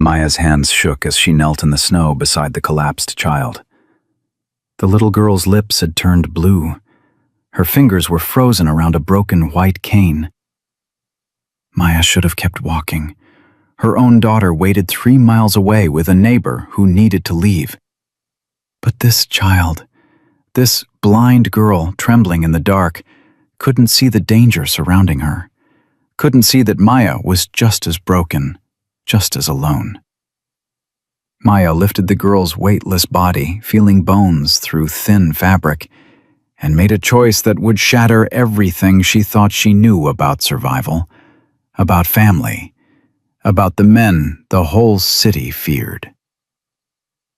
Maya's hands shook as she knelt in the snow beside the collapsed child. The little girl's lips had turned blue. Her fingers were frozen around a broken white cane. Maya should have kept walking. Her own daughter waited 3 miles away with a neighbor who needed to leave. But this child, this blind girl trembling in the dark, couldn't see the danger surrounding her, couldn't see that Maya was just as broken, just as alone. Maya lifted the girl's weightless body, feeling bones through thin fabric, and made a choice that would shatter everything she thought she knew about survival, about family, about the men the whole city feared.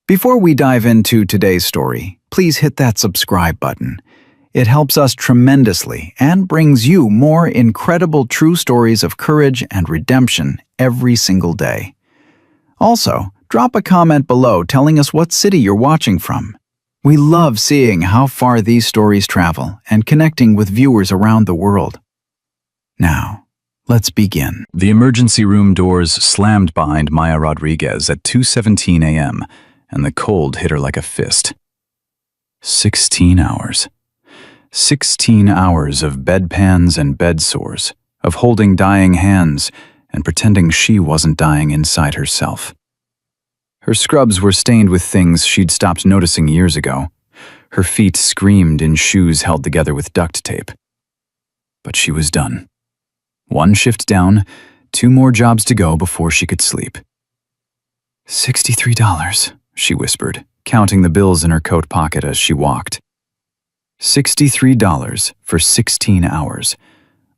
Before we dive into today's story, please hit that subscribe button. It helps us tremendously and brings you more incredible true stories of courage and redemption every single day. Also, drop a comment below telling us what city you're watching from. We love seeing how far these stories travel and connecting with viewers around the world. Now, let's begin. The emergency room doors slammed behind Maya Rodriguez at 2:17 a.m., and the cold hit her like a fist. 16 hours. 16 hours of bedpans and bed sores, of holding dying hands and pretending she wasn't dying inside herself. Her scrubs were stained with things she'd stopped noticing years ago. Her feet screamed in shoes held together with duct tape. But she was done. 1 shift down, 2 more jobs to go before she could sleep. $63, she whispered, counting the bills in her coat pocket as she walked. $63 for 16 hours.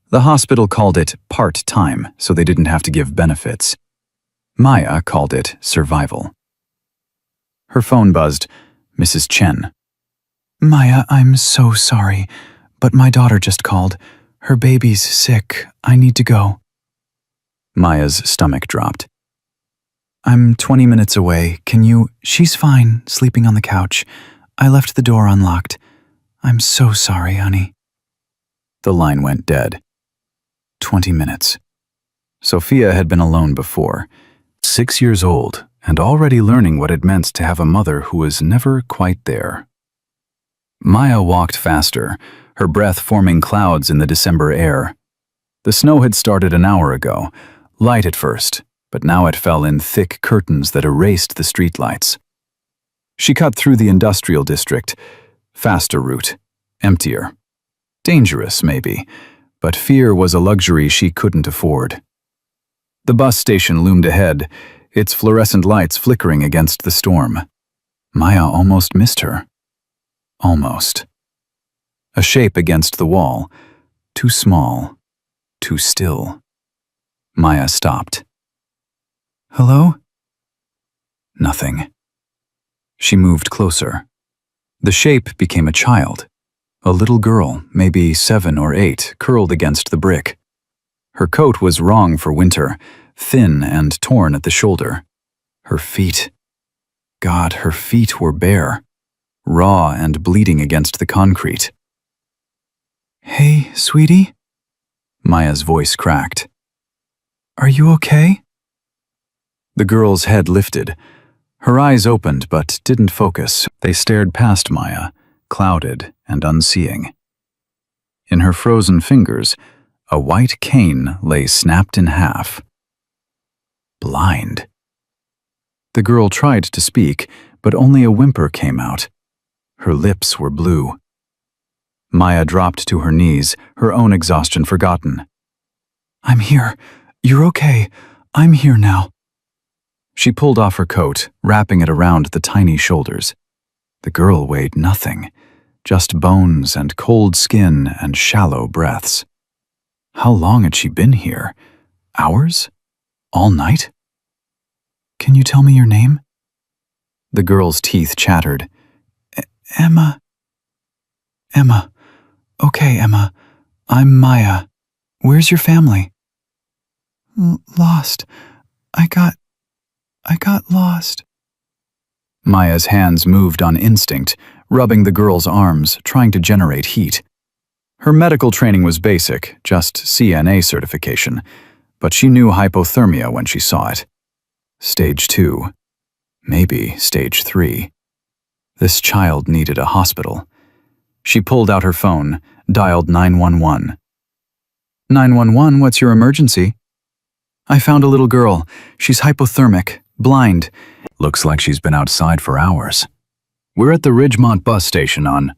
The hospital called it part-time, so they didn't have to give benefits. Maya called it survival. Her phone buzzed. Mrs. Chen. "Maya, I'm so sorry, but my daughter just called. Her baby's sick. I need to go." Maya's stomach dropped. "I'm 20 minutes away. Can you—" "She's fine, sleeping on the couch. I left the door unlocked. I'm so sorry, honey." The line went dead. 20 minutes. Sophia had been alone before, 6 years old, and already learning what it meant to have a mother who was never quite there. Maya walked faster, her breath forming clouds in the December air. The snow had started an hour ago, light at first, but now it fell in thick curtains that erased the streetlights. She cut through the industrial district. Faster route, emptier. Dangerous, maybe, but fear was a luxury she couldn't afford. The bus station loomed ahead, its fluorescent lights flickering against the storm. Maya almost missed her. Almost. A shape against the wall, too small, too still. Maya stopped. "Hello?" Nothing. She moved closer. The shape became a child. A little girl, maybe 7 or 8, curled against the brick. Her coat was wrong for winter, thin and torn at the shoulder. Her feet. God, her feet were bare, raw and bleeding against the concrete. "Hey, sweetie?" Maya's voice cracked. "Are you okay?" The girl's head lifted. Her eyes opened but didn't focus. They stared past Maya, clouded and unseeing. In her frozen fingers, a white cane lay snapped in half. Blind. The girl tried to speak, but only a whimper came out. Her lips were blue. Maya dropped to her knees, her own exhaustion forgotten. "I'm here. You're okay. I'm here now." She pulled off her coat, wrapping it around the tiny shoulders. The girl weighed nothing, just bones and cold skin and shallow breaths. How long had she been here? Hours? All night? "Can you tell me your name?" The girl's teeth chattered. Emma. Emma. Okay, Emma. I'm Maya. Where's your family?" Lost. I got lost." Maya's hands moved on instinct, rubbing the girl's arms, trying to generate heat. Her medical training was basic, just CNA certification, but she knew hypothermia when she saw it. Stage 2. Maybe stage 3. This child needed a hospital. She pulled out her phone, dialed 911. 911, what's your emergency? I found a little girl. She's hypothermic, blind. Looks like she's been outside for hours. We're at the Ridgemont bus station on.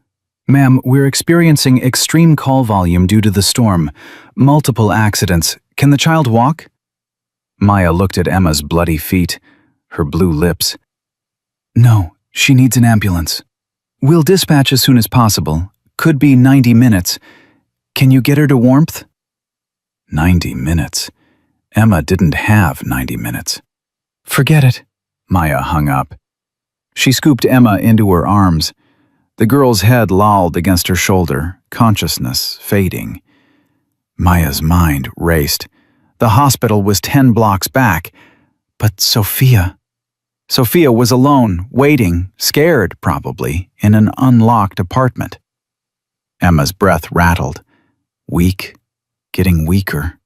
Ma'am, we're experiencing extreme call volume due to the storm. Multiple accidents. Can the child walk? Maya looked at Emma's bloody feet, her blue lips. No, she needs an ambulance. We'll dispatch as soon as possible. Could be 90 minutes. Can you get her to warmth? 90 minutes. Emma didn't have 90 minutes. Forget it. Maya hung up. She scooped Emma into her arms. The girl's head lolled against her shoulder, consciousness fading. Maya's mind raced. The hospital was 10 blocks back. But Sophia was alone, waiting, scared probably, in an unlocked apartment. Emma's breath rattled. Weak, getting weaker.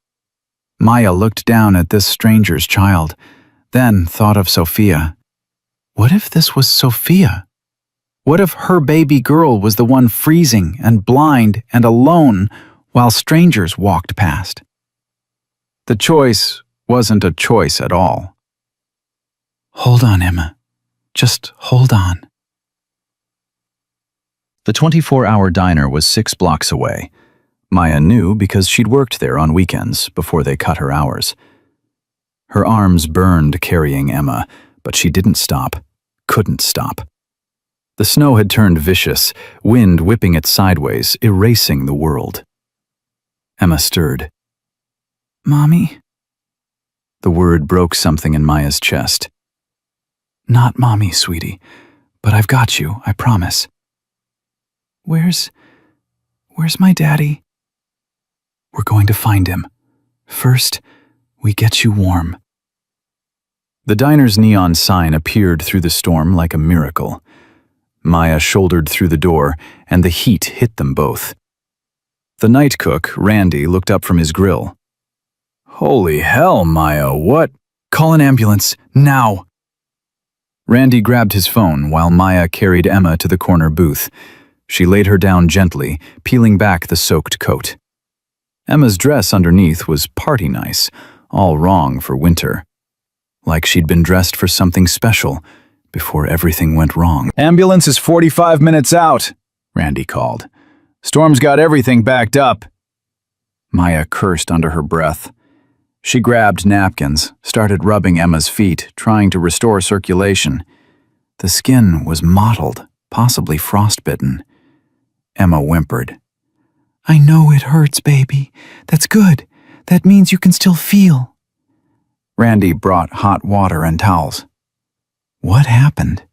Maya looked down at this stranger's child, then thought of Sophia. What if this was Sophia? What if her baby girl was the one freezing and blind and alone while strangers walked past? The choice wasn't a choice at all. Hold on, Emma. Just hold on. The 24-hour diner was 6 blocks away. Maya knew because she'd worked there on weekends before they cut her hours. Her arms burned carrying Emma, but she didn't stop, couldn't stop. The snow had turned vicious, wind whipping it sideways, erasing the world. Emma stirred. Mommy? The word broke something in Maya's chest. Not mommy, sweetie, but I've got you, I promise. Where's my daddy? We're going to find him. First, we get you warm. The diner's neon sign appeared through the storm like a miracle. Maya shouldered through the door, and the heat hit them both. The night cook, Randy, looked up from his grill. Holy hell, Maya, what? Call an ambulance, now! Randy grabbed his phone while Maya carried Emma to the corner booth. She laid her down gently, peeling back the soaked coat. Emma's dress underneath was party nice, all wrong for winter. Like she'd been dressed for something special before everything went wrong. Ambulance is 45 minutes out, Randy called. Storm's got everything backed up. Maya cursed under her breath. She grabbed napkins, started rubbing Emma's feet, trying to restore circulation. The skin was mottled, possibly frostbitten. Emma whimpered. I know it hurts, baby. That's good. That means you can still feel. Randy brought hot water and towels. What happened?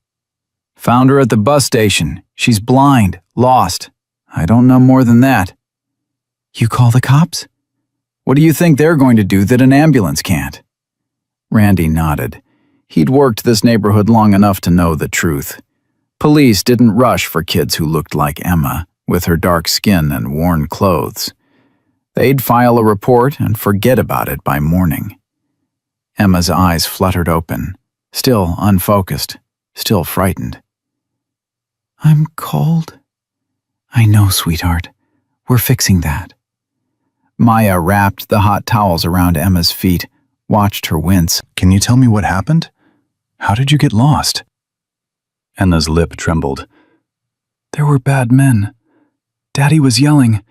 Found her at the bus station. She's blind, lost. I don't know more than that. You call the cops? What do you think they're going to do that an ambulance can't? Randy nodded. He'd worked this neighborhood long enough to know the truth. Police didn't rush for kids who looked like Emma, with her dark skin and worn clothes. They'd file a report and forget about it by morning. Emma's eyes fluttered open, still unfocused, still frightened. I'm cold. I know, sweetheart. We're fixing that. Maya wrapped the hot towels around Emma's feet, watched her wince. Can you tell me what happened? How did you get lost? Emma's lip trembled. There were bad men. Daddy was yelling.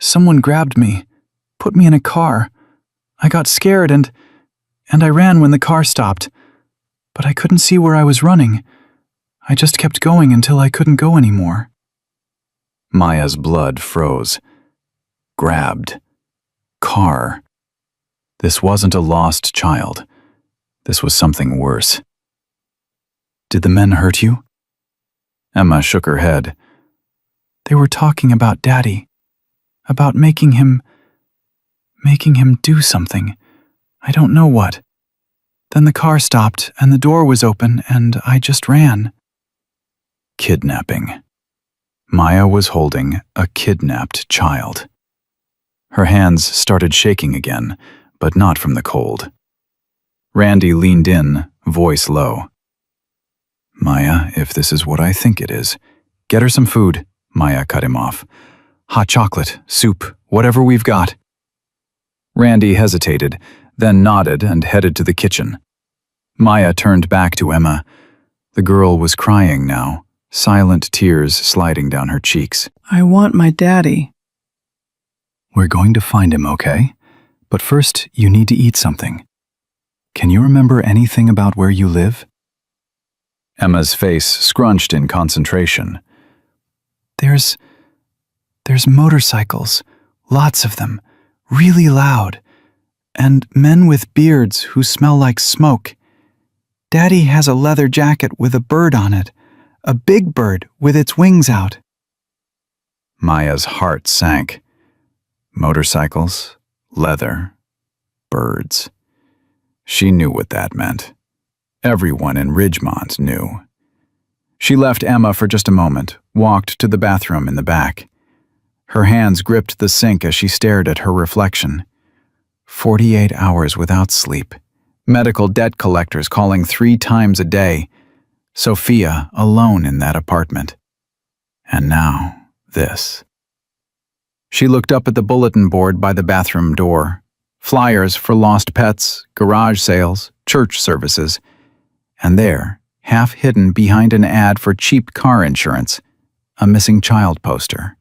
Someone grabbed me, put me in a car. I got scared and I ran when the car stopped. But I couldn't see where I was running. I just kept going until I couldn't go anymore. Maya's blood froze. Grabbed. Car. This wasn't a lost child. This was something worse. Did the men hurt you? Emma shook her head. They were talking about Daddy. About making him do something. I don't know what. Then the car stopped and the door was open and I just ran. Kidnapping. Maya was holding a kidnapped child. Her hands started shaking again, but not from the cold. Randy leaned in, voice low. Maya, if this is what I think it is, get her some food, Maya cut him off. Hot chocolate, soup, whatever we've got. Randy hesitated, then nodded and headed to the kitchen. Maya turned back to Emma. The girl was crying now, silent tears sliding down her cheeks. I want my daddy. We're going to find him, okay? But first, you need to eat something. Can you remember anything about where you live? Emma's face scrunched in concentration. There's motorcycles, lots of them, really loud, and men with beards who smell like smoke. Daddy has a leather jacket with a bird on it, a big bird with its wings out. Maya's heart sank. Motorcycles, leather, birds. She knew what that meant. Everyone in Ridgemont knew. She left Emma for just a moment, walked to the bathroom in the back. Her hands gripped the sink as she stared at her reflection. 48 hours without sleep. Medical debt collectors calling 3 times a day. Sophia alone in that apartment. And now, this. She looked up at the bulletin board by the bathroom door. Flyers for lost pets, garage sales, church services. And there, half hidden behind an ad for cheap car insurance, a missing child poster.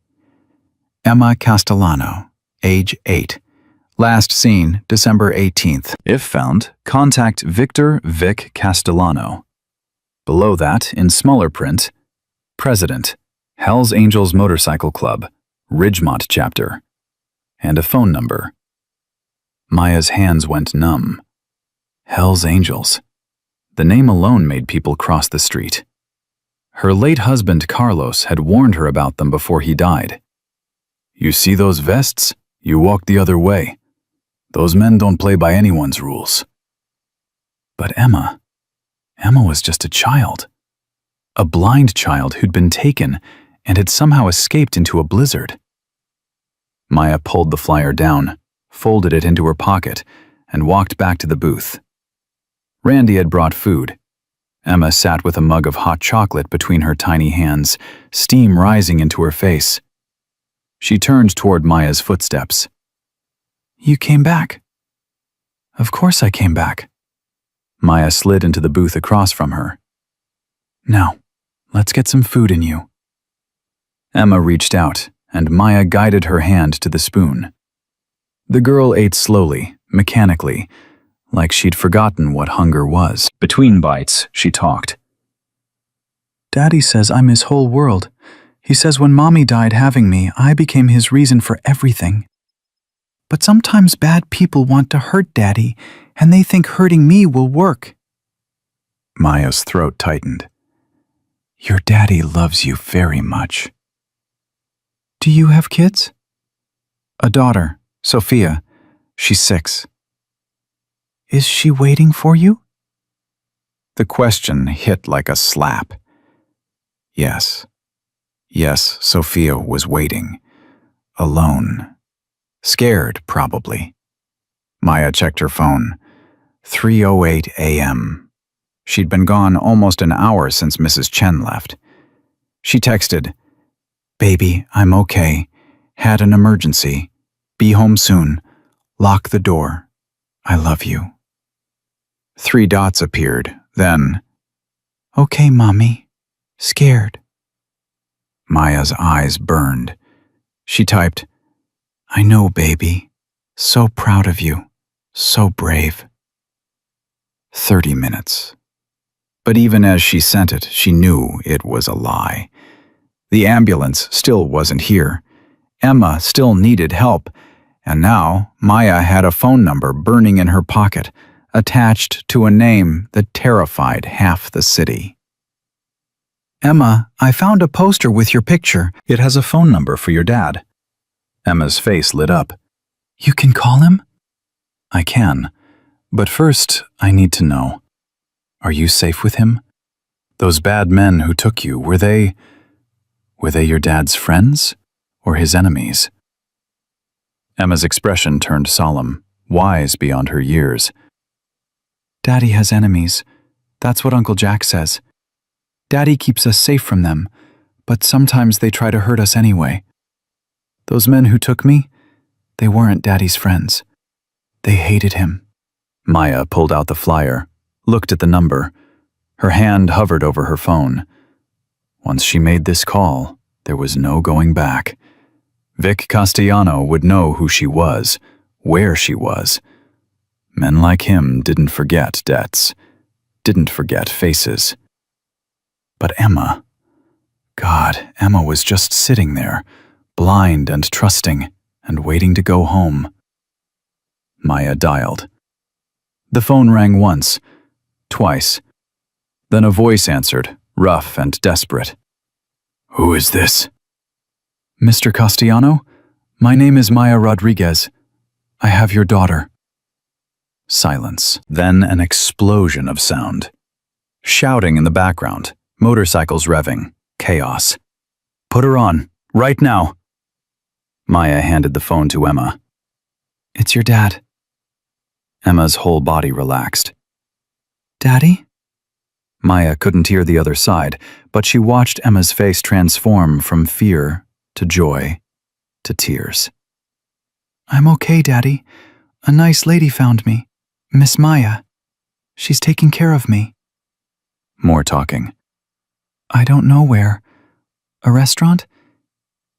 Emma Castellano, age 8. Last seen December 18th. If found, contact Victor Vic Castellano. Below that, in smaller print, President, Hell's Angels Motorcycle Club, Ridgemont Chapter, and a phone number. Maya's hands went numb. Hell's Angels. The name alone made people cross the street. Her late husband Carlos had warned her about them before he died. You see those vests? You walk the other way. Those men don't play by anyone's rules. But Emma was just a child. A blind child who'd been taken and had somehow escaped into a blizzard. Maya pulled the flyer down, folded it into her pocket, and walked back to the booth. Randy had brought food. Emma sat with a mug of hot chocolate between her tiny hands, steam rising into her face. She turned toward Maya's footsteps. You came back. Of course I came back. Maya slid into the booth across from her. Now, let's get some food in you. Emma reached out, and Maya guided her hand to the spoon. The girl ate slowly, mechanically, like she'd forgotten what hunger was. Between bites, she talked. Daddy says I'm his whole world. He says when Mommy died having me, I became his reason for everything. But sometimes bad people want to hurt Daddy, and they think hurting me will work. Maya's throat tightened. Your daddy loves you very much. Do you have kids? A daughter, Sophia. She's 6. Is she waiting for you? The question hit like a slap. Yes. Yes, Sophia was waiting. Alone. Scared, probably. Maya checked her phone. 3:08 a.m. She'd been gone almost an hour since Mrs. Chen left. She texted, Baby, I'm okay. Had an emergency. Be home soon. Lock the door. I love you. 3 dots appeared, then, Okay, Mommy. Scared. Maya's eyes burned. She typed, I know, baby. So proud of you. So brave. 30 minutes. But even as she sent it, she knew it was a lie. The ambulance still wasn't here. Emma still needed help. And now Maya had a phone number burning in her pocket, attached to a name that terrified half the city. Emma, I found a poster with your picture. It has a phone number for your dad. Emma's face lit up. You can call him? I can. But first, I need to know. Are you safe with him? Those bad men who took you, were they your dad's friends or his enemies? Emma's expression turned solemn, wise beyond her years. Daddy has enemies, That's what Uncle Jack says. Daddy keeps us safe from them, but sometimes they try to hurt us anyway. Those men who took me, they weren't Daddy's friends. They hated him. Maya pulled out the flyer, looked at the number. Her hand hovered over her phone. Once she made this call, there was no going back. Vic Castellano would know who she was, where she was. Men like him didn't forget debts, didn't forget faces. But Emma, God, Emma was just sitting there, blind and trusting, and waiting to go home. Maya dialed. The phone rang once, twice. Then a voice answered, rough and desperate. "Who is this?" "Mr. Castellano, my name is Maya Rodriguez. I have your daughter." Silence, then an explosion of sound. Shouting in the background, motorcycles revving, chaos. "Put her on, right now." Maya handed the phone to Emma. "It's your dad." Emma's whole body relaxed. "Daddy?" Maya couldn't hear the other side, but she watched Emma's face transform from fear to joy to tears. "I'm okay, Daddy. A nice lady found me. Miss Maya. She's taking care of me." More talking. "I don't know where. A restaurant?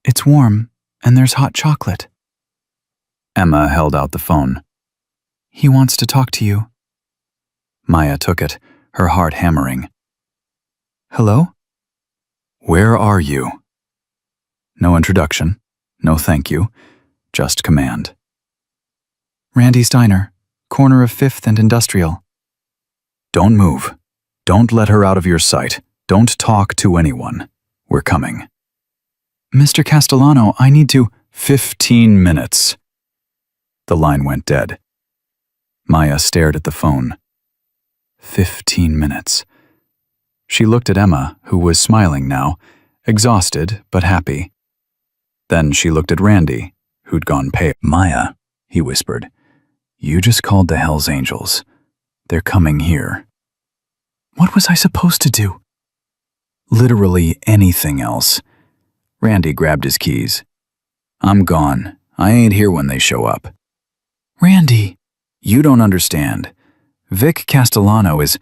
It's warm, and there's hot chocolate." Emma held out the phone. "He wants to talk to you." Maya took it, her heart hammering. "Hello?" "Where are you?" No introduction, no thank you, just command. "Randy's Diner, corner of 5th and Industrial." "Don't move. Don't let her out of your sight. Don't talk to anyone. We're coming." "Mr. Castellano, I need to—" 15 minutes. The line went dead. Maya stared at the phone. 15 minutes. She looked at Emma, who was smiling now, exhausted but happy. Then she looked at Randy, who'd gone pale. "Maya," he whispered, "you just called the hellsangels. They're coming here." What was I supposed to do? Literally anything else. Randy grabbed his keys. "I'm gone. I ain't here when they show up." "Randy!" "You don't understand. Vic Castellano is—"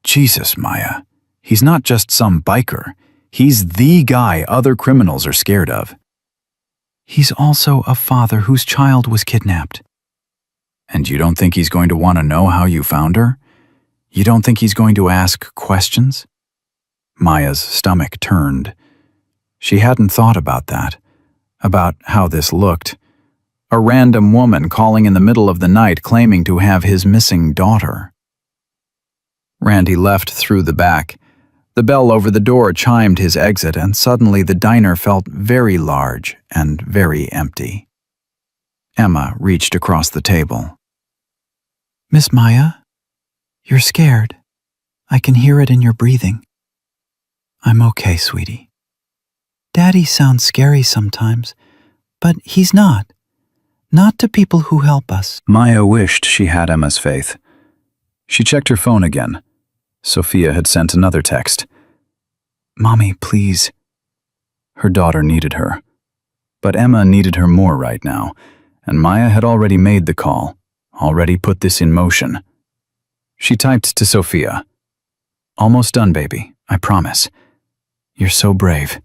"Jesus, Maya. He's not just some biker. He's the guy other criminals are scared of." "He's also a father whose child was kidnapped." "And you don't think he's going to want to know how you found her? You don't think he's going to ask questions?" Maya's stomach turned. She hadn't thought about that, about how this looked. A random woman calling in the middle of the night claiming to have his missing daughter. Randy left through the back. The bell over the door chimed his exit, and suddenly the diner felt very large and very empty. Emma reached across the table. "Miss Maya, you're scared. I can hear it in your breathing." "I'm okay, sweetie." "Daddy sounds scary sometimes, but he's not. Not to people who help us." Maya wished she had Emma's faith. She checked her phone again. Sophia had sent another text. "Mommy, please." Her daughter needed her. But Emma needed her more right now, and Maya had already made the call, already put this in motion. She typed to Sophia. "Almost done, baby, I promise. You're so brave."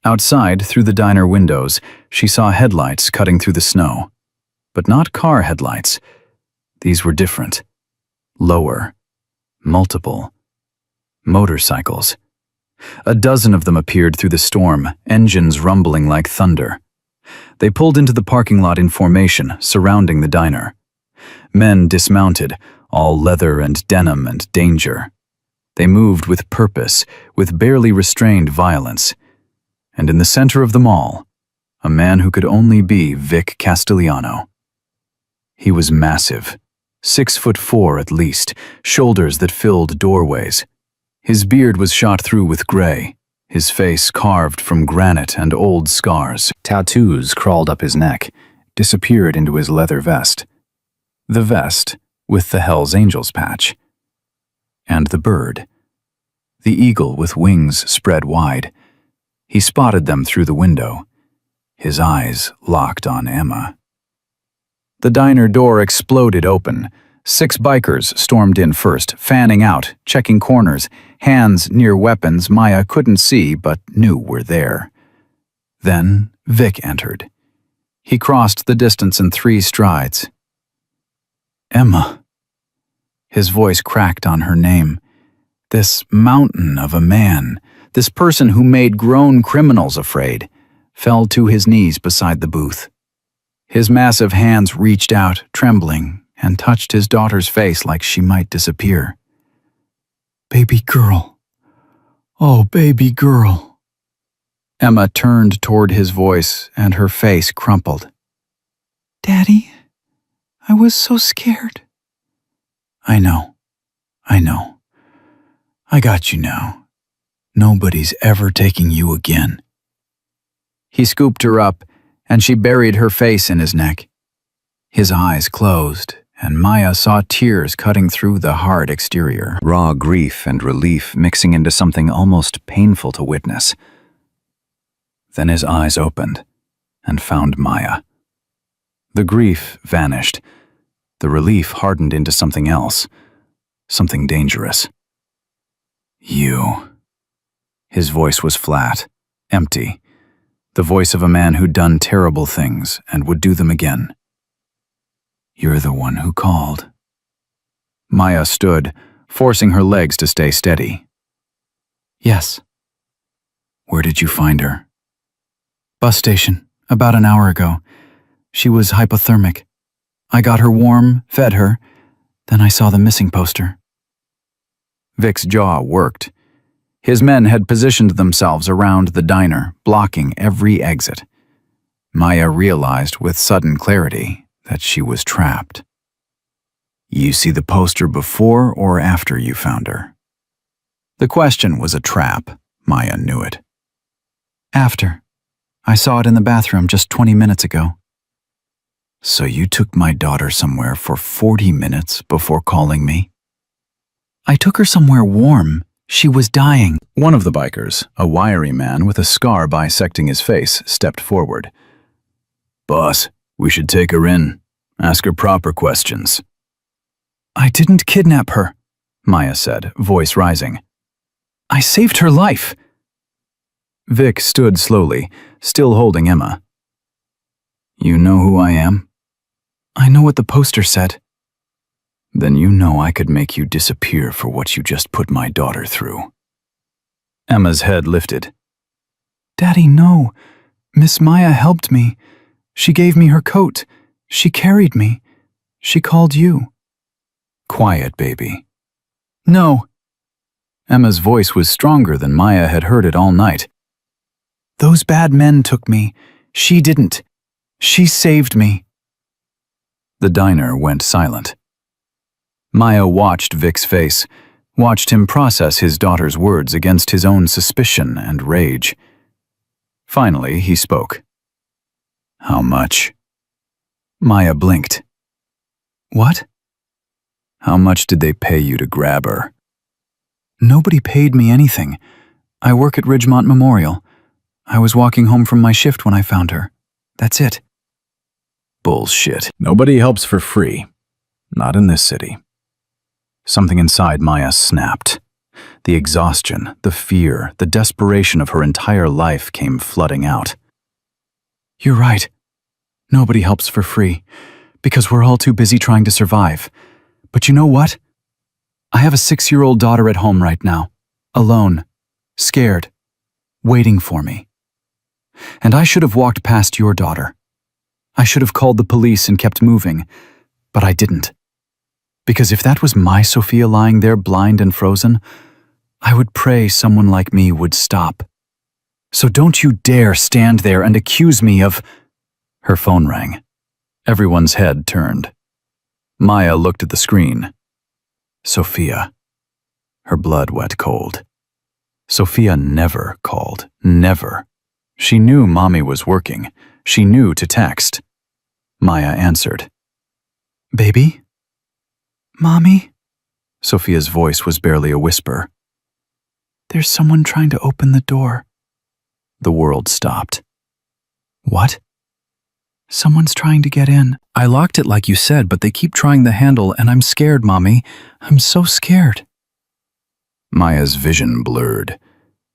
Outside, through the diner windows, she saw headlights cutting through the snow. But not car headlights. These were different. Lower. Multiple. Motorcycles. A dozen of them appeared through the storm, engines rumbling like thunder. They pulled into the parking lot in formation, surrounding the diner. Men dismounted, all leather and denim and danger. They moved with purpose, with barely restrained violence. And in the center of them all, a man who could only be Vic Castellano. He was massive, 6'4" at least, shoulders that filled doorways. His beard was shot through with gray, his face carved from granite and old scars. Tattoos crawled up his neck, disappeared into his leather vest. The vest with the Hell's Angels patch. and the bird. The eagle with wings spread wide. He spotted them through the window, his eyes locked on Emma. The diner door exploded open. 6 bikers stormed in first, fanning out, checking corners, hands near weapons Maya couldn't see but knew were there. Then Vic entered. He crossed the distance in 3 strides. Emma. His voice cracked on her name. This mountain of a man, this person who made grown criminals afraid, fell to his knees beside the booth. His massive hands reached out, trembling, and touched his daughter's face like she might disappear. Baby girl. Oh, baby girl. Emma turned toward his voice, and her face crumpled. Daddy, I was so scared. I know. I got you now. Nobody's ever taking you again. He scooped her up, and she buried her face in his neck. His eyes closed, and Maya saw tears cutting through the hard exterior, raw grief and relief mixing into something almost painful to witness. Then his eyes opened and found Maya. The grief vanished. The relief hardened into something else, something dangerous. You. His voice was flat, empty, the voice of a man who'd done terrible things and would do them again. You're the one who called. Maya stood, forcing her legs to stay steady. Yes. Where did you find her? Bus station, about an hour ago. She was hypothermic. I got her warm, fed her, then I saw the missing poster. Vic's jaw worked. His men had positioned themselves around the diner, blocking every exit. Maya realized with sudden clarity that she was trapped. You see the poster before or after you found her? The question was a trap. Maya knew it. After. I saw it in the bathroom just 20 minutes ago. So you took my daughter somewhere for 40 minutes before calling me? I took her somewhere warm. She was dying. One of the bikers, a wiry man with a scar bisecting his face, stepped forward. Boss, we should take her in. Ask her proper questions. I didn't kidnap her, Maya said, voice rising. I saved her life. Vic stood slowly, still holding Emma. You know who I am? I know what the poster said. Then you know I could make you disappear for what you just put my daughter through. Emma's head lifted. Daddy, no. Miss Maya helped me. She gave me her coat. She carried me. She called you. Quiet, baby. No. Emma's voice was stronger than Maya had heard it all night. Those bad men took me. She didn't. She saved me. The diner went silent. Maya watched Vic's face, watched him process his daughter's words against his own suspicion and rage. Finally, he spoke. How much? Maya blinked. What? How much did they pay you to grab her? Nobody paid me anything. I work at Ridgemont Memorial. I was walking home from my shift when I found her. That's it. Bullshit. Nobody helps for free. Not in this city. Something inside Maya snapped. The exhaustion, the fear, the desperation of her entire life came flooding out. You're right. Nobody helps for free, because we're all too busy trying to survive. But you know what? I have a 6-year-old daughter at home right now, alone, scared, waiting for me. And I should have walked past your daughter. I should have called the police and kept moving, but I didn't. Because if that was my Sophia lying there blind and frozen, I would pray someone like me would stop. So don't you dare stand there and accuse me of... Her phone rang. Everyone's head turned. Maya looked at the screen. Sophia. Her blood wet cold. Sophia never called. Never. She knew Mommy was working. She knew to text. Maya answered. Baby? Mommy? Sophia's voice was barely a whisper. "There's someone trying to open the door." The world stopped. "What?" "Someone's trying to get in. I locked it like you said, but they keep trying the handle, and I'm scared, Mommy. I'm so scared." Maya's vision blurred.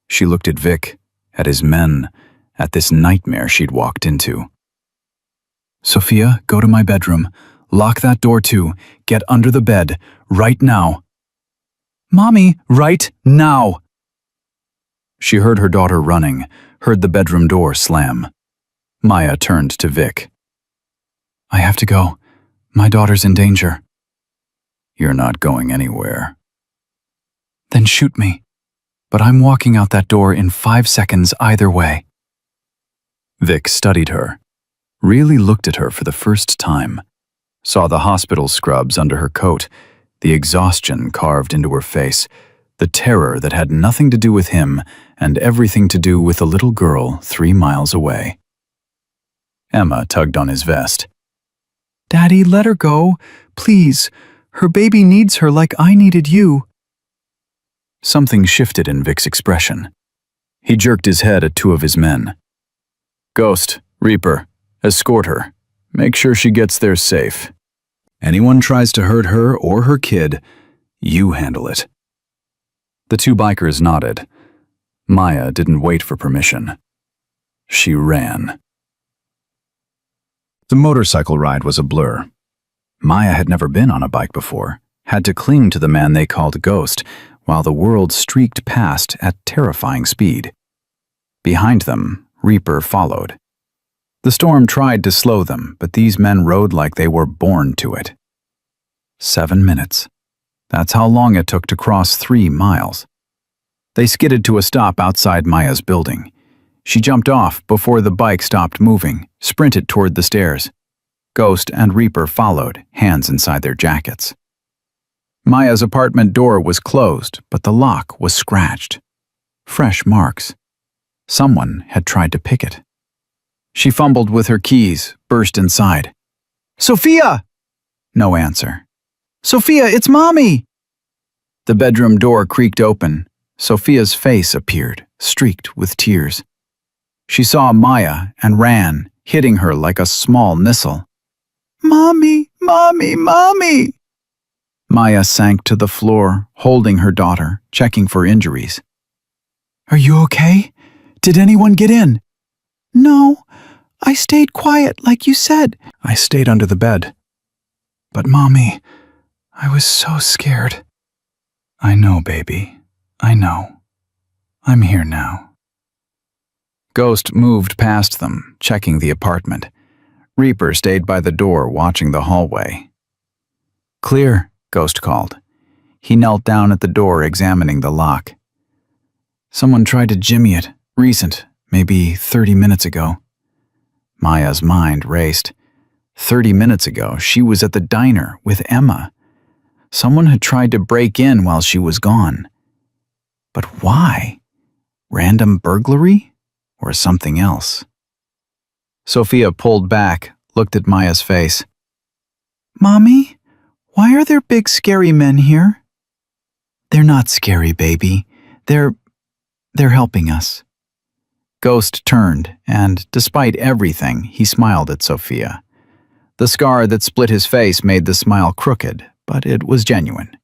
She looked at Vic, at his men, at this nightmare she'd walked into. "Sophia, go to my bedroom. Lock that door too. Get under the bed. Right now." "Mommy, right now!" She heard her daughter running, heard the bedroom door slam. Maya turned to Vic. "I have to go. My daughter's in danger." "You're not going anywhere." "Then shoot me. But I'm walking out that door in 5 seconds either way." Vic studied her, really looked at her for the first time, saw the hospital scrubs under her coat, the exhaustion carved into her face, the terror that had nothing to do with him and everything to do with the little girl 3 miles away. Emma tugged on his vest. "Daddy, let her go. Please. Her baby needs her like I needed you." Something shifted in Vic's expression. He jerked his head at 2 of his men. "Ghost, Reaper, escort her. Make sure she gets there safe. Anyone tries to hurt her or her kid, you handle it." The 2 bikers nodded. Maya didn't wait for permission. She ran. The motorcycle ride was a blur. Maya had never been on a bike before, had to cling to the man they called Ghost, while the world streaked past at terrifying speed. Behind them, Reaper followed. The storm tried to slow them, but these men rode like they were born to it. 7 minutes. That's how long it took to cross 3 miles. They skidded to a stop outside Maya's building. She jumped off before the bike stopped moving, sprinted toward the stairs. Ghost and Reaper followed, hands inside their jackets. Maya's apartment door was closed, but the lock was scratched. Fresh marks. Someone had tried to pick it. She fumbled with her keys, burst inside. "Sophia!" No answer. "Sophia, it's Mommy!" The bedroom door creaked open. Sophia's face appeared, streaked with tears. She saw Maya and ran, hitting her like a small missile. "Mommy, Mommy, Mommy!" Maya sank to the floor, holding her daughter, checking for injuries. "Are you okay? Did anyone get in?" "No, I stayed quiet like you said." "I stayed under the bed." "But Mommy, I was so scared." "I know, baby. I know. I'm here now." Ghost moved past them, checking the apartment. Reaper stayed by the door, watching the hallway. "Clear," Ghost called. He knelt down at the door, examining the lock. "Someone tried to jimmy it, recent, maybe 30 minutes ago." Maya's mind raced. 30 minutes ago, she was at the diner with Emma. Someone had tried to break in while she was gone. But why? Random burglary? Or something else? Sophia pulled back, looked at Maya's face. "Mommy, why are there big scary men here?" "They're not scary, baby. They're helping us." Ghost turned, and despite everything, he smiled at Sophia. The scar that split his face made the smile crooked, but it was genuine.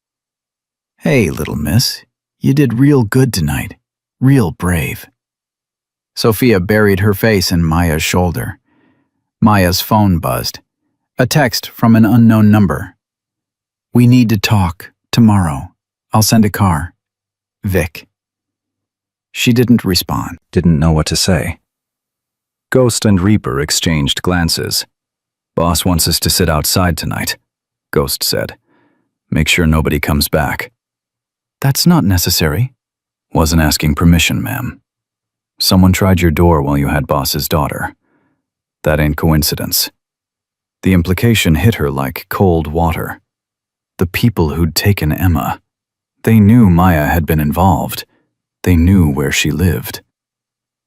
"Hey, little miss, you did real good tonight. Real brave." Sophia buried her face in Maya's shoulder. Maya's phone buzzed. A text from an unknown number. "We need to talk. Tomorrow. I'll send a car. Vic." She didn't respond, didn't know what to say. Ghost and Reaper exchanged glances. "Boss wants us to sit outside tonight," Ghost said. "Make sure nobody comes back." "That's not necessary." "Wasn't asking permission, ma'am. Someone tried your door while you had Boss's daughter. That ain't coincidence." The implication hit her like cold water. The people who'd taken Emma. They knew Maya had been involved. They knew where she lived.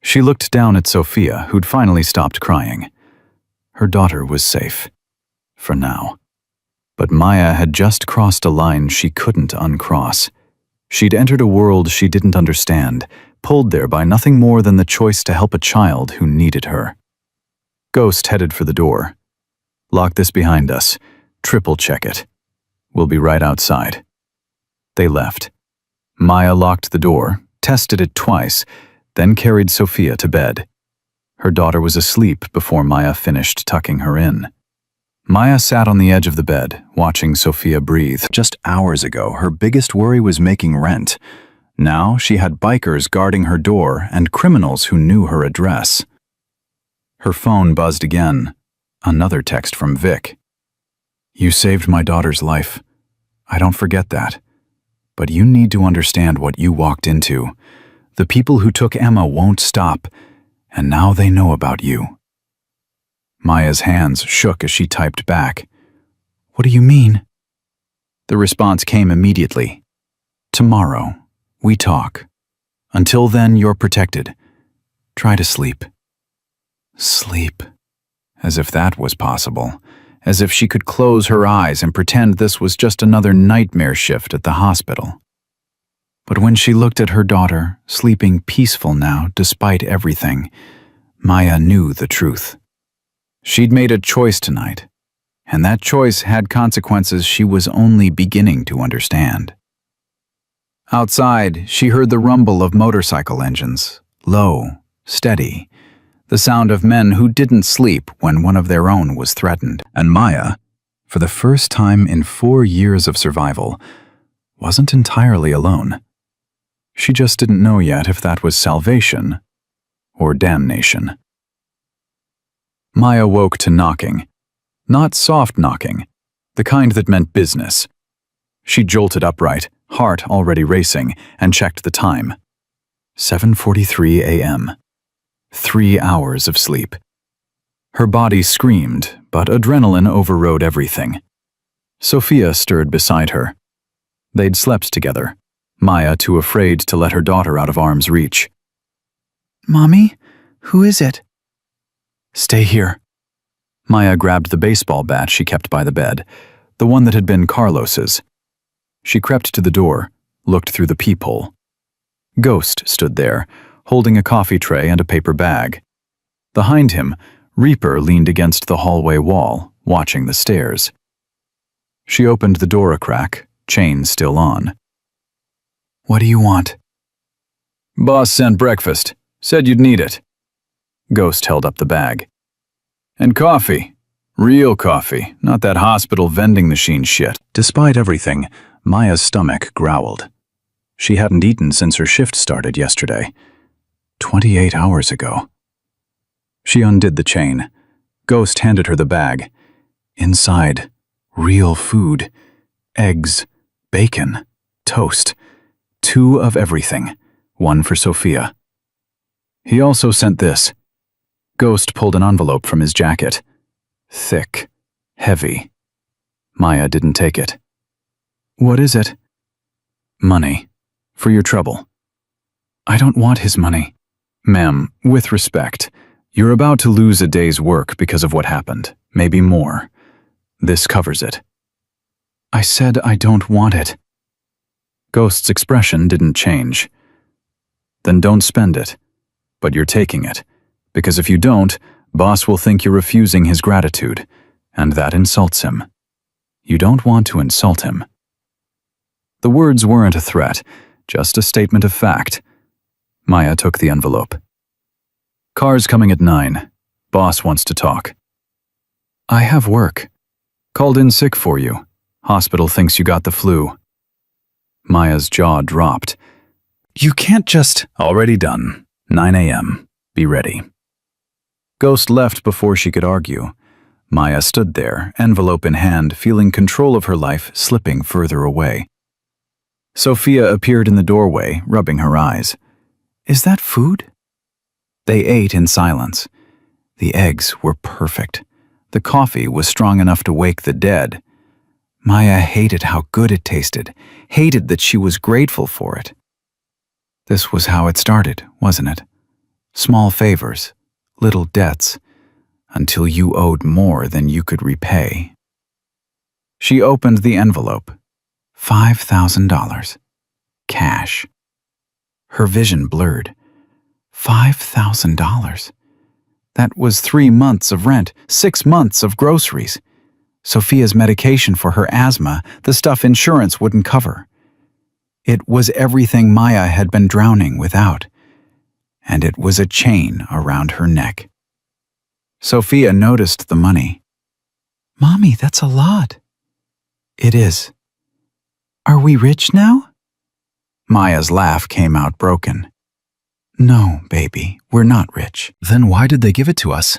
She looked down at Sophia, who'd finally stopped crying. Her daughter was safe. For now. But Maya had just crossed a line she couldn't uncross. She'd entered a world she didn't understand, pulled there by nothing more than the choice to help a child who needed her. Ghost headed for the door. "Lock this behind us. Triple check it. We'll be right outside." They left. Maya locked the door, tested it twice, then carried Sophia to bed. Her daughter was asleep before Maya finished tucking her in. Maya sat on the edge of the bed, watching Sophia breathe. Just hours ago, her biggest worry was making rent. Now she had bikers guarding her door and criminals who knew her address. Her phone buzzed again. Another text from Vic. "You saved my daughter's life. I don't forget that. But you need to understand what you walked into. The people who took Emma won't stop, and now they know about you." Maya's hands shook as she typed back. "What do you mean?" The response came immediately. "Tomorrow, we talk. Until then, you're protected. Try to sleep." Sleep. As if that was possible. As if she could close her eyes and pretend this was just another nightmare shift at the hospital. But when she looked at her daughter, sleeping peaceful now despite everything, Maya knew the truth. She'd made a choice tonight, and that choice had consequences she was only beginning to understand. Outside, she heard the rumble of motorcycle engines, low, steady, the sound of men who didn't sleep when one of their own was threatened. And Maya, for the first time in 4 years of survival, wasn't entirely alone. She just didn't know yet if that was salvation or damnation. Maya woke to knocking. Not soft knocking, the kind that meant business. She jolted upright, heart already racing, and checked the time. 7:43 a.m. 3 hours of sleep. Her body screamed, but adrenaline overrode everything. Sophia stirred beside her. They'd slept together, Maya too afraid to let her daughter out of arm's reach. "Mommy, who is it?" "Stay here." Maya grabbed the baseball bat she kept by the bed, the one that had been Carlos's. She crept to the door, looked through the peephole. Ghost stood there, holding a coffee tray and a paper bag. Behind him, Reaper leaned against the hallway wall, watching the stairs. She opened the door a crack, chain still on. "What do you want?" "Boss sent breakfast. Said you'd need it." Ghost held up the bag. "And coffee. Real coffee, not that hospital vending machine shit." Despite everything, Maya's stomach growled. She hadn't eaten since her shift started yesterday. 28 hours ago. She undid the chain. Ghost handed her the bag. Inside, real food. Eggs, bacon, toast. 2 of everything. 1 for Sophia. He also sent this. Ghost pulled an envelope from his jacket. Thick. Heavy. Maya didn't take it. "What is it?" "Money. For your trouble." "I don't want his money." "Ma'am, with respect, you're about to lose a day's work because of what happened. Maybe more. This covers it." "I said I don't want it." Ghost's expression didn't change. "Then don't spend it. But you're taking it. Because if you don't, Boss will think you're refusing his gratitude, and that insults him. You don't want to insult him." The words weren't a threat, just a statement of fact. Maya took the envelope. "Car's coming at 9. Boss wants to talk." "I have work." "Called in sick for you. Hospital thinks you got the flu." Maya's jaw dropped. "You can't just—" "Already done. 9 a.m. Be ready." Ghost left before she could argue. Maya stood there, envelope in hand, feeling control of her life slipping further away. Sophia appeared in the doorway, rubbing her eyes. "Is that food?" They ate in silence. The eggs were perfect. The coffee was strong enough to wake the dead. Maya hated how good it tasted, hated that she was grateful for it. This was how it started, wasn't it? Small favors, little debts, until you owed more than you could repay. She opened the envelope. $5,000. Cash. Her vision blurred. $5,000. That was 3 months of rent, 6 months of groceries. Sophia's medication for her asthma, the stuff insurance wouldn't cover. It was everything Maya had been drowning without. And it was a chain around her neck. Sophia noticed the money. Mommy, that's a lot. It is. Are we rich now? Maya's laugh came out broken. No, baby, we're not rich. Then why did they give it to us?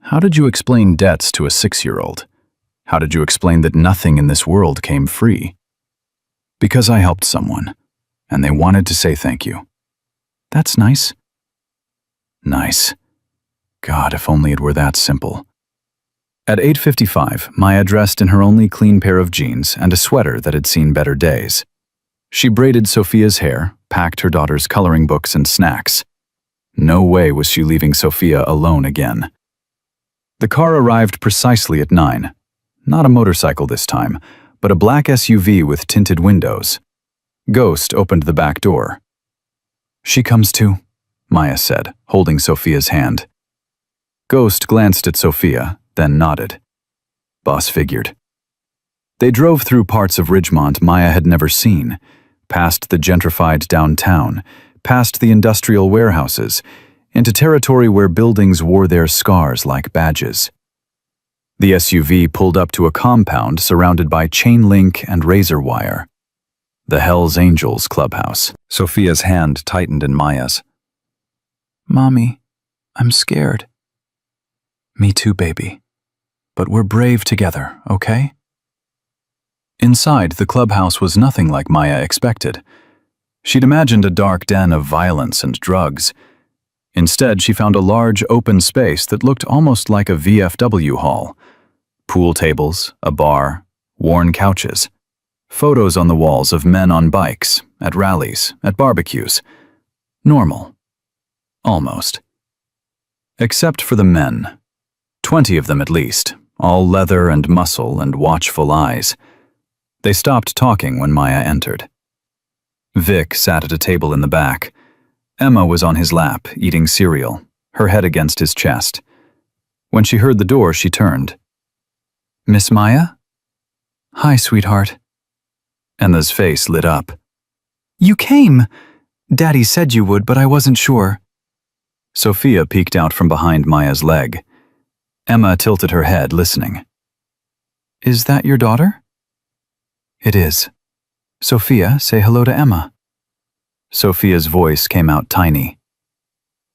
How did you explain debts to a 6-year-old? How did you explain that nothing in this world came free? Because I helped someone, and they wanted to say thank you. That's nice. Nice. God, if only it were that simple. At 8:55, Maya dressed in her only clean pair of jeans and a sweater that had seen better days. She braided Sophia's hair, packed her daughter's coloring books and snacks. No way was she leaving Sophia alone again. The car arrived precisely at 9. Not a motorcycle this time, but a black SUV with tinted windows. Ghost opened the back door. She comes too, Maya said, holding Sophia's hand. Ghost glanced at Sophia, then nodded. Boss figured. They drove through parts of Ridgemont Maya had never seen, past the gentrified downtown, past the industrial warehouses, into territory where buildings wore their scars like badges. The SUV pulled up to a compound surrounded by chain link and razor wire. The Hellsangels clubhouse. Sophia's hand tightened in Maya's. Mommy, I'm scared. Me too, baby. But we're brave together, okay? Inside, the clubhouse was nothing like Maya expected. She'd imagined a dark den of violence and drugs. Instead, she found a large open space that looked almost like a VFW hall. Pool tables, a bar, worn couches. Photos on the walls of men on bikes, at rallies, at barbecues. Normal. Almost. Except for the men. 20 of them at least, all leather and muscle and watchful eyes. They stopped talking when Maya entered. Vic sat at a table in the back. Emma was on his lap, eating cereal, her head against his chest. When she heard the door, she turned. Miss Maya? Hi, sweetheart. Emma's face lit up. You came! Daddy said you would, but I wasn't sure. Sophia peeked out from behind Maya's leg. Emma tilted her head, listening. Is that your daughter? It is. Sophia, say hello to Emma. Sophia's voice came out tiny.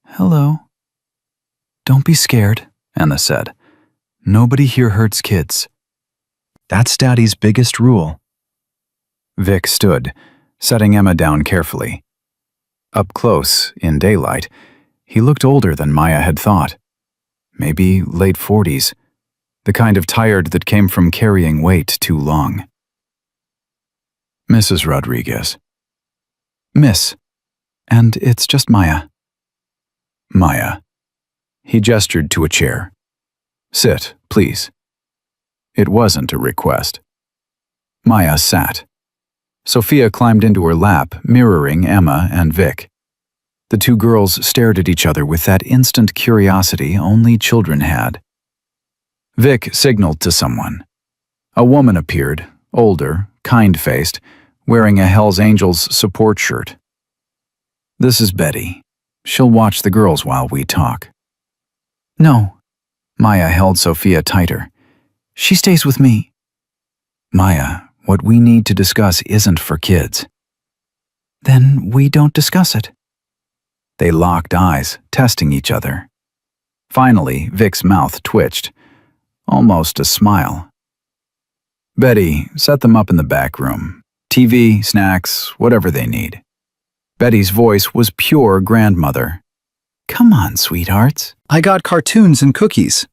Hello. Don't be scared, Emma said. Nobody here hurts kids. That's Daddy's biggest rule. Vic stood, setting Emma down carefully. Up close, in daylight, he looked older than Maya had thought. Maybe late 40s, the kind of tired that came from carrying weight too long. Mrs. Rodriguez. Miss. And it's just Maya. Maya. He gestured to a chair. Sit, please. It wasn't a request. Maya sat. Sophia climbed into her lap, mirroring Emma and Vic. The two girls stared at each other with that instant curiosity only children had. Vic signaled to someone. A woman appeared, older, kind-faced, wearing a Hell's Angels support shirt. This is Betty. She'll watch the girls while we talk. No. Maya held Sophia tighter. She stays with me. Maya, what we need to discuss isn't for kids. Then we don't discuss it. They locked eyes, testing each other. Finally, Vic's mouth twitched. Almost a smile. Betty, set them up in the back room. TV, snacks, whatever they need. Betty's voice was pure grandmother. Come on, sweethearts. I got cartoons and cookies.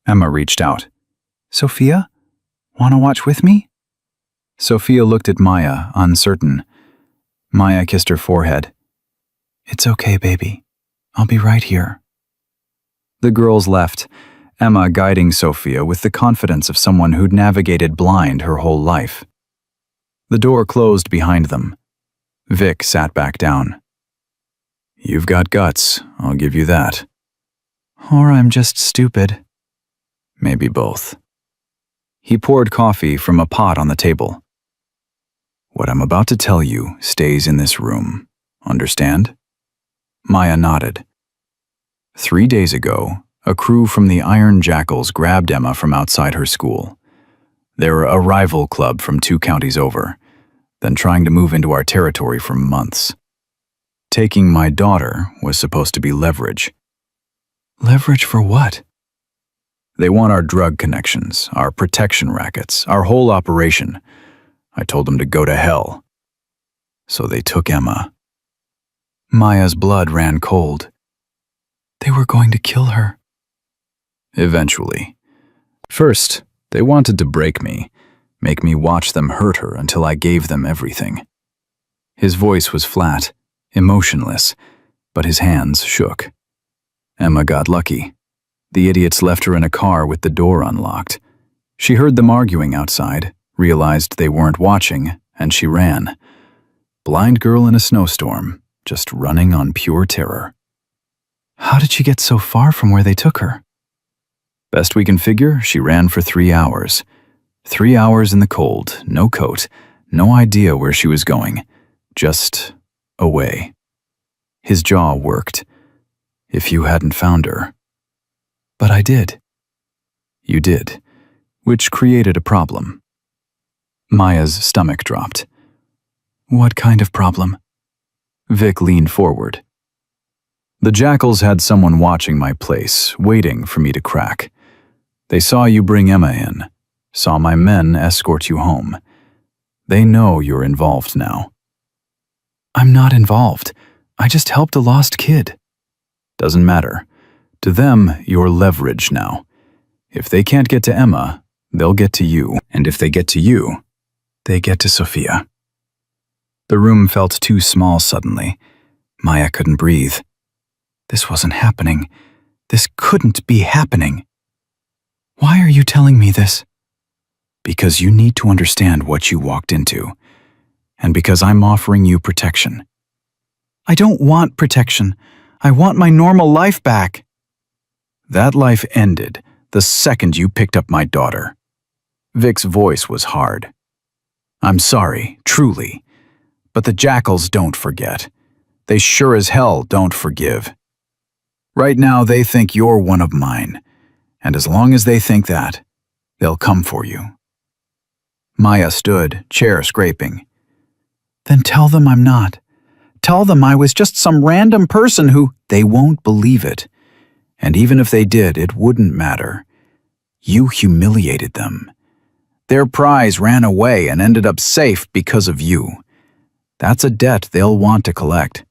Emma reached out. Sophia, wanna watch with me? Sophia looked at Maya, uncertain. Maya kissed her forehead. It's okay, baby. I'll be right here. The girls left. Emma guiding Sophia with the confidence of someone who'd navigated blind her whole life. The door closed behind them. Vic sat back down. "You've got guts, I'll give you that." Or I'm just stupid. Maybe both. He poured coffee from a pot on the table. "What I'm about to tell you stays in this room. Understand?" Maya nodded. 3 days ago, a crew from the Iron Jackals grabbed Emma from outside her school. They're a rival club from 2 counties over, then trying to move into our territory for months. Taking my daughter was supposed to be leverage. Leverage for what? They want our drug connections, our protection rackets, our whole operation. I told them to go to hell. So they took Emma. Maya's blood ran cold. They were going to kill her. Eventually. First, they wanted to break me, make me watch them hurt her until I gave them everything. His voice was flat, emotionless, but his hands shook. Emma got lucky. The idiots left her in a car with the door unlocked. She heard them arguing outside, realized they weren't watching, and she ran. Blind girl in a snowstorm, just running on pure terror. How did she get so far from where they took her? Best we can figure, she ran for 3 hours. 3 hours in the cold, no coat, no idea where she was going. Just away. His jaw worked. If you hadn't found her. But I did. You did, which created a problem. Maya's stomach dropped. What kind of problem? Vic leaned forward. The Jackals had someone watching my place, waiting for me to crack. They saw you bring Emma in, saw my men escort you home. They know you're involved now. I'm not involved. I just helped a lost kid. Doesn't matter. To them, you're leverage now. If they can't get to Emma, they'll get to you. And if they get to you, they get to Sophia. The room felt too small suddenly. Maya couldn't breathe. This wasn't happening. This couldn't be happening. Why are you telling me this? Because you need to understand what you walked into. And because I'm offering you protection. I don't want protection. I want my normal life back. That life ended the second you picked up my daughter. Vic's voice was hard. I'm sorry, truly. But the Jackals don't forget. They sure as hell don't forgive. Right now they think you're one of mine. And as long as they think that, they'll come for you. Maya stood, chair scraping. Then tell them I'm not. Tell them I was just some random person who... They won't believe it. And even if they did, it wouldn't matter. You humiliated them. Their prize ran away and ended up safe because of you. That's a debt they'll want to collect.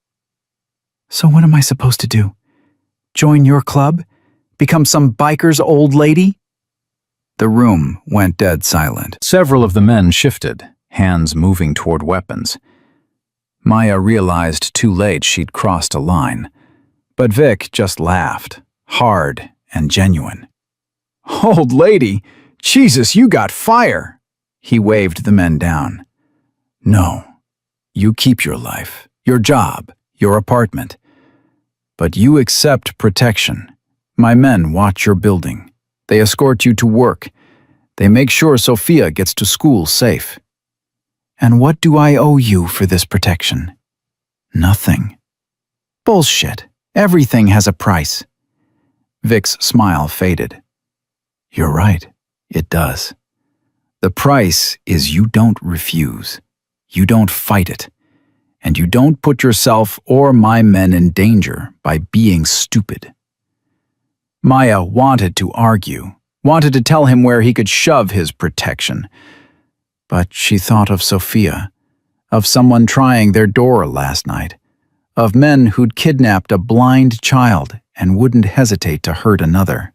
So what am I supposed to do? Join your club? Become some biker's old lady? The room went dead silent. Several of the men shifted, hands moving toward weapons. Maya realized too late she'd crossed a line. But Vic just laughed, hard and genuine. Old lady, Jesus, you got fire! He waved the men down. No, you keep your life, your job, your apartment. But you accept protection. My men watch your building. They escort you to work. They make sure Sophia gets to school safe. And what do I owe you for this protection? Nothing. Bullshit. Everything has a price. Vic's smile faded. You're right, it does. The price is you don't refuse. You don't fight it. And you don't put yourself or my men in danger by being stupid. Maya wanted to argue, wanted to tell him where he could shove his protection. But she thought of Sophia, of someone trying their door last night, of men who'd kidnapped a blind child and wouldn't hesitate to hurt another.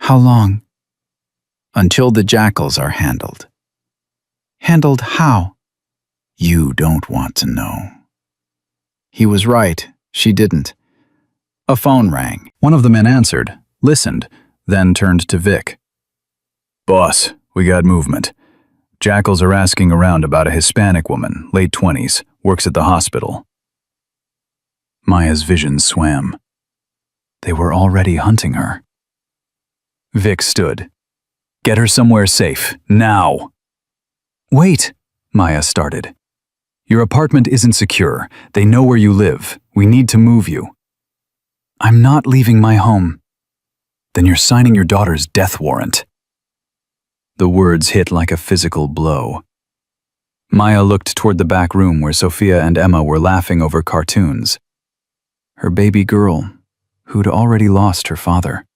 How long? Until the Jackals are handled. Handled how? You don't want to know. He was right, she didn't. A phone rang. One of the men answered, listened, then turned to Vic. "Boss, we got movement. Jackals are asking around about a Hispanic woman, late 20s, works at the hospital." Maya's vision swam. They were already hunting her. Vic stood. "Get her somewhere safe, now!" "Wait," Maya started. "Your apartment isn't secure. They know where you live. We need to move you." "I'm not leaving my home." "Then you're signing your daughter's death warrant." The words hit like a physical blow. Maya looked toward the back room where Sophia and Emma were laughing over cartoons. Her baby girl, who'd already lost her father,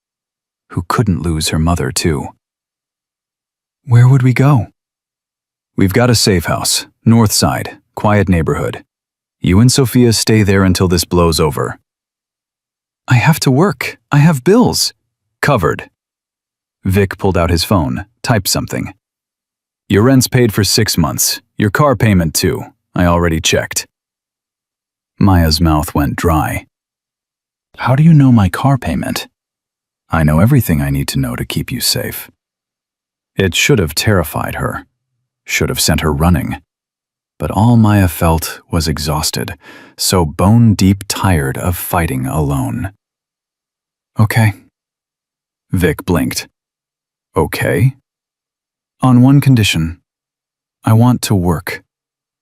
who couldn't lose her mother too. "Where would we go?" "We've got a safe house, north side, quiet neighborhood. You and Sophia stay there until this blows over." "I have to work. I have bills." "Covered." Vic pulled out his phone, typed something. "Your rent's paid for 6 months. Your car payment too. I already checked." Maya's mouth went dry. "How do you know my car payment?" "I know everything I need to know to keep you safe." It should have terrified her, should have sent her running. But all Maya felt was exhausted, so bone-deep tired of fighting alone. "Okay." Vic blinked. "Okay?" "On one condition. I want to work.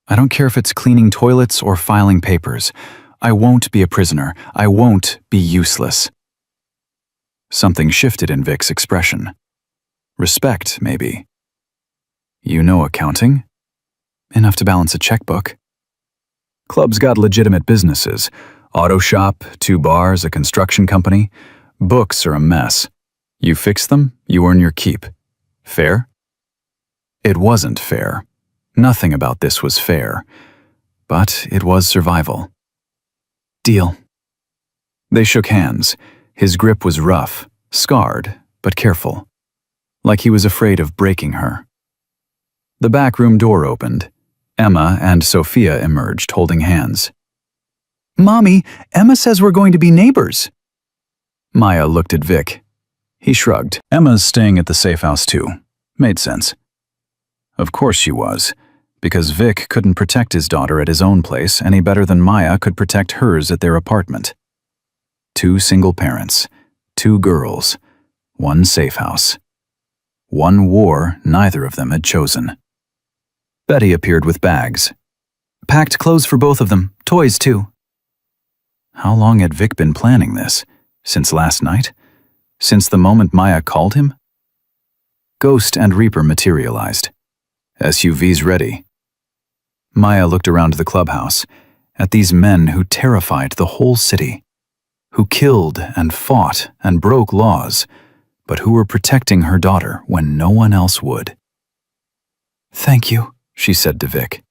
I don't care if it's cleaning toilets or filing papers. I won't be a prisoner. I won't be useless." Something shifted in Vic's expression. Respect, maybe. "You know accounting?" "Enough to balance a checkbook." "Club's got legitimate businesses. Auto shop, 2 bars, a construction company. Books are a mess. You fix them, you earn your keep. Fair?" It wasn't fair. Nothing about this was fair. But it was survival. "Deal." They shook hands. His grip was rough, scarred, but careful. Like he was afraid of breaking her. The back room door opened. Emma and Sophia emerged holding hands. "Mommy, Emma says we're going to be neighbors." Maya looked at Vic. He shrugged. "Emma's staying at the safe house too." Made sense. Of course she was, because Vic couldn't protect his daughter at his own place any better than Maya could protect hers at their apartment. 2 single parents, 2 girls, 1 safe house. 1 war neither of them had chosen. Betty appeared with bags. "Packed clothes for both of them, toys too." How long had Vic been planning this? Since last night? Since the moment Maya called him? Ghost and Reaper materialized. SUVs ready. Maya looked around the clubhouse, at these men who terrified the whole city, who killed and fought and broke laws, but who were protecting her daughter when no one else would. "Thank you," she said to Vic.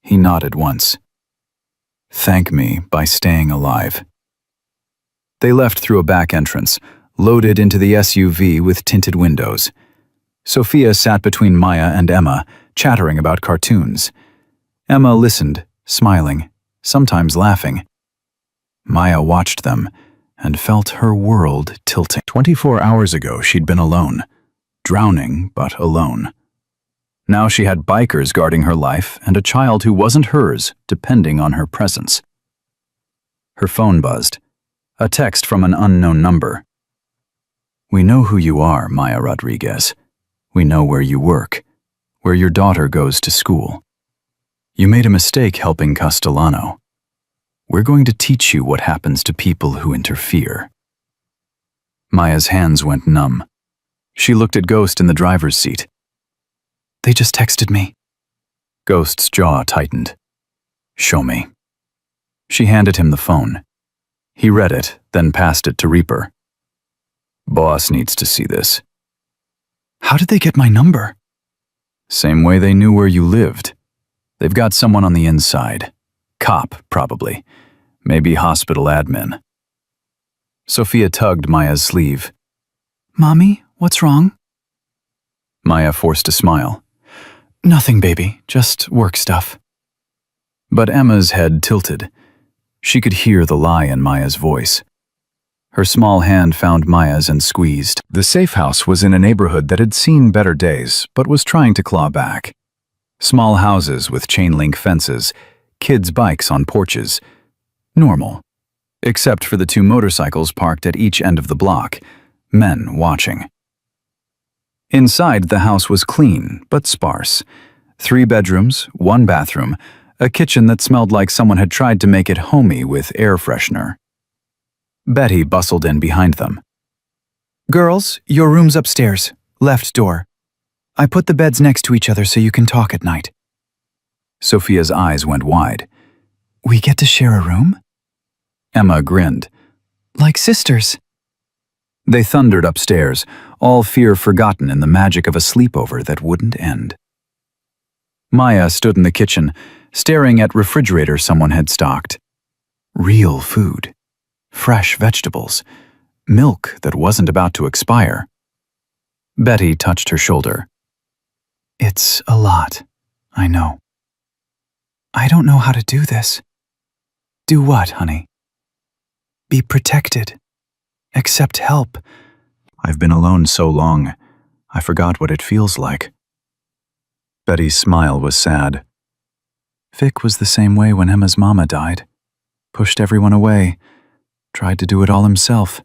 He nodded once. "Thank me by staying alive." They left through a back entrance, loaded into the SUV with tinted windows. Sophia sat between Maya and Emma, chattering about cartoons. Emma listened, smiling, sometimes laughing. Maya watched them and felt her world tilting. 24 hours ago she'd been alone, drowning but alone. Now she had bikers guarding her life and a child who wasn't hers depending on her presence. Her phone buzzed. A text from an unknown number. "We know who you are, Maya Rodriguez. We know where you work, where your daughter goes to school. You made a mistake helping Castellano. We're going to teach you what happens to people who interfere." Maya's hands went numb. She looked at Ghost in the driver's seat. "They just texted me." Ghost's jaw tightened. "Show me." She handed him the phone. He read it, then passed it to Reaper. "Boss needs to see this." "How did they get my number?" "Same way they knew where you lived. They've got someone on the inside. Cop, probably. Maybe hospital admin." Sophia tugged Maya's sleeve. "Mommy, what's wrong?" Maya forced a smile. "Nothing, baby, just work stuff." But Emma's head tilted. She could hear the lie in Maya's voice. Her small hand found Maya's and squeezed. The safe house was in a neighborhood that had seen better days, but was trying to claw back. Small houses with chain-link fences, kids' bikes on porches. Normal. Except for the 2 motorcycles parked at each end of the block, men watching. Inside, the house was clean, but sparse. 3 bedrooms, 1 bathroom, a kitchen that smelled like someone had tried to make it homey with air freshener. Betty bustled in behind them. Girls, your room's upstairs, left door. I put the beds next to each other so you can talk at night. Sophia's eyes went wide. We get to share a room? Emma grinned. Like sisters. They thundered upstairs, all fear forgotten in the magic of a sleepover that wouldn't end. Maya stood in the kitchen, staring at refrigerator someone had stocked. Real food. Fresh vegetables. Milk that wasn't about to expire. Betty touched her shoulder. It's a lot, I know. I don't know how to do this. Do what, honey? Be protected. Accept help. I've been alone so long, I forgot what it feels like. Betty's smile was sad. Vic was the same way when Emma's mama died. Pushed everyone away. Tried to do it all himself.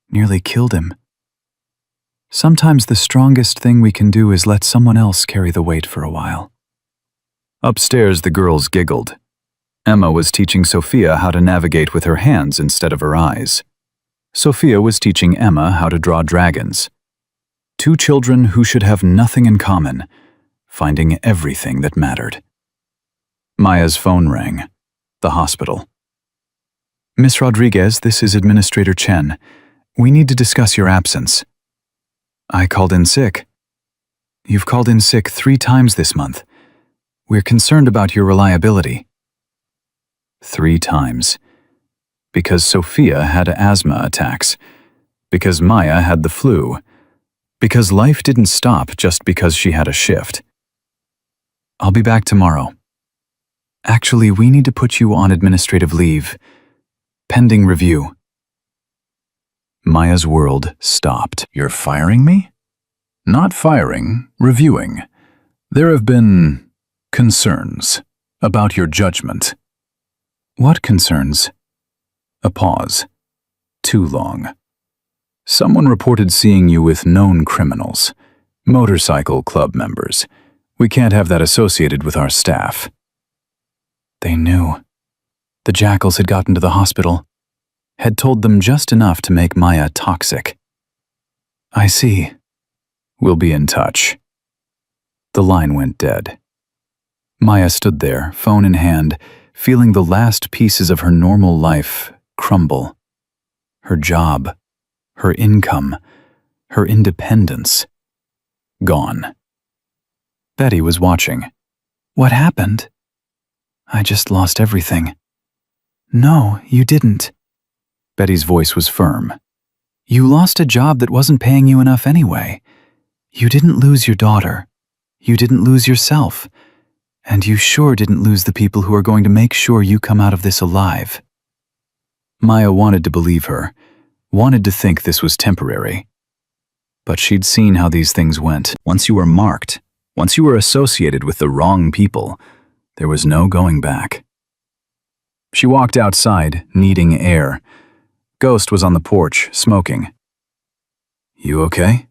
Nearly killed him. Sometimes the strongest thing we can do is let someone else carry the weight for a while. Upstairs, the girls giggled. Emma was teaching Sophia how to navigate with her hands instead of her eyes. Sophia was teaching Emma how to draw dragons. 2 children who should have nothing in common, finding everything that mattered. Maya's phone rang. The hospital. Miss Rodriguez, this is Administrator Chen. We need to discuss your absence. I called in sick. You've called in sick 3 times this month. We're concerned about your reliability. 3 times. Because Sophia had asthma attacks. Because Maya had the flu. Because life didn't stop just because she had a shift. I'll be back tomorrow. Actually, we need to put you on administrative leave. Pending review. Maya's world stopped. You're firing me? Not firing, reviewing. There have been concerns about your judgment. What concerns? A pause. Too long. Someone reported seeing you with known criminals, motorcycle club members. We can't have that associated with our staff. They knew. The jackals had gotten to the hospital, had told them just enough to make Maya toxic. I see. We'll be in touch. The line went dead. Maya stood there, phone in hand, feeling the last pieces of her normal life crumble. Her job, her income, her independence. Gone. Betty was watching. What happened? I just lost everything. No, you didn't. Betty's voice was firm. You lost a job that wasn't paying you enough anyway. You didn't lose your daughter. You didn't lose yourself. And you sure didn't lose the people who are going to make sure you come out of this alive. Maya wanted to believe her, wanted to think this was temporary. But she'd seen how these things went. Once you were marked, once you were associated with the wrong people, there was no going back. She walked outside, needing air. Ghost was on the porch, smoking. You okay?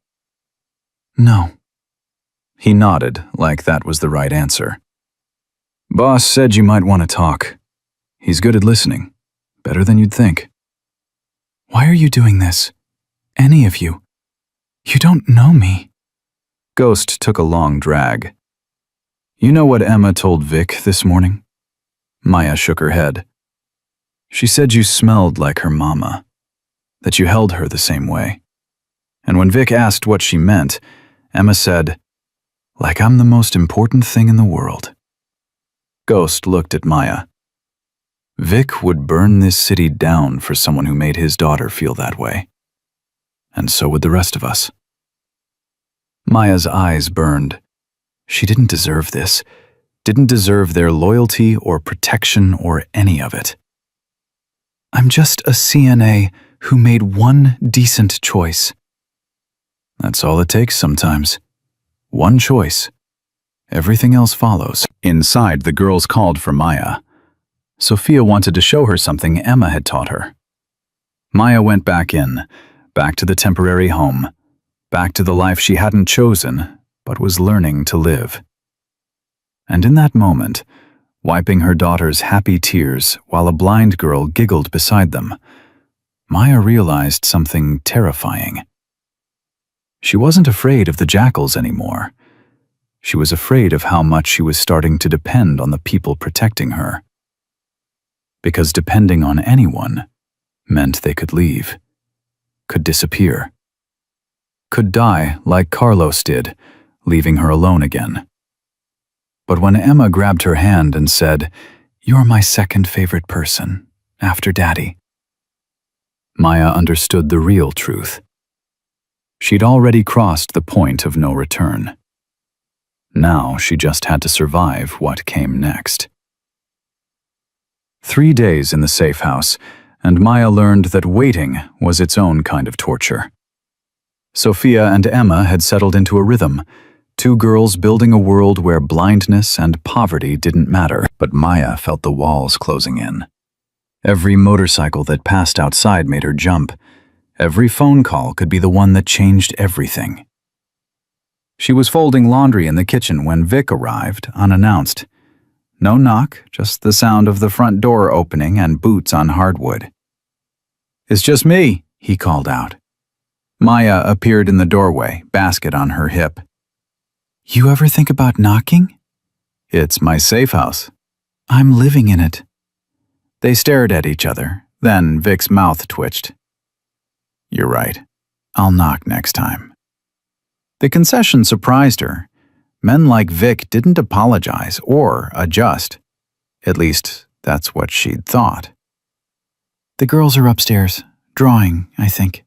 No. He nodded, like that was the right answer. Boss said you might want to talk. He's good at listening. Better than you'd think. Why are you doing this? Any of you? You don't know me. Ghost took a long drag. You know what Emma told Vic this morning? Maya shook her head. She said you smelled like her mama, that you held her the same way. And when Vic asked what she meant, Emma said, like I'm the most important thing in the world. Ghost looked at Maya. Vic would burn this city down for someone who made his daughter feel that way. And so would the rest of us. Maya's eyes burned. She didn't deserve this, didn't deserve their loyalty or protection or any of it. I'm just a CNA who made one decent choice. That's all it takes sometimes. One choice. Everything else follows. Inside, the girls called for Maya. Sophia wanted to show her something Emma had taught her. Maya went back in, back to the temporary home, back to the life she hadn't chosen, but was learning to live. And in that moment, wiping her daughter's happy tears while a blind girl giggled beside them, Maya realized something terrifying. She wasn't afraid of the jackals anymore. She was afraid of how much she was starting to depend on the people protecting her. Because depending on anyone meant they could leave, could disappear, could die like Carlos did, leaving her alone again. But when Emma grabbed her hand and said, "You're my second favorite person, after Daddy," Maya understood the real truth. She'd already crossed the point of no return. Now she just had to survive what came next. 3 days in the safe house, and Maya learned that waiting was its own kind of torture. Sophia and Emma had settled into a rhythm, two girls building a world where blindness and poverty didn't matter. But Maya felt the walls closing in. Every motorcycle that passed outside made her jump. Every phone call could be the one that changed everything. She was folding laundry in the kitchen when Vic arrived, unannounced. No knock, just the sound of the front door opening and boots on hardwood. "It's just me," he called out. Maya appeared in the doorway, basket on her hip. You ever think about knocking? "It's my safe house." I'm living in it. They stared at each other, then Vic's mouth twitched. "You're right. I'll knock next time." The concession surprised her. Men like Vic didn't apologize or adjust. At least, that's what she'd thought. The girls are upstairs, drawing, I think.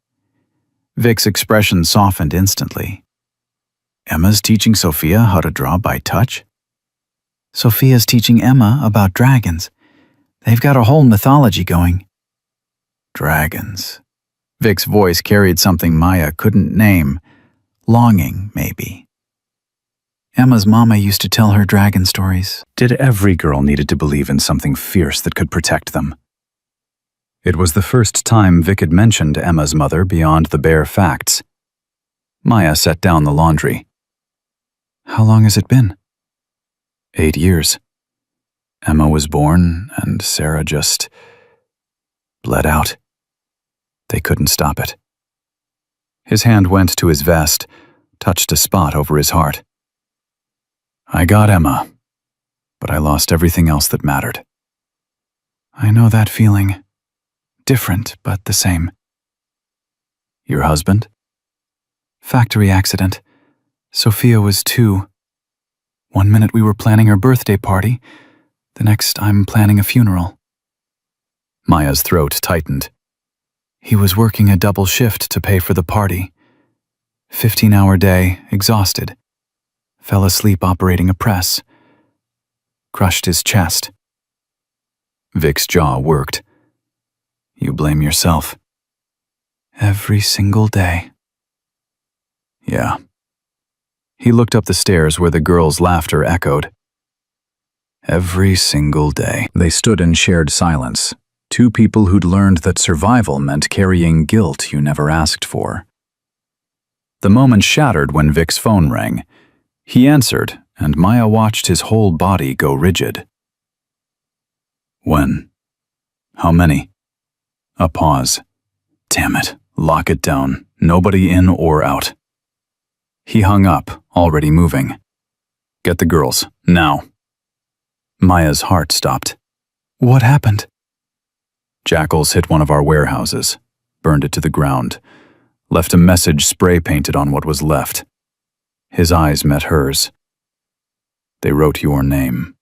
Vic's expression softened instantly. Emma's teaching Sophia how to draw by touch? Sophia's teaching Emma about dragons. They've got a whole mythology going. Dragons. Vic's voice carried something Maya couldn't name. Longing, maybe. Emma's mama used to tell her dragon stories. Did every girl needed to believe in something fierce that could protect them? It was the first time Vic had mentioned Emma's mother beyond the bare facts. Maya set down the laundry. How long has it been? 8 years. Emma was born, and Sarah just bled out. They couldn't stop it. His hand went to his vest, touched a spot over his heart. I got Emma, but I lost everything else that mattered. I know that feeling. Different, but the same. Your husband? Factory accident. Sophia was 2. One minute we were planning her birthday party, the next I'm planning a funeral. Maya's throat tightened. He was working a double shift to pay for the party. 15-hour day, exhausted. Fell asleep operating a press. Crushed his chest. Vic's jaw worked. You blame yourself. Every single day. Yeah. He looked up the stairs where the girls' laughter echoed. Every single day. They stood in shared silence. Two people who'd learned that survival meant carrying guilt you never asked for. The moment shattered when Vic's phone rang. He answered, and Maya watched his whole body go rigid. When? How many? A pause. Damn it, lock it down. Nobody in or out. He hung up, already moving. Get the girls, now. Maya's heart stopped. What happened? Jackals hit one of our warehouses, burned it to the ground, left a message spray-painted on what was left. His eyes met hers. They wrote your name.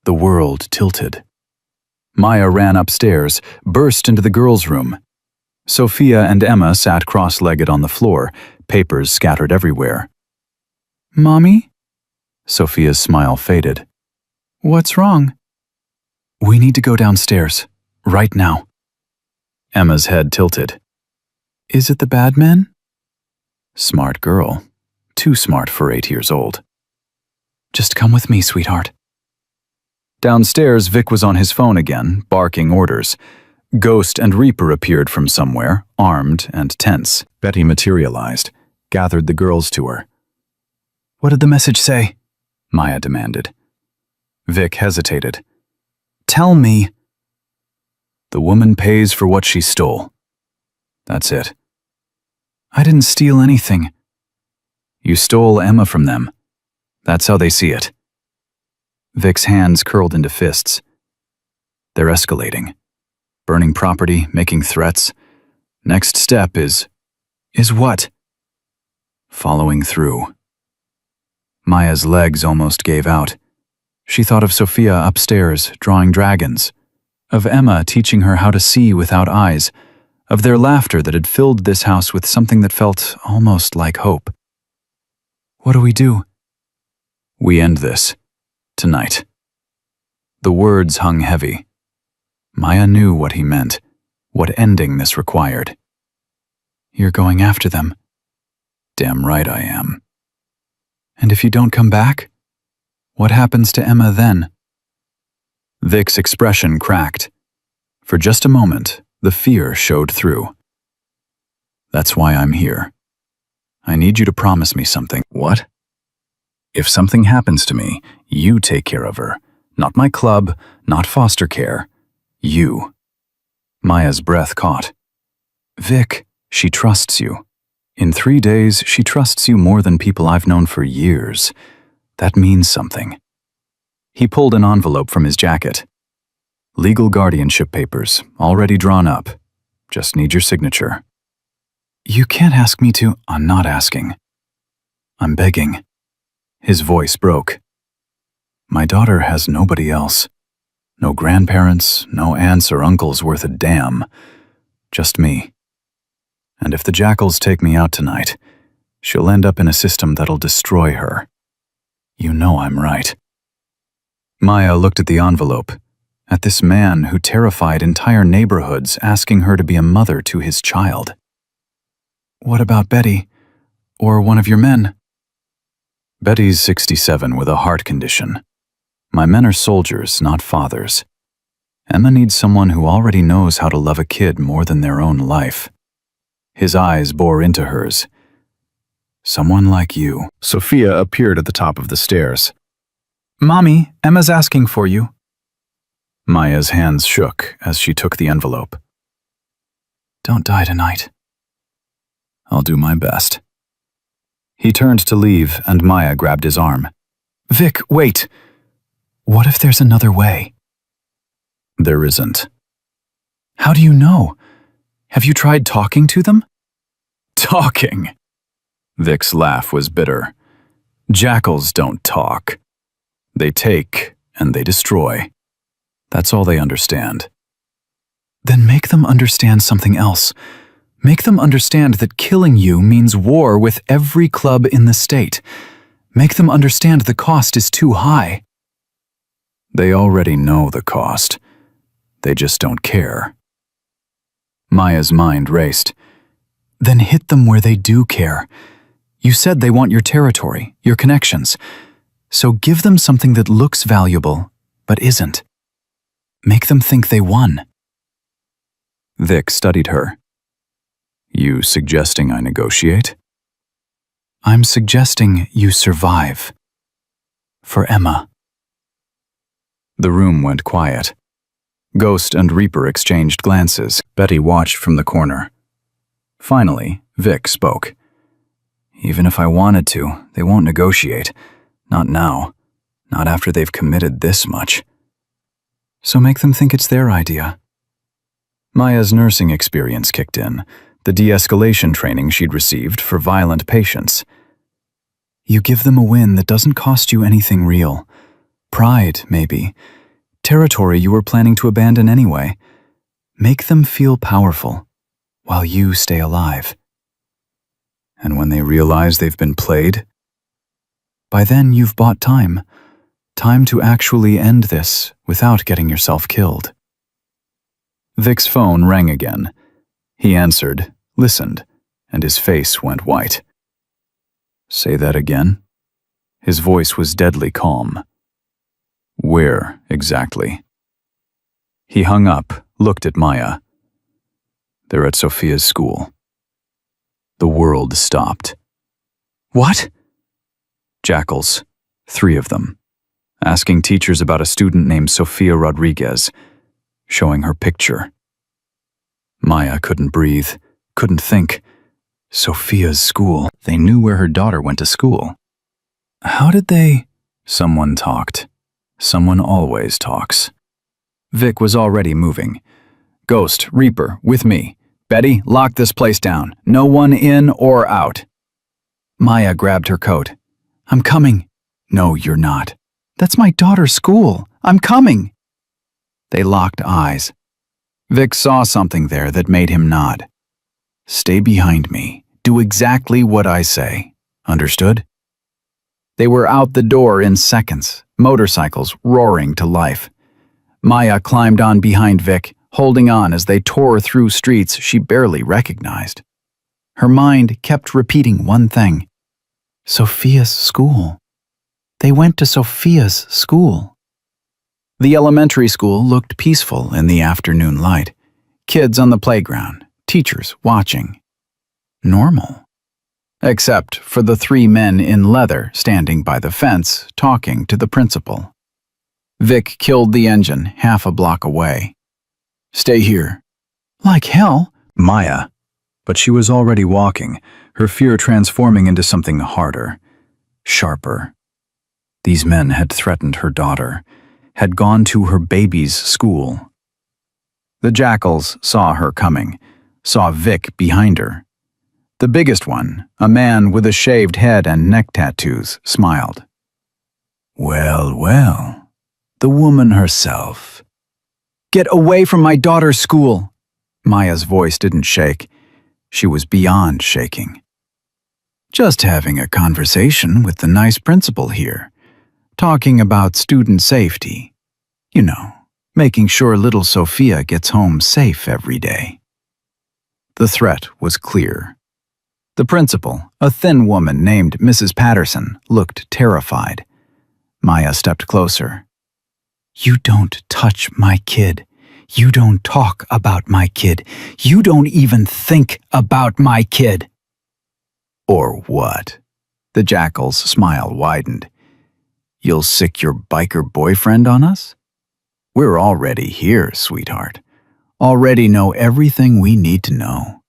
The world tilted. Maya ran upstairs, burst into the girls' room. Sophia and Emma sat cross-legged on the floor, papers scattered everywhere. Mommy? Sophia's smile faded. What's wrong? We need to go downstairs, right now. Emma's head tilted. Is it the bad men? Smart girl. Too smart for 8 years old. Just come with me, sweetheart. Downstairs, Vic was on his phone again, barking orders. Ghost and Reaper appeared from somewhere, armed and tense. Betty materialized, gathered the girls to her. What did the message say? Maya demanded. Vic hesitated. Tell me. The woman pays for what she stole. That's it. I didn't steal anything. You stole Emma from them. That's how they see it. Vic's hands curled into fists. They're escalating. Burning property, making threats. Next step is what? following through. Maya's legs almost gave out. She thought of Sophia upstairs, drawing dragons. Of Emma teaching her how to see without eyes. Of their laughter that had filled this house with something that felt almost like hope. What do we do? We end this. Tonight. The words hung heavy. Maya knew what he meant, what ending this required. You're going after them. Damn right I am. And if you don't come back? What happens to Emma then? Vic's expression cracked. For just a moment, the fear showed through. That's why I'm here. I need you to promise me something. What? If something happens to me, you take care of her. Not my club, not foster care. You. Maya's breath caught. Vic, she trusts you. In 3 days, she trusts you more than people I've known for years. That means something. He pulled an envelope from his jacket. Legal guardianship papers, already drawn up. Just need your signature. You can't ask me to. I'm not asking. I'm begging. His voice broke. My daughter has nobody else. No grandparents, no aunts or uncles worth a damn. Just me. And if the jackals take me out tonight, she'll end up in a system that'll destroy her. You know I'm right. Maya looked at the envelope, at this man who terrified entire neighborhoods asking her to be a mother to his child. What about Betty? Or one of your men? Betty's 67 with a heart condition. My men are soldiers, not fathers. Emma needs someone who already knows how to love a kid more than their own life. His eyes bore into hers. Someone like you. Sophia appeared at the top of the stairs. Mommy, Emma's asking for you. Maya's hands shook as she took the envelope. Don't die tonight. I'll do my best. He turned to leave, and Maya grabbed his arm. Vic, wait. What if there's another way? There isn't. How do you know? Have you tried talking to them? Talking? Vic's laugh was bitter. Jackals don't talk. They take and they destroy. That's all they understand. Then make them understand something else. Make them understand that killing you means war with every club in the state. Make them understand the cost is too high. They already know the cost. They just don't care. Maya's mind raced. Then hit them where they do care. You said they want your territory, your connections. So give them something that looks valuable, but isn't. Make them think they won. Vic studied her. You suggesting I negotiate? I'm suggesting you survive. For Emma. The room went quiet. Ghost and Reaper exchanged glances. Betty watched from the corner. Finally, Vic spoke. Even if I wanted to, they won't negotiate. Not now. Not after they've committed this much. So make them think it's their idea. Maya's nursing experience kicked in, the de-escalation training she'd received for violent patients. You give them a win that doesn't cost you anything real. Pride, maybe. Territory you were planning to abandon anyway. Make them feel powerful, while you stay alive. And when they realize they've been played? By then you've bought time. Time to actually end this without getting yourself killed. Vic's phone rang again. He answered, listened, and his face went white. Say that again? His voice was deadly calm. Where, exactly? He hung up, looked at Maya. They're at Sophia's school. The world stopped. What? Jackals, 3 of them, asking teachers about a student named Sofia Rodriguez, showing her picture. Maya couldn't breathe, couldn't think. Sophia's school. They knew where her daughter went to school. How did they? Someone talked. Someone always talks. Vic was already moving. Ghost, Reaper, with me. Betty, lock this place down. No one in or out. Maya grabbed her coat. I'm coming. No, you're not. That's my daughter's school. I'm coming. They locked eyes. Vic saw something there that made him nod. Stay behind me. Do exactly what I say. Understood? They were out the door in seconds, motorcycles roaring to life. Maya climbed on behind Vic, holding on as they tore through streets she barely recognized. Her mind kept repeating one thing. Sophia's school. They went to Sophia's school. The elementary school looked peaceful in the afternoon light. Kids on the playground, teachers watching. Normal. Except for the 3 men in leather standing by the fence talking to the principal. Vic killed the engine half a block away. Stay here. Like hell. Maya. But she was already walking, her fear transforming into something harder, sharper. These men had threatened her daughter, had gone to her baby's school. The jackals saw her coming, saw Vic behind her. The biggest one, a man with a shaved head and neck tattoos, smiled. Well, well, the woman herself. Get away from my daughter's school. Maya's voice didn't shake. She was beyond shaking. Just having a conversation with the nice principal here, talking about student safety. You know, making sure little Sophia gets home safe every day. The threat was clear. The principal, a thin woman named Mrs. Patterson, looked terrified. Maya stepped closer. You don't touch my kid. You don't talk about my kid. You don't even think about my kid. Or what? The jackal's smile widened. You'll sick your biker boyfriend on us? We're already here, sweetheart. Already know everything we need to know.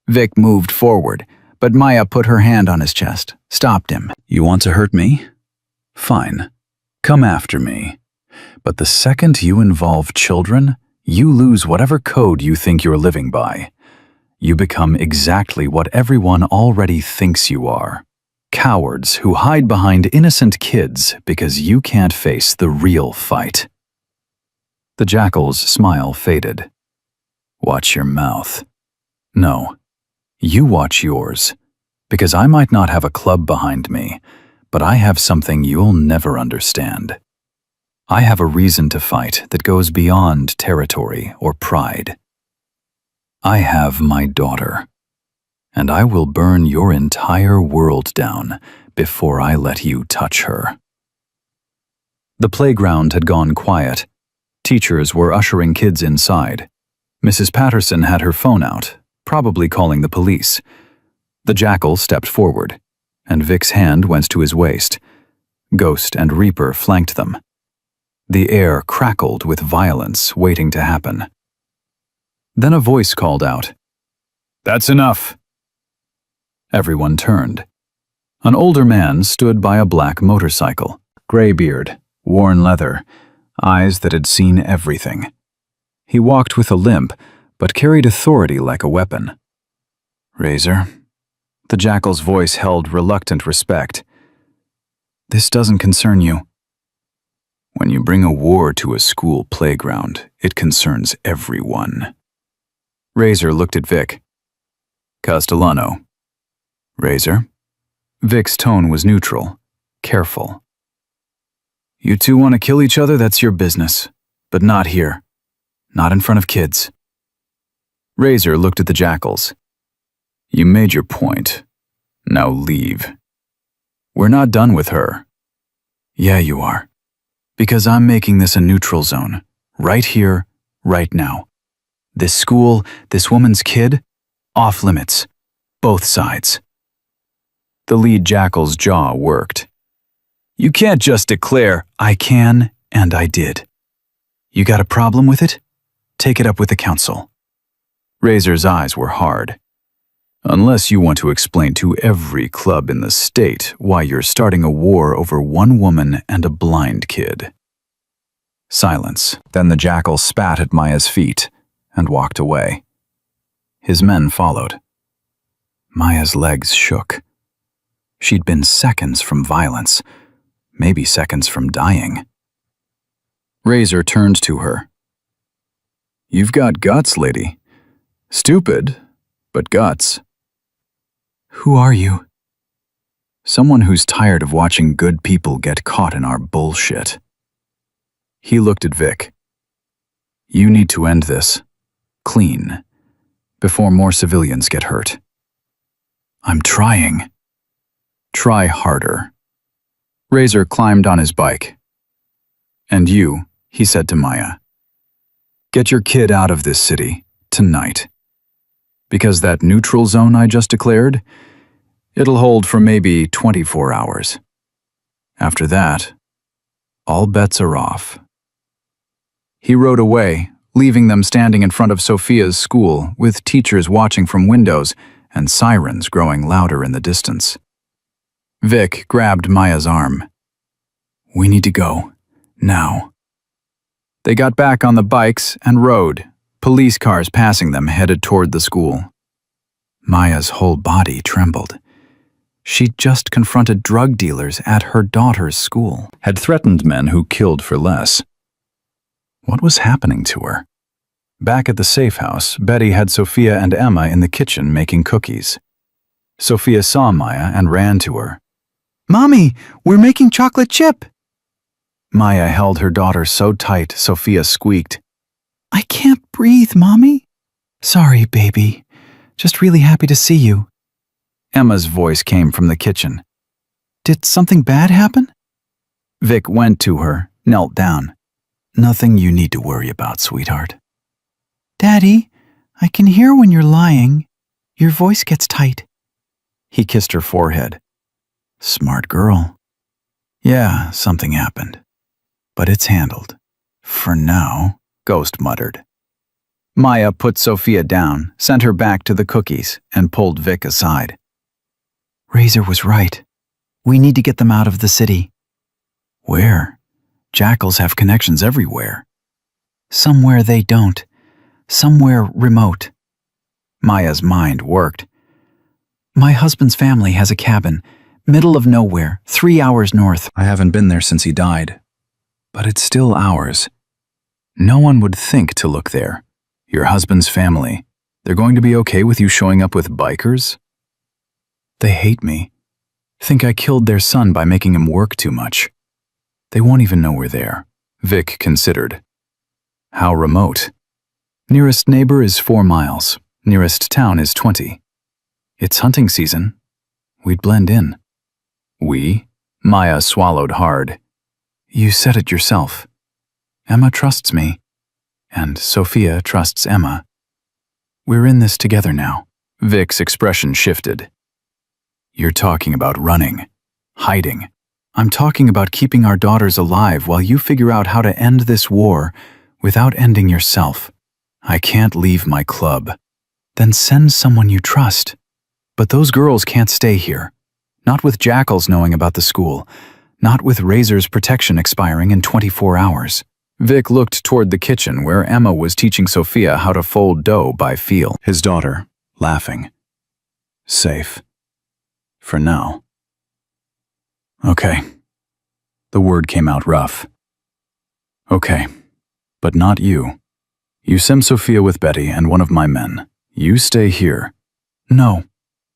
Vic moved forward, but Maya put her hand on his chest, stopped him. You want to hurt me? Fine. Come after me. But the second you involve children, you lose whatever code you think you're living by. You become exactly what everyone already thinks you are. Cowards who hide behind innocent kids because you can't face the real fight. The jackal's smile faded. Watch your mouth. No, you watch yours, because I might not have a club behind me, but I have something you'll never understand. I have a reason to fight that goes beyond territory or pride. I have my daughter, and I will burn your entire world down before I let you touch her. The playground had gone quiet. Teachers were ushering kids inside. Mrs. Patterson had her phone out, probably calling the police. The jackal stepped forward, and Vic's hand went to his waist. Ghost and Reaper flanked them. The air crackled with violence waiting to happen. Then a voice called out, "That's enough." Everyone turned. An older man stood by a black motorcycle, gray beard, worn leather, eyes that had seen everything. He walked with a limp, but carried authority like a weapon. Razor. The jackal's voice held reluctant respect. This doesn't concern you. When you bring a war to a school playground, it concerns everyone. Razor looked at Vic. Castellano. Razor. Vic's tone was neutral, careful. You two want to kill each other, that's your business. But not here. Not in front of kids. Razor looked at the jackals. You made your point. Now leave. We're not done with her. Yeah, you are. Because I'm making this a neutral zone. Right here, right now. This school, this woman's kid, off limits. Both sides. The lead jackal's jaw worked. You can't just declare, I can, and I did. You got a problem with it? Take it up with the council. Razor's eyes were hard. Unless you want to explain to every club in the state why you're starting a war over one woman and a blind kid. Silence. Then the jackal spat at Maya's feet and walked away. His men followed. Maya's legs shook. She'd been seconds from violence, maybe seconds from dying. Razor turned to her. You've got guts, lady. Stupid, but guts. Who are you? Someone who's tired of watching good people get caught in our bullshit. He looked at Vic. You need to end this. Clean. Before more civilians get hurt. I'm trying. Try harder. Razor climbed on his bike. And you, he said to Maya. Get your kid out of this city, tonight. Because that neutral zone I just declared, it'll hold for maybe 24 hours. After that, all bets are off. He rode away, leaving them standing in front of Sophia's school with teachers watching from windows and sirens growing louder in the distance. Vic grabbed Maya's arm. We need to go, now. They got back on the bikes and rode, police cars passing them headed toward the school. Maya's whole body trembled. She'd just confronted drug dealers at her daughter's school, had threatened men who killed for less. What was happening to her? Back at the safe house, Betty had Sophia and Emma in the kitchen making cookies. Sophia saw Maya and ran to her. Mommy, we're making chocolate chip! Maya held her daughter so tight, Sophia squeaked. I can't breathe, Mommy. Sorry, baby. Just really happy to see you. Emma's voice came from the kitchen. Did something bad happen? Vic went to her, knelt down. Nothing you need to worry about, sweetheart. Daddy, I can hear when you're lying. Your voice gets tight. He kissed her forehead. Smart girl. Yeah, something happened. But it's handled. For now, Ghost muttered. Maya put Sophia down, sent her back to the cookies, and pulled Vic aside. Razor was right. We need to get them out of the city. Where? Jackals have connections everywhere. Somewhere they don't. Somewhere remote. Maya's mind worked. My husband's family has a cabin, middle of nowhere, 3 hours north. I haven't been there since he died. But it's still ours. No one would think to look there. Your husband's family. They're going to be okay with you showing up with bikers? They hate me. Think I killed their son by making him work too much. They won't even know we're there. Vic considered. How remote? Nearest neighbor is 4 miles. Nearest town is 20. It's hunting season. We'd blend in. We? Maya swallowed hard. You said it yourself. Emma trusts me. And Sophia trusts Emma. We're in this together now. Vic's expression shifted. You're talking about running, hiding. I'm talking about keeping our daughters alive while you figure out how to end this war without ending yourself. I can't leave my club. Then send someone you trust. But those girls can't stay here. Not with jackals knowing about the school. Not with Razor's protection expiring in 24 hours. Vic looked toward the kitchen where Emma was teaching Sophia how to fold dough by feel. His daughter, laughing. Safe. For now. Okay. The word came out rough. Okay. But not you. You send Sophia with Betty and one of my men. You stay here. No.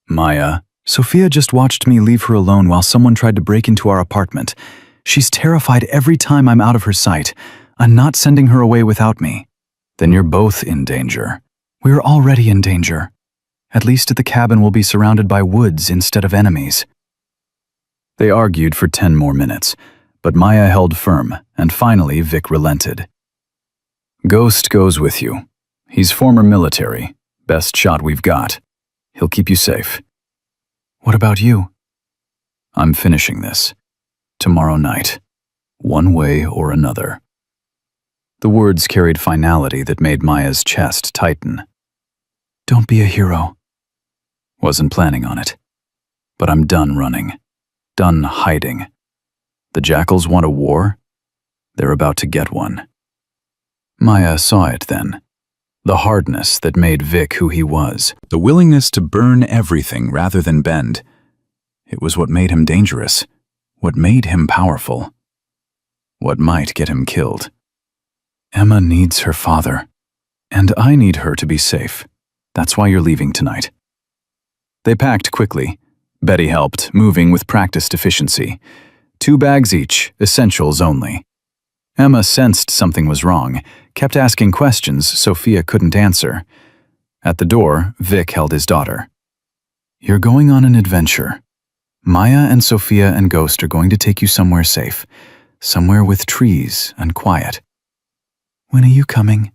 Maya, Sophia just watched me leave her alone while someone tried to break into our apartment. She's terrified every time I'm out of her sight. I'm not sending her away without me. Then you're both in danger. We're already in danger. At least the cabin will be surrounded by woods instead of enemies. They argued for 10 more minutes, but Maya held firm, and finally Vic relented. Ghost goes with you. He's former military. Best shot we've got. He'll keep you safe. What about you? I'm finishing this. Tomorrow night. One way or another. The words carried finality that made Maya's chest tighten. Don't be a hero. Wasn't planning on it. But I'm done running. Done hiding. The jackals want a war? They're about to get one. Maya saw it then. The hardness that made Vic who he was. The willingness to burn everything rather than bend. It was what made him dangerous. What made him powerful. What might get him killed. Emma needs her father. And I need her to be safe. That's why you're leaving tonight. They packed quickly. Betty helped, moving with practiced efficiency. 2 bags each, essentials only. Emma sensed something was wrong, kept asking questions Sophia couldn't answer. At the door, Vic held his daughter. You're going on an adventure. Maya and Sophia and Ghost are going to take you somewhere safe, somewhere with trees and quiet. When are you coming?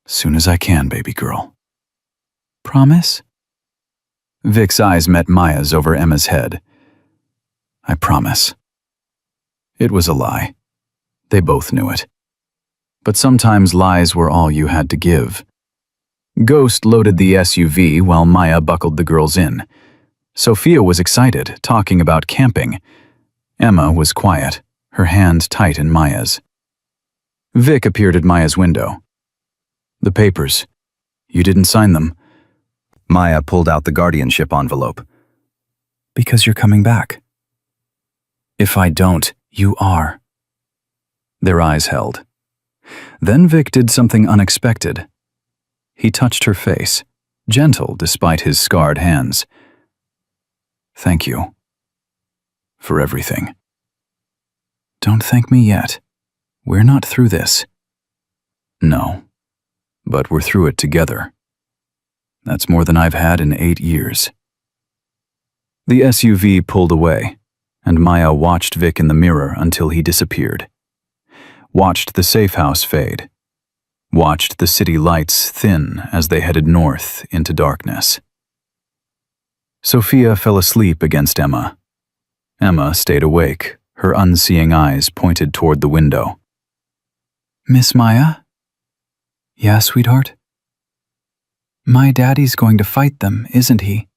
Soon as I can, baby girl. Promise? Vic's eyes met Maya's over Emma's head. I promise. It was a lie. They both knew it. But sometimes lies were all you had to give. Ghost loaded the SUV while Maya buckled the girls in. Sophia was excited, talking about camping. Emma was quiet, her hand tight in Maya's. Vic appeared at Maya's window. The papers. You didn't sign them. Maya pulled out the guardianship envelope. Because you're coming back. If I don't, you are. Their eyes held. Then Vic did something unexpected. He touched her face, gentle despite his scarred hands. Thank you. For everything. Don't thank me yet. We're not through this. No. But we're through it together. That's more than I've had in 8 years. The SUV pulled away, and Maya watched Vic in the mirror until he disappeared. Watched the safe house fade. Watched the city lights thin as they headed north into darkness. Sophia fell asleep against Emma. Emma stayed awake, her unseeing eyes pointed toward the window. Miss Maya? Yeah, sweetheart? My daddy's going to fight them, isn't he?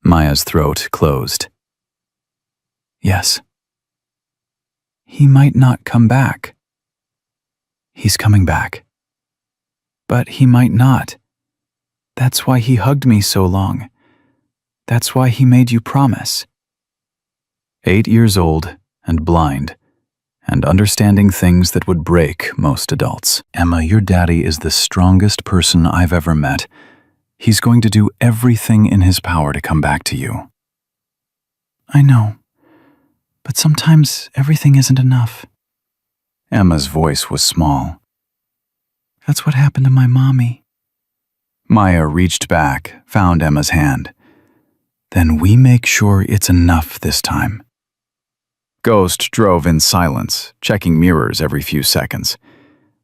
Maya's throat closed. Yes. He might not come back. He's coming back. But he might not. That's why he hugged me so long. That's why he made you promise. 8 years old and blind, and understanding things that would break most adults. Emma, your daddy is the strongest person I've ever met. He's going to do everything in his power to come back to you. I know, but sometimes everything isn't enough. Emma's voice was small. That's what happened to my mommy. Maya reached back, found Emma's hand. Then we make sure it's enough this time. Ghost drove in silence, checking mirrors every few seconds.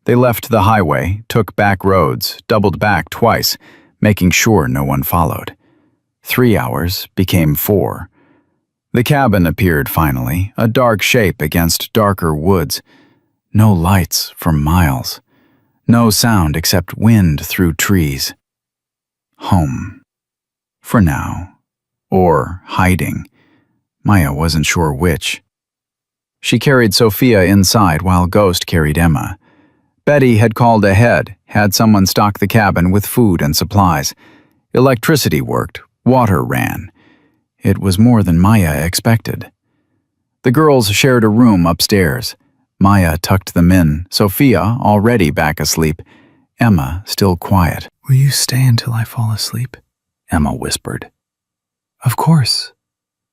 They left the highway, took back roads, doubled back twice, making sure no one followed. 3 hours became 4. The cabin appeared finally, a dark shape against darker woods. No lights for miles. No sound except wind through trees. Home. For now. Or hiding. Maya wasn't sure which. She carried Sophia inside while Ghost carried Emma. Betty had called ahead, had someone stock the cabin with food and supplies. Electricity worked, water ran. It was more than Maya expected. The girls shared a room upstairs. Maya tucked them in, Sophia already back asleep, Emma still quiet. Will you stay until I fall asleep? Emma whispered. Of course.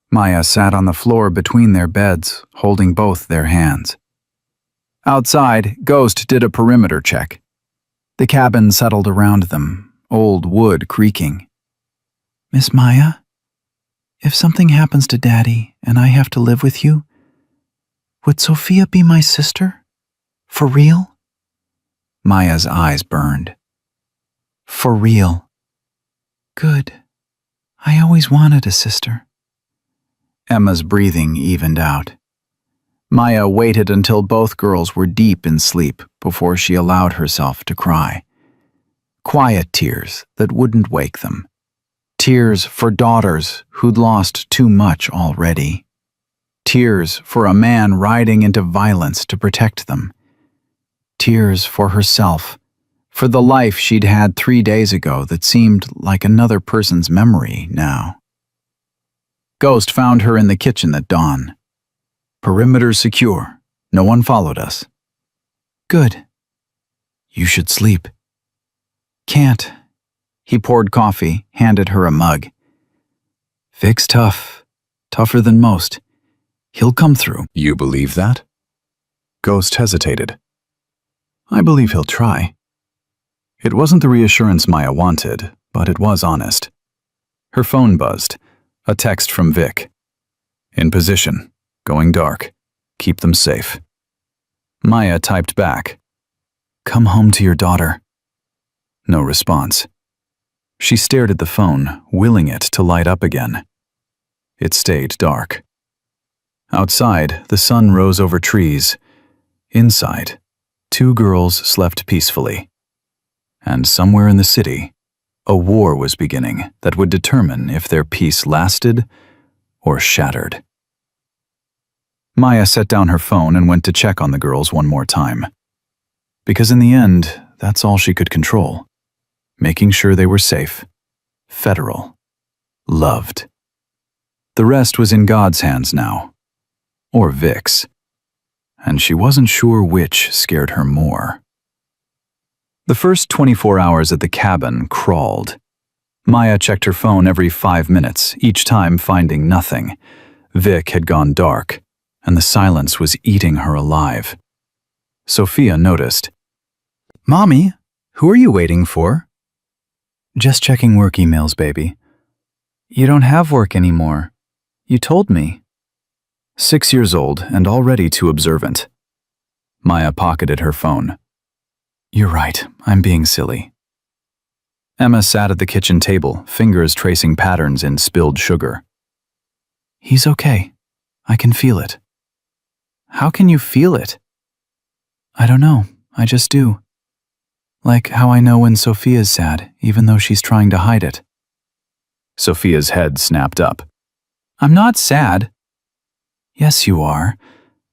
Maya sat on the floor between their beds, holding both their hands. Outside, Ghost did a perimeter check. The cabin settled around them, old wood creaking. Miss Maya, if something happens to Daddy and I have to live with you, would Sophia be my sister? For real? Maya's eyes burned. For real. Good. I always wanted a sister. Emma's breathing evened out. Maya waited until both girls were deep in sleep before she allowed herself to cry. Quiet tears that wouldn't wake them. Tears for daughters who'd lost too much already. Tears for a man riding into violence to protect them. Tears for herself, for the life she'd had 3 days ago that seemed like another person's memory now. Ghost found her in the kitchen at dawn. Perimeter secure. No one followed us. Good. You should sleep. Can't. He poured coffee, handed her a mug. Vic's tough. Tougher than most. He'll come through. You believe that? Ghost hesitated. I believe he'll try. It wasn't the reassurance Maya wanted, but it was honest. Her phone buzzed. A text from Vic. In position. Going dark. Keep them safe. Maya typed back. Come home to your daughter. No response. She stared at the phone, willing it to light up again. It stayed dark. Outside, the sun rose over trees. Inside, 2 girls slept peacefully. And somewhere in the city, a war was beginning that would determine if their peace lasted or shattered. Maya set down her phone and went to check on the girls one more time. Because in the end, that's all she could control. Making sure they were safe, federal, loved. The rest was in God's hands now. Or Vic's. And she wasn't sure which scared her more. The first 24 hours at the cabin crawled. Maya checked her phone every 5 minutes, each time finding nothing. Vic had gone dark, and the silence was eating her alive. Sophia noticed. Mommy, who are you waiting for? Just checking work emails, baby. You don't have work anymore. You told me. 6 years old and already too observant. Maya pocketed her phone. You're right, I'm being silly. Emma sat at the kitchen table, fingers tracing patterns in spilled sugar. He's okay. I can feel it. How can you feel it? I don't know. I just do. Like how I know when Sophia's sad, even though she's trying to hide it. Sophia's head snapped up. I'm not sad. Yes, you are.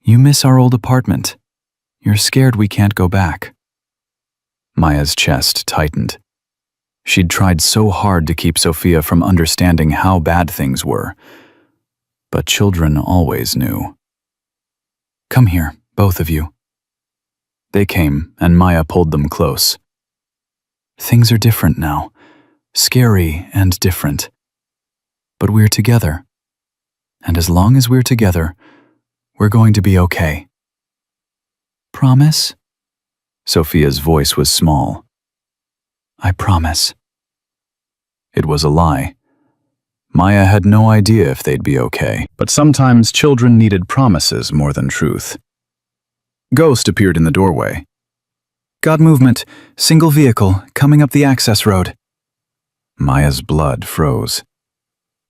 You miss our old apartment. You're scared we can't go back. Maya's chest tightened. She'd tried so hard to keep Sophia from understanding how bad things were. But children always knew. Come here, both of you. They came, and Maya pulled them close. Things are different now. Scary and different. But we're together. And as long as we're together, we're going to be okay. Promise? Sophia's voice was small. I promise. It was a lie. Maya had no idea if they'd be okay, but sometimes children needed promises more than truth. Ghost appeared in the doorway. Got movement. Single vehicle, coming up the access road. Maya's blood froze.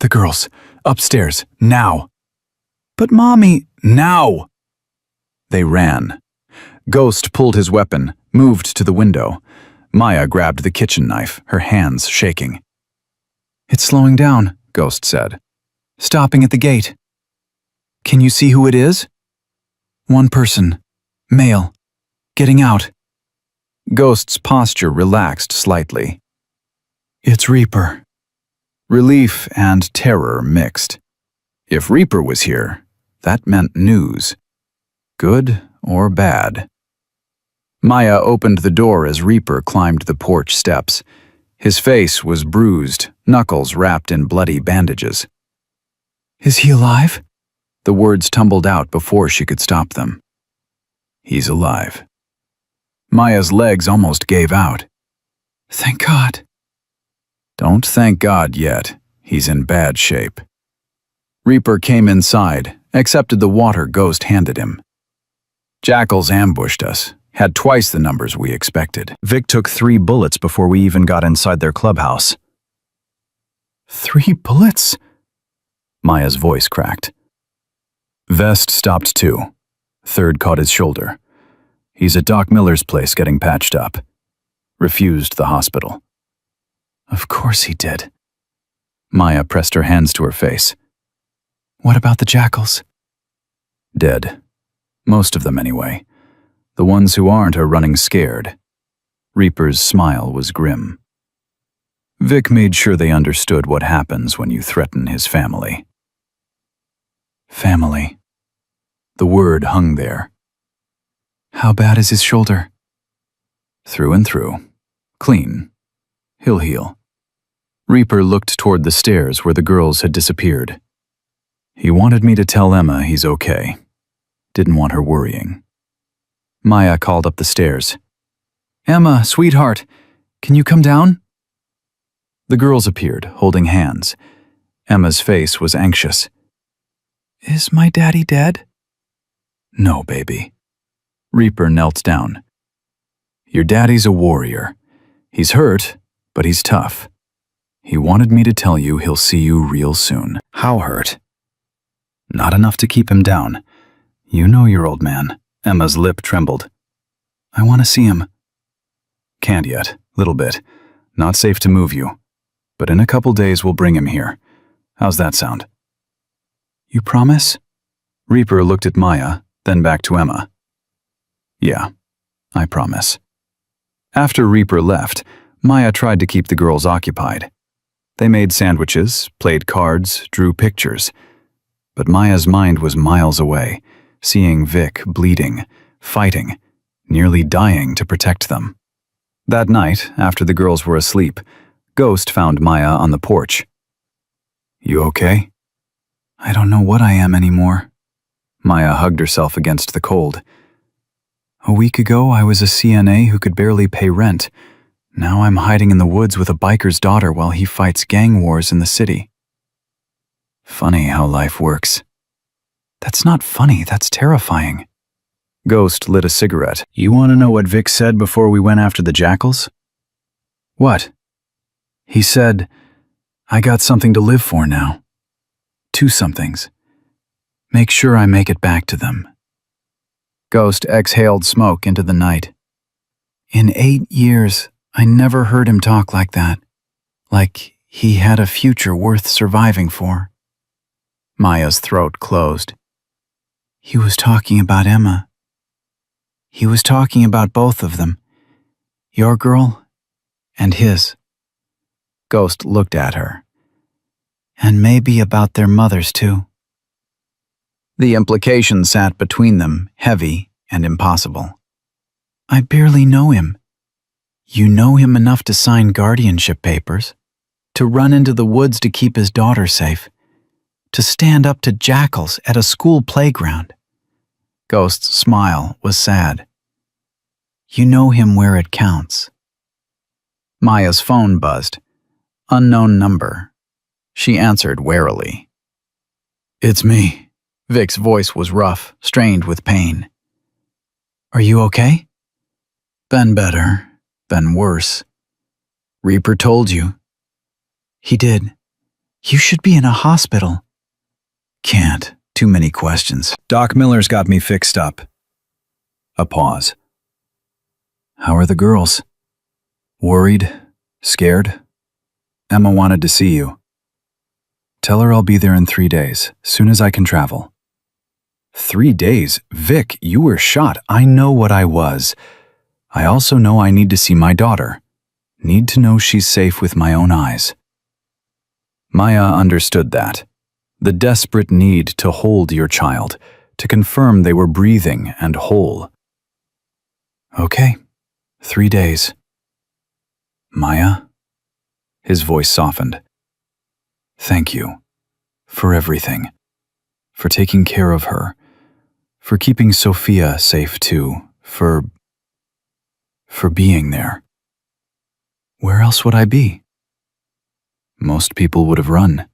The girls, upstairs, now. But Mommy, now! They ran. Ghost pulled his weapon, moved to the window. Maya grabbed the kitchen knife, her hands shaking. It's slowing down, Ghost said. Stopping at the gate. Can you see who it is? One person. Male. Getting out. Ghost's posture relaxed slightly. It's Reaper. Relief and terror mixed. If Reaper was here, that meant news. Good or bad. Maya opened the door as Reaper climbed the porch steps. His face was bruised, knuckles wrapped in bloody bandages. Is he alive? The words tumbled out before she could stop them. He's alive. Maya's legs almost gave out. Thank God. Don't thank God yet. He's in bad shape. Reaper came inside, accepted the water Ghost handed him. Jackals ambushed us, had twice the numbers we expected. Vic took 3 bullets before we even got inside their clubhouse. 3 bullets? Maya's voice cracked. Vest stopped too. 3rd caught his shoulder. He's at Doc Miller's place getting patched up. Refused the hospital. Of course he did. Maya pressed her hands to her face. What about the jackals? Dead. Most of them anyway. The ones who aren't are running scared. Reaper's smile was grim. Vic made sure they understood what happens when you threaten his family. Family. The word hung there. How bad is his shoulder? Through and through. Clean. He'll heal. Reaper looked toward the stairs where the girls had disappeared. He wanted me to tell Emma he's okay. Didn't want her worrying. Maya called up the stairs. Emma, sweetheart, can you come down? The girls appeared, holding hands. Emma's face was anxious. Is my daddy dead? No, baby. Reaper knelt down. Your daddy's a warrior. He's hurt, but he's tough. He wanted me to tell you he'll see you real soon. How hurt? Not enough to keep him down. You know your old man. Emma's lip trembled. I want to see him. Can't yet. Little bit. Not safe to move you. But in a couple days we'll bring him here. How's that sound? You promise? Reaper looked at Maya, then back to Emma. Yeah, I promise. After Reaper left, Maya tried to keep the girls occupied. They made sandwiches, played cards, drew pictures. But Maya's mind was miles away, seeing Vic bleeding, fighting, nearly dying to protect them. That night, after the girls were asleep, Ghost found Maya on the porch. You okay? I don't know what I am anymore. Maya hugged herself against the cold. A week ago, I was a CNA who could barely pay rent. Now I'm hiding in the woods with a biker's daughter while he fights gang wars in the city. Funny how life works. That's not funny, that's terrifying. Ghost lit a cigarette. You want to know what Vic said before we went after the jackals? What? He said, I got something to live for now. 2 somethings. Make sure I make it back to them. Ghost exhaled smoke into the night. In 8 years, I never heard him talk like that. Like he had a future worth surviving for. Maya's throat closed. He was talking about Emma. He was talking about both of them. Your girl and his. Ghost looked at her. And maybe about their mothers too. The implication sat between them, heavy and impossible. I barely know him. You know him enough to sign guardianship papers, to run into the woods to keep his daughter safe, to stand up to jackals at a school playground. Ghost's smile was sad. You know him where it counts. Maya's phone buzzed. Unknown number. She answered warily. It's me. Vic's voice was rough, strained with pain. Are you okay? Been better, been worse. Reaper told you. He did. You should be in a hospital. Can't. Too many questions. Doc Miller's got me fixed up. A pause. How are the girls? Worried? Scared? Emma wanted to see you. Tell her I'll be there in 3 days, soon as I can travel. 3 days? Vic, you were shot. I know what I was. I also know I need to see my daughter. Need to know she's safe with my own eyes. Maya understood that. The desperate need to hold your child, to confirm they were breathing and whole. Okay, 3 days. Maya? His voice softened. Thank you. For everything. For taking care of her. For keeping Sophia safe too. For... for being there. Where else would I be? Most people would have run,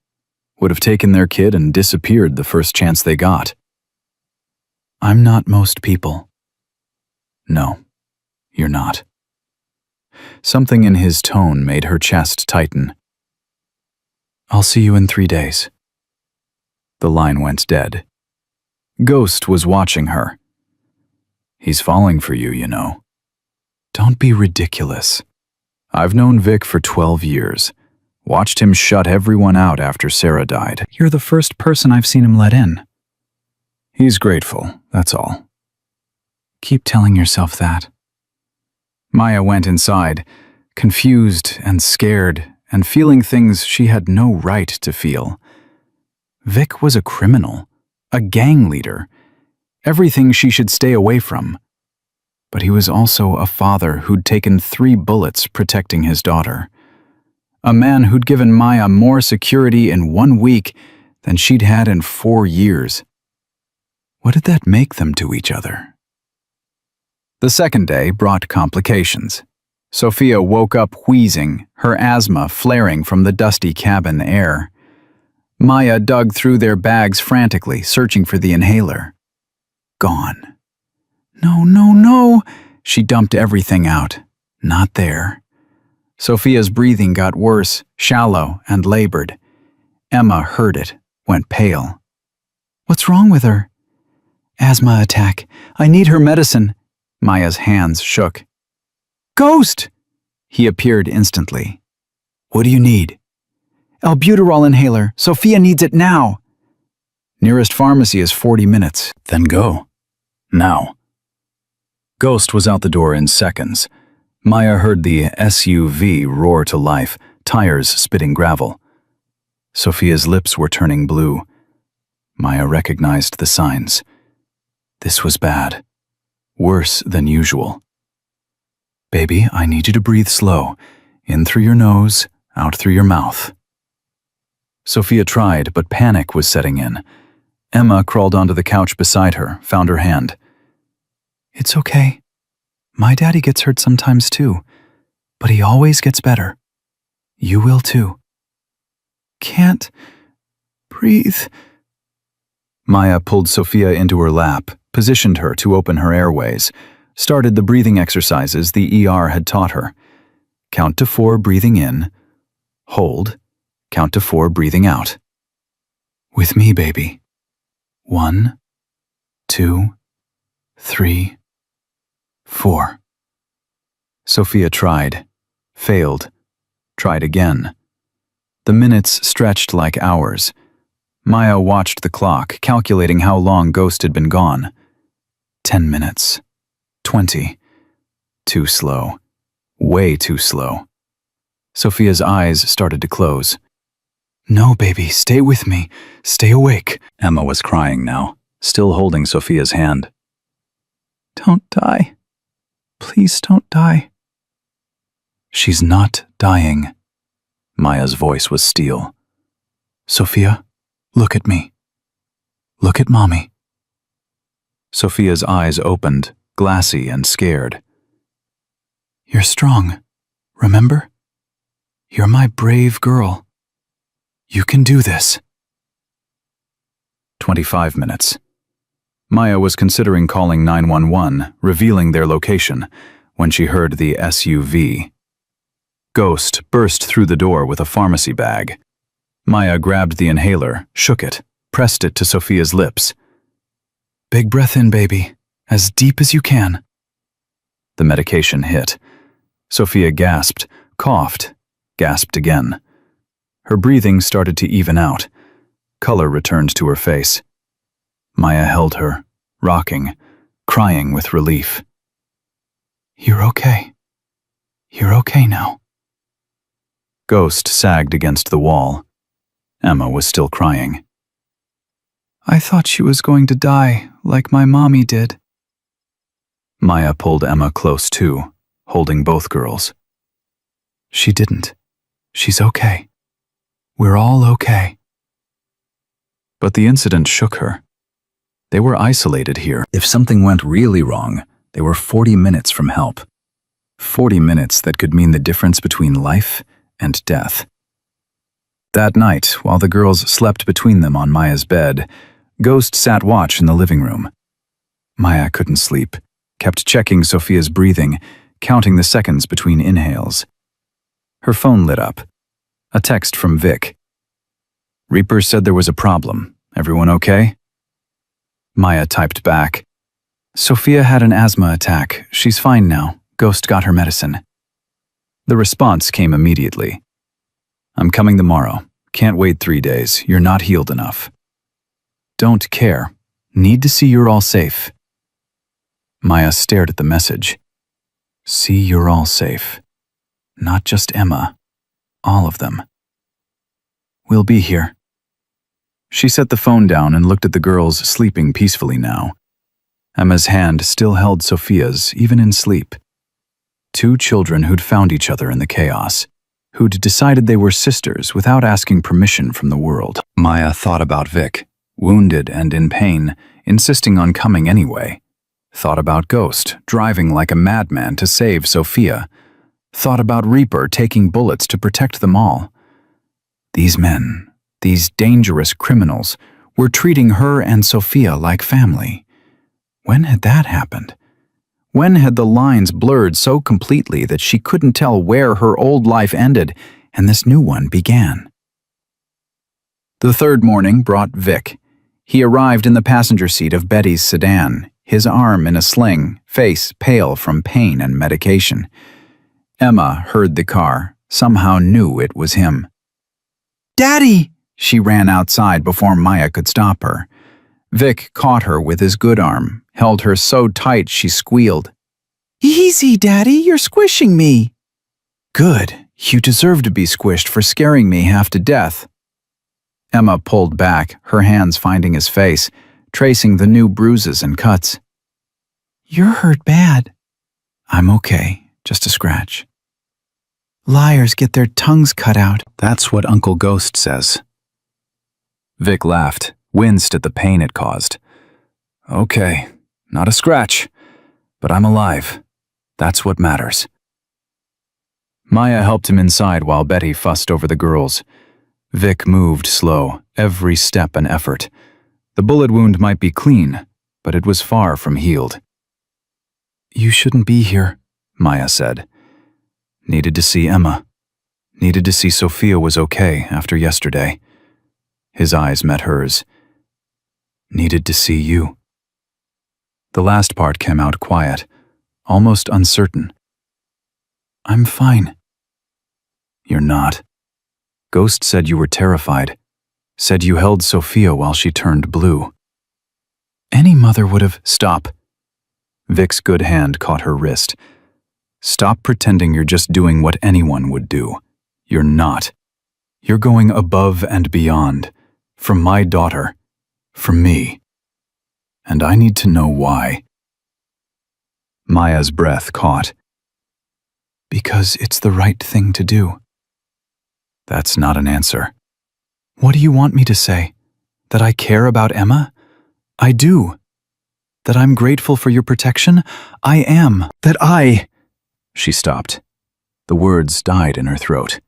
would have taken their kid and disappeared the first chance they got. I'm not most people. No, you're not. Something in his tone made her chest tighten. I'll see you in 3 days. The line went dead. Ghost was watching her. He's falling for you, you know. Don't be ridiculous. I've known Vic for 12 years. Watched him shut everyone out after Sarah died. You're the first person I've seen him let in. He's grateful, that's all. Keep telling yourself that. Maya went inside, confused and scared and feeling things she had no right to feel. Vic was a criminal, a gang leader, everything she should stay away from. But he was also a father who'd taken 3 bullets protecting his daughter. A man who'd given Maya more security in 1 week than she'd had in 4 years. What did that make them to each other? The second day brought complications. Sophia woke up wheezing, her asthma flaring from the dusty cabin air. Maya dug through their bags frantically, searching for the inhaler. Gone. No, no, no! She dumped everything out. Not there. Sophia's breathing got worse, shallow, and labored. Emma heard it, went pale. What's wrong with her? Asthma attack. I need her medicine. Maya's hands shook. Ghost! He appeared instantly. What do you need? Albuterol inhaler. Sophia needs it now. Nearest pharmacy is 40 minutes. Then go. Now. Ghost was out the door in seconds. Maya heard the SUV roar to life, tires spitting gravel. Sophia's lips were turning blue. Maya recognized the signs. This was bad. Worse than usual. Baby, I need you to breathe slow. In through your nose, out through your mouth. Sophia tried, but panic was setting in. Emma crawled onto the couch beside her, found her hand. It's okay. My daddy gets hurt sometimes too, but he always gets better. You will too. Can't breathe. Maya pulled Sophia into her lap, positioned her to open her airways, started the breathing exercises the ER had taught her. Count to 4 breathing in. Hold. Count to 4 breathing out. With me, baby. 1, 2, 3, 4. Sophia tried, failed, tried again. The minutes stretched like hours. Maya watched the clock, calculating how long Ghost had been gone. 10 minutes. 20. Too slow. Way too slow. Sophia's eyes started to close. No, baby, stay with me. Stay awake. Emma was crying now, still holding Sophia's hand. Don't die. Please don't die. She's not dying. Maya's voice was steel. Sophia, look at me. Look at Mommy. Sophia's eyes opened, glassy and scared. You're strong, remember? You're my brave girl. You can do this. 25 minutes. Maya was considering calling 911, revealing their location, when she heard the SUV. Ghost burst through the door with a pharmacy bag. Maya grabbed the inhaler, shook it, pressed it to Sophia's lips. Big breath in, baby, as deep as you can. The medication hit. Sophia gasped, coughed, gasped again. Her breathing started to even out. Color returned to her face. Maya held her, rocking, crying with relief. You're okay. You're okay now. Ghost sagged against the wall. Emma was still crying. I thought she was going to die, like my mommy did. Maya pulled Emma close too, holding both girls. She didn't. She's okay. We're all okay. But the incident shook her. They were isolated here. If something went really wrong, they were 40 minutes from help. 40 minutes that could mean the difference between life and death. That night, while the girls slept between them on Maya's bed, Ghost sat watch in the living room. Maya couldn't sleep, kept checking Sophia's breathing, counting the seconds between inhales. Her phone lit up. A text from Vic. Reaper said there was a problem. Everyone okay? Maya typed back. Sophia had an asthma attack. She's fine now. Ghost got her medicine. The response came immediately. I'm coming tomorrow. Can't wait 3 days. You're not healed enough. Don't care. Need to see you're all safe. Maya stared at the message. See you're all safe. Not just Emma. All of them. We'll be here. She set the phone down and looked at the girls sleeping peacefully now. Emma's hand still held Sophia's, even in sleep. 2 children who'd found each other in the chaos, who'd decided they were sisters without asking permission from the world. Maya thought about Vic, wounded and in pain, insisting on coming anyway. Thought about Ghost, driving like a madman to save Sophia. Thought about Reaper taking bullets to protect them all. These men, these dangerous criminals, were treating her and Sophia like family. When had that happened? When had the lines blurred so completely that she couldn't tell where her old life ended and this new one began? The third morning brought Vic. He arrived in the passenger seat of Betty's sedan, his arm in a sling, face pale from pain and medication. Emma heard the car, somehow knew it was him. Daddy! She ran outside before Maya could stop her. Vic caught her with his good arm, held her so tight she squealed. Easy, Daddy, you're squishing me. Good, you deserve to be squished for scaring me half to death. Emma pulled back, her hands finding his face, tracing the new bruises and cuts. You're hurt bad. I'm okay, just a scratch. Liars get their tongues cut out. That's what Uncle Ghost says. Vic laughed, winced at the pain it caused. Okay, not a scratch, but I'm alive. That's what matters. Maya helped him inside while Betty fussed over the girls. Vic moved slow, every step an effort. The bullet wound might be clean, but it was far from healed. You shouldn't be here, Maya said. Needed to see Emma. Needed to see Sophia was okay after yesterday. His eyes met hers. Needed to see you. The last part came out quiet, almost uncertain. I'm fine. You're not. Ghost said you were terrified. Said you held Sophia while she turned blue. Any mother would have... Stop. Vic's good hand caught her wrist. Stop pretending you're just doing what anyone would do. You're not. You're going above and beyond. For my daughter. For me. And I need to know why. Maya's breath caught. Because it's the right thing to do. That's not an answer. What do you want me to say? That I care about Emma? I do. That I'm grateful for your protection? I am. That I... She stopped. The words died in her throat.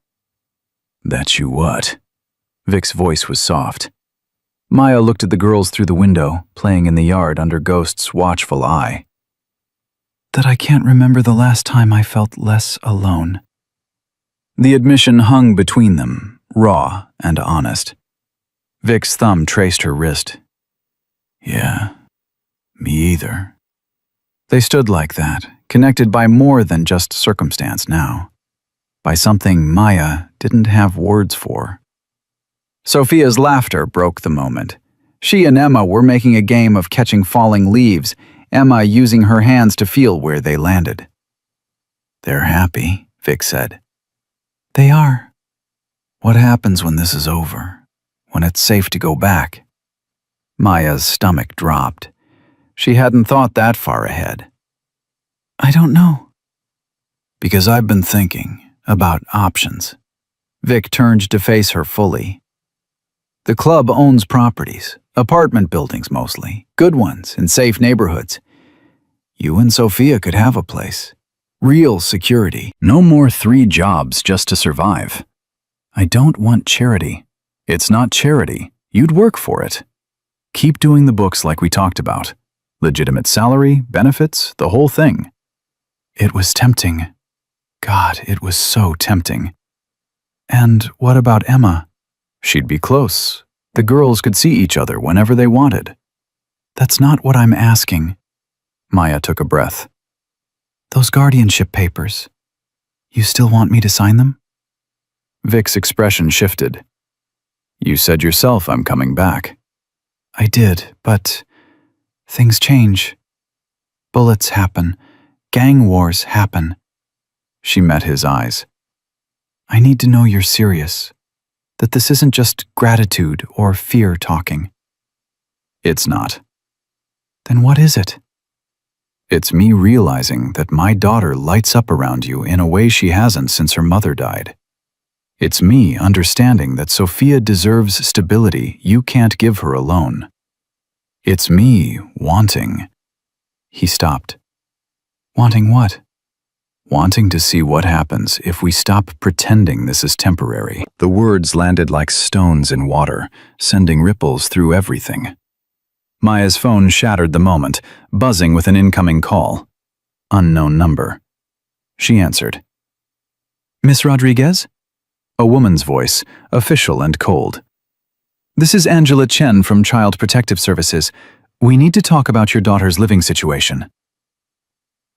That you what? Vic's voice was soft. Maya looked at the girls through the window, playing in the yard under Ghost's watchful eye. That I can't remember the last time I felt less alone. The admission hung between them, raw and honest. Vic's thumb traced her wrist. Yeah, me either. They stood like that, connected by more than just circumstance now. By something Maya didn't have words for. Sophia's laughter broke the moment. She and Emma were making a game of catching falling leaves, Emma using her hands to feel where they landed. They're happy, Vic said. They are. What happens when this is over? When it's safe to go back? Maya's stomach dropped. She hadn't thought that far ahead. I don't know. Because I've been thinking about options. Vic turned to face her fully. The club owns properties, apartment buildings mostly, good ones in safe neighborhoods. You and Sophia could have a place. Real security. No more 3 jobs just to survive. I don't want charity. It's not charity. You'd work for it. Keep doing the books like we talked about. Legitimate salary, benefits, the whole thing. It was tempting. God, it was so tempting. And what about Emma? She'd be close. The girls could see each other whenever they wanted. That's not what I'm asking. Maya took a breath. Those guardianship papers. You still want me to sign them? Vic's expression shifted. You said yourself I'm coming back. I did, but things change. Bullets happen. Gang wars happen. She met his eyes. I need to know you're serious, that this isn't just gratitude or fear talking. It's not. Then what is it? It's me realizing that my daughter lights up around you in a way she hasn't since her mother died. It's me understanding that Sophia deserves stability you can't give her alone. It's me wanting. He stopped. Wanting what? Wanting to see what happens if we stop pretending this is temporary. The words landed like stones in water, sending ripples through everything. Maya's phone shattered the moment, buzzing with an incoming call. Unknown number. She answered. Miss Rodriguez? A woman's voice, official and cold. This is Angela Chen from Child Protective Services. We need to talk about your daughter's living situation.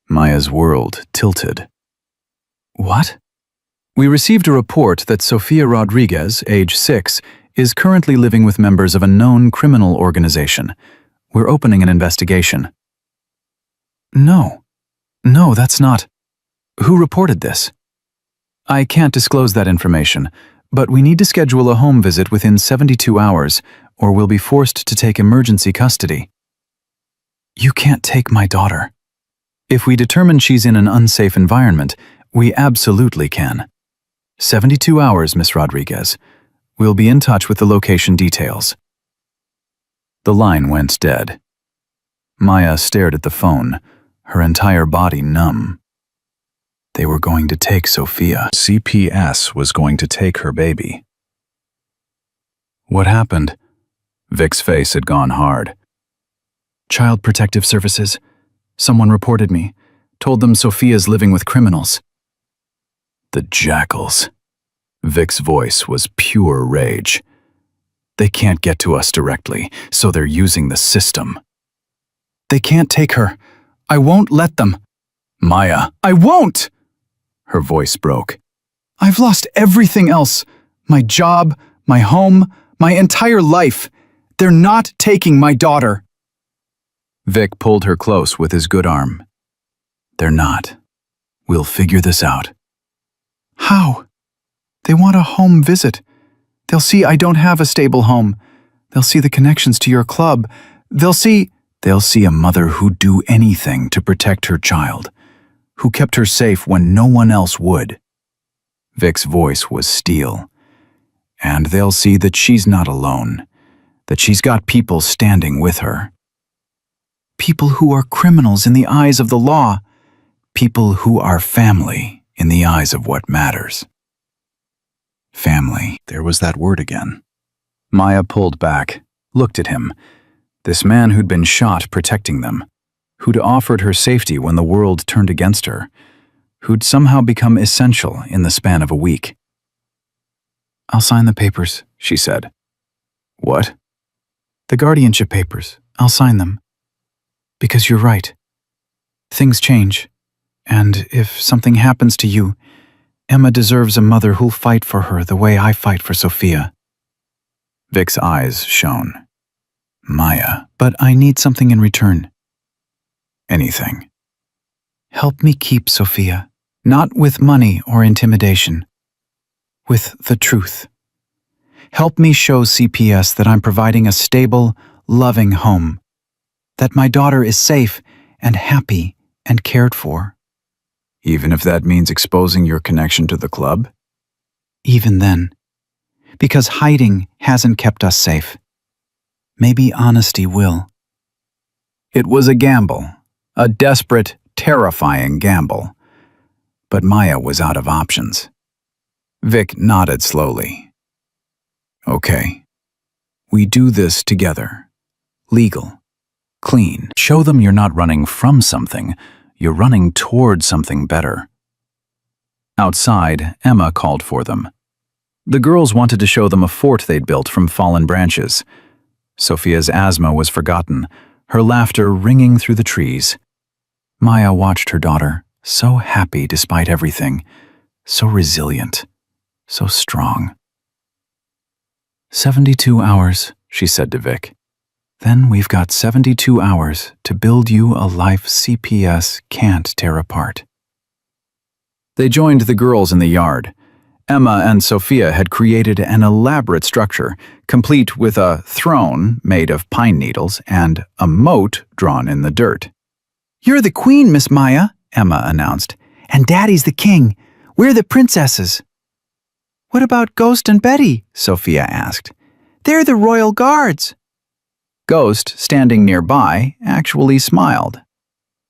Maya's world tilted. What? We received a report that Sofia Rodriguez, age 6, is currently living with members of a known criminal organization. We're opening an investigation. No, that's not. Who reported this? I can't disclose that information, but we need to schedule a home visit within 72 hours, or we'll be forced to take emergency custody. You can't take my daughter. If we determine she's in an unsafe environment, we absolutely can. 72 hours, Miss Rodriguez. We'll be in touch with the location details. The line went dead. Maya stared at the phone, her entire body numb. They were going to take Sophia. CPS was going to take her baby. What happened? Vic's face had gone hard. Child Protective Services. Someone reported me, told them Sophia's living with criminals. The jackals. Vic's voice was pure rage. They can't get to us directly, so they're using the system. They can't take her. I won't let them. Maya, I won't! Her voice broke. I've lost everything else. My job, my home, my entire life. They're not taking my daughter. Vic pulled her close with his good arm. They're not. We'll figure this out. How? They want a home visit. They'll see I don't have a stable home. They'll see the connections to your club. They'll see a mother who'd do anything to protect her child, who kept her safe when no one else would. Vic's voice was steel. And they'll see that she's not alone, that she's got people standing with her. People who are criminals in the eyes of the law. People who are family in the eyes of what matters. Family. There was that word again. Maya pulled back, looked at him. This man who'd been shot protecting them, who'd offered her safety when the world turned against her, who'd somehow become essential in the span of a week. I'll sign the papers, she said. What? The guardianship papers. I'll sign them. Because you're right. Things change. And if something happens to you, Emma deserves a mother who'll fight for her the way I fight for Sophia. Vic's eyes shone. Maya, but I need something in return. Anything. Help me keep Sophia, not with money or intimidation, with the truth. Help me show CPS that I'm providing a stable, loving home, that my daughter is safe and happy and cared for. Even if that means exposing your connection to the club? Even then. Because hiding hasn't kept us safe. Maybe honesty will. It was a gamble, a desperate, terrifying gamble. but Maya was out of options. Vic nodded slowly. Okay. We do this together. Legal. Clean. Show them you're not running from something, you're running toward something better. Outside, Emma called for them. The girls wanted to show them a fort they'd built from fallen branches. Sophia's asthma was forgotten, her laughter ringing through the trees. Maya watched her daughter, so happy despite everything, so resilient, so strong. 72 hours, she said to Vic. Then we've got 72 hours to build you a life CPS can't tear apart. They joined the girls in the yard. Emma and Sophia had created an elaborate structure, complete with a throne made of pine needles and a moat drawn in the dirt. You're the queen, Miss Maya, Emma announced. And Daddy's the king. We're the princesses. What about Ghost and Betty? Sophia asked. They're the royal guards. Ghost, standing nearby, actually smiled.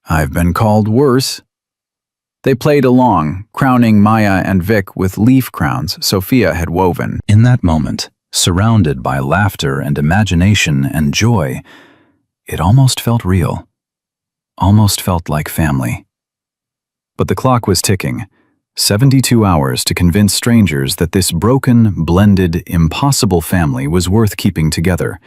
I've been called worse. They played along, crowning Maya and Vic with leaf crowns Sophia had woven. In that moment, surrounded by laughter and imagination and joy, it almost felt real. Almost felt like family. But the clock was ticking. 72 hours to convince strangers that this broken, blended, impossible family was worth keeping together.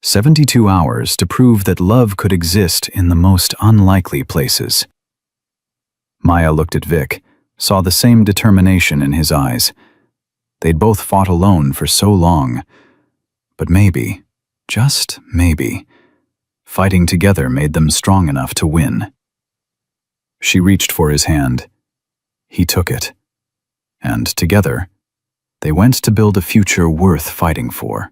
72 hours to prove that love could exist in the most unlikely places. Maya looked at Vic, saw the same determination in his eyes. They'd both fought alone for so long. But maybe, just maybe, fighting together made them strong enough to win. She reached for his hand. He took it. And together, they went to build a future worth fighting for.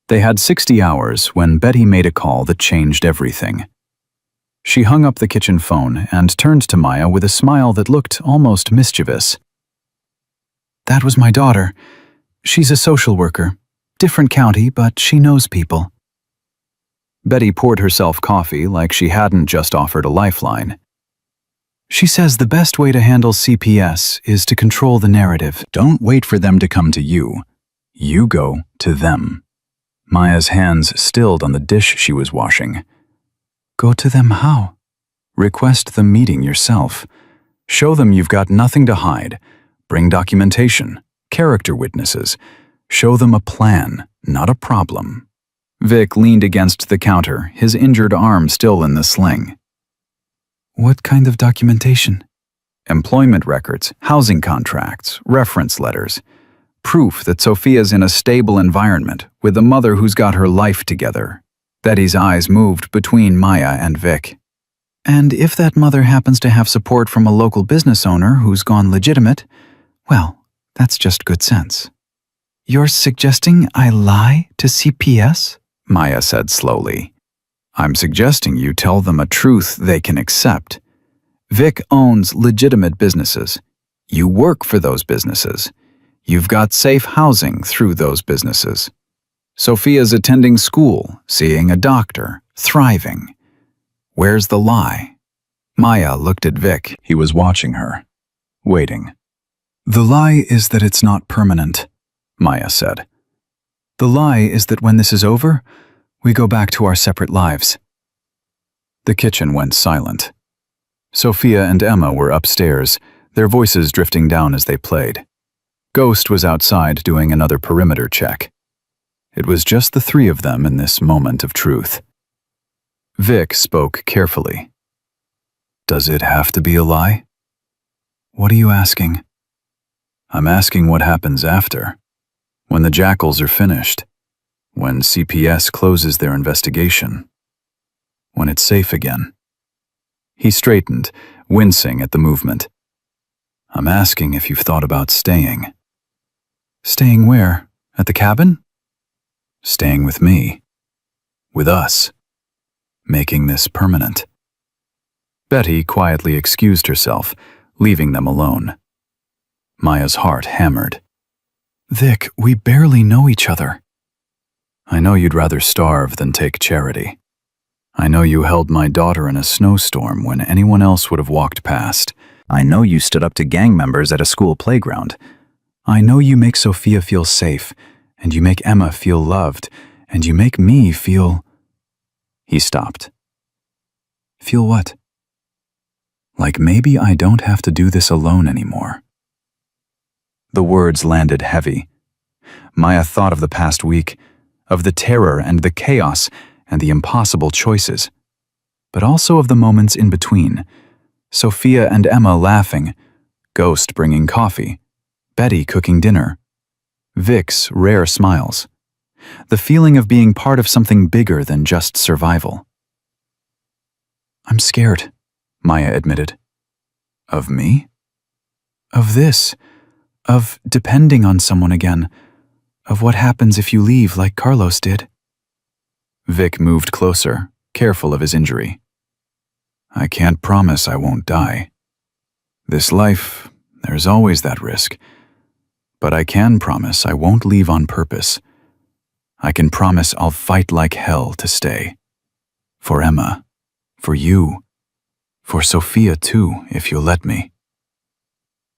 They had 60 hours when Betty made a call that changed everything. She hung up the kitchen phone and turned to Maya with a smile that looked almost mischievous. That was my daughter. She's a social worker. Different county, but she knows people. Betty poured herself coffee like she hadn't just offered a lifeline. She says the best way to handle CPS is to control the narrative. Don't wait for them to come to you. You go to them. Maya's hands stilled on the dish she was washing. Go to them how? Request the meeting yourself. Show them you've got nothing to hide. Bring documentation, character witnesses. Show them a plan, not a problem. Vic leaned against the counter, his injured arm still in the sling. What kind of documentation? Employment records, housing contracts, reference letters. Proof that Sophia's in a stable environment with a mother who's got her life together. Betty's eyes moved between Maya and Vic. And if that mother happens to have support from a local business owner who's gone legitimate, well, that's just good sense. You're suggesting I lie to CPS? Maya said slowly. I'm suggesting you tell them a truth they can accept. Vic owns legitimate businesses. You work for those businesses. You've got safe housing through those businesses. Sophia's attending school, seeing a doctor, thriving. Where's the lie? Maya looked at Vic. He was watching her, waiting. The lie is that it's not permanent, Maya said. The lie is that when this is over, we go back to our separate lives. The kitchen went silent. Sophia and Emma were upstairs, their voices drifting down as they played. Ghost was outside doing another perimeter check. It was just the three of them in this moment of truth. Vic spoke carefully. Does it have to be a lie? What are you asking? I'm asking what happens after. When the jackals are finished. When CPS closes their investigation. When it's safe again. He straightened, wincing at the movement. I'm asking if you've thought about staying. Staying where? At the cabin? Staying with me. With us. Making this permanent. Betty quietly excused herself, leaving them alone. Maya's heart hammered. Vic, we barely know each other. I know you'd rather starve than take charity. I know you held my daughter in a snowstorm when anyone else would have walked past. I know you stood up to gang members at a school playground. I know you make Sophia feel safe, and you make Emma feel loved, and you make me feel—" He stopped. "Feel what?" "Like maybe I don't have to do this alone anymore." The words landed heavy. Maya thought of the past week, of the terror and the chaos and the impossible choices, but also of the moments in between. Sophia and Emma laughing, Ghost bringing coffee, Betty cooking dinner, Vic's rare smiles. The feeling of being part of something bigger than just survival. "I'm scared," Maya admitted. "Of me?" "Of this. Of depending on someone again. Of what happens if you leave like Carlos did." Vic moved closer, careful of his injury. "I can't promise I won't die. This life, there's always that risk. But I can promise I won't leave on purpose. I can promise I'll fight like hell to stay. For Emma, for you, for Sophia too, if you'll let me."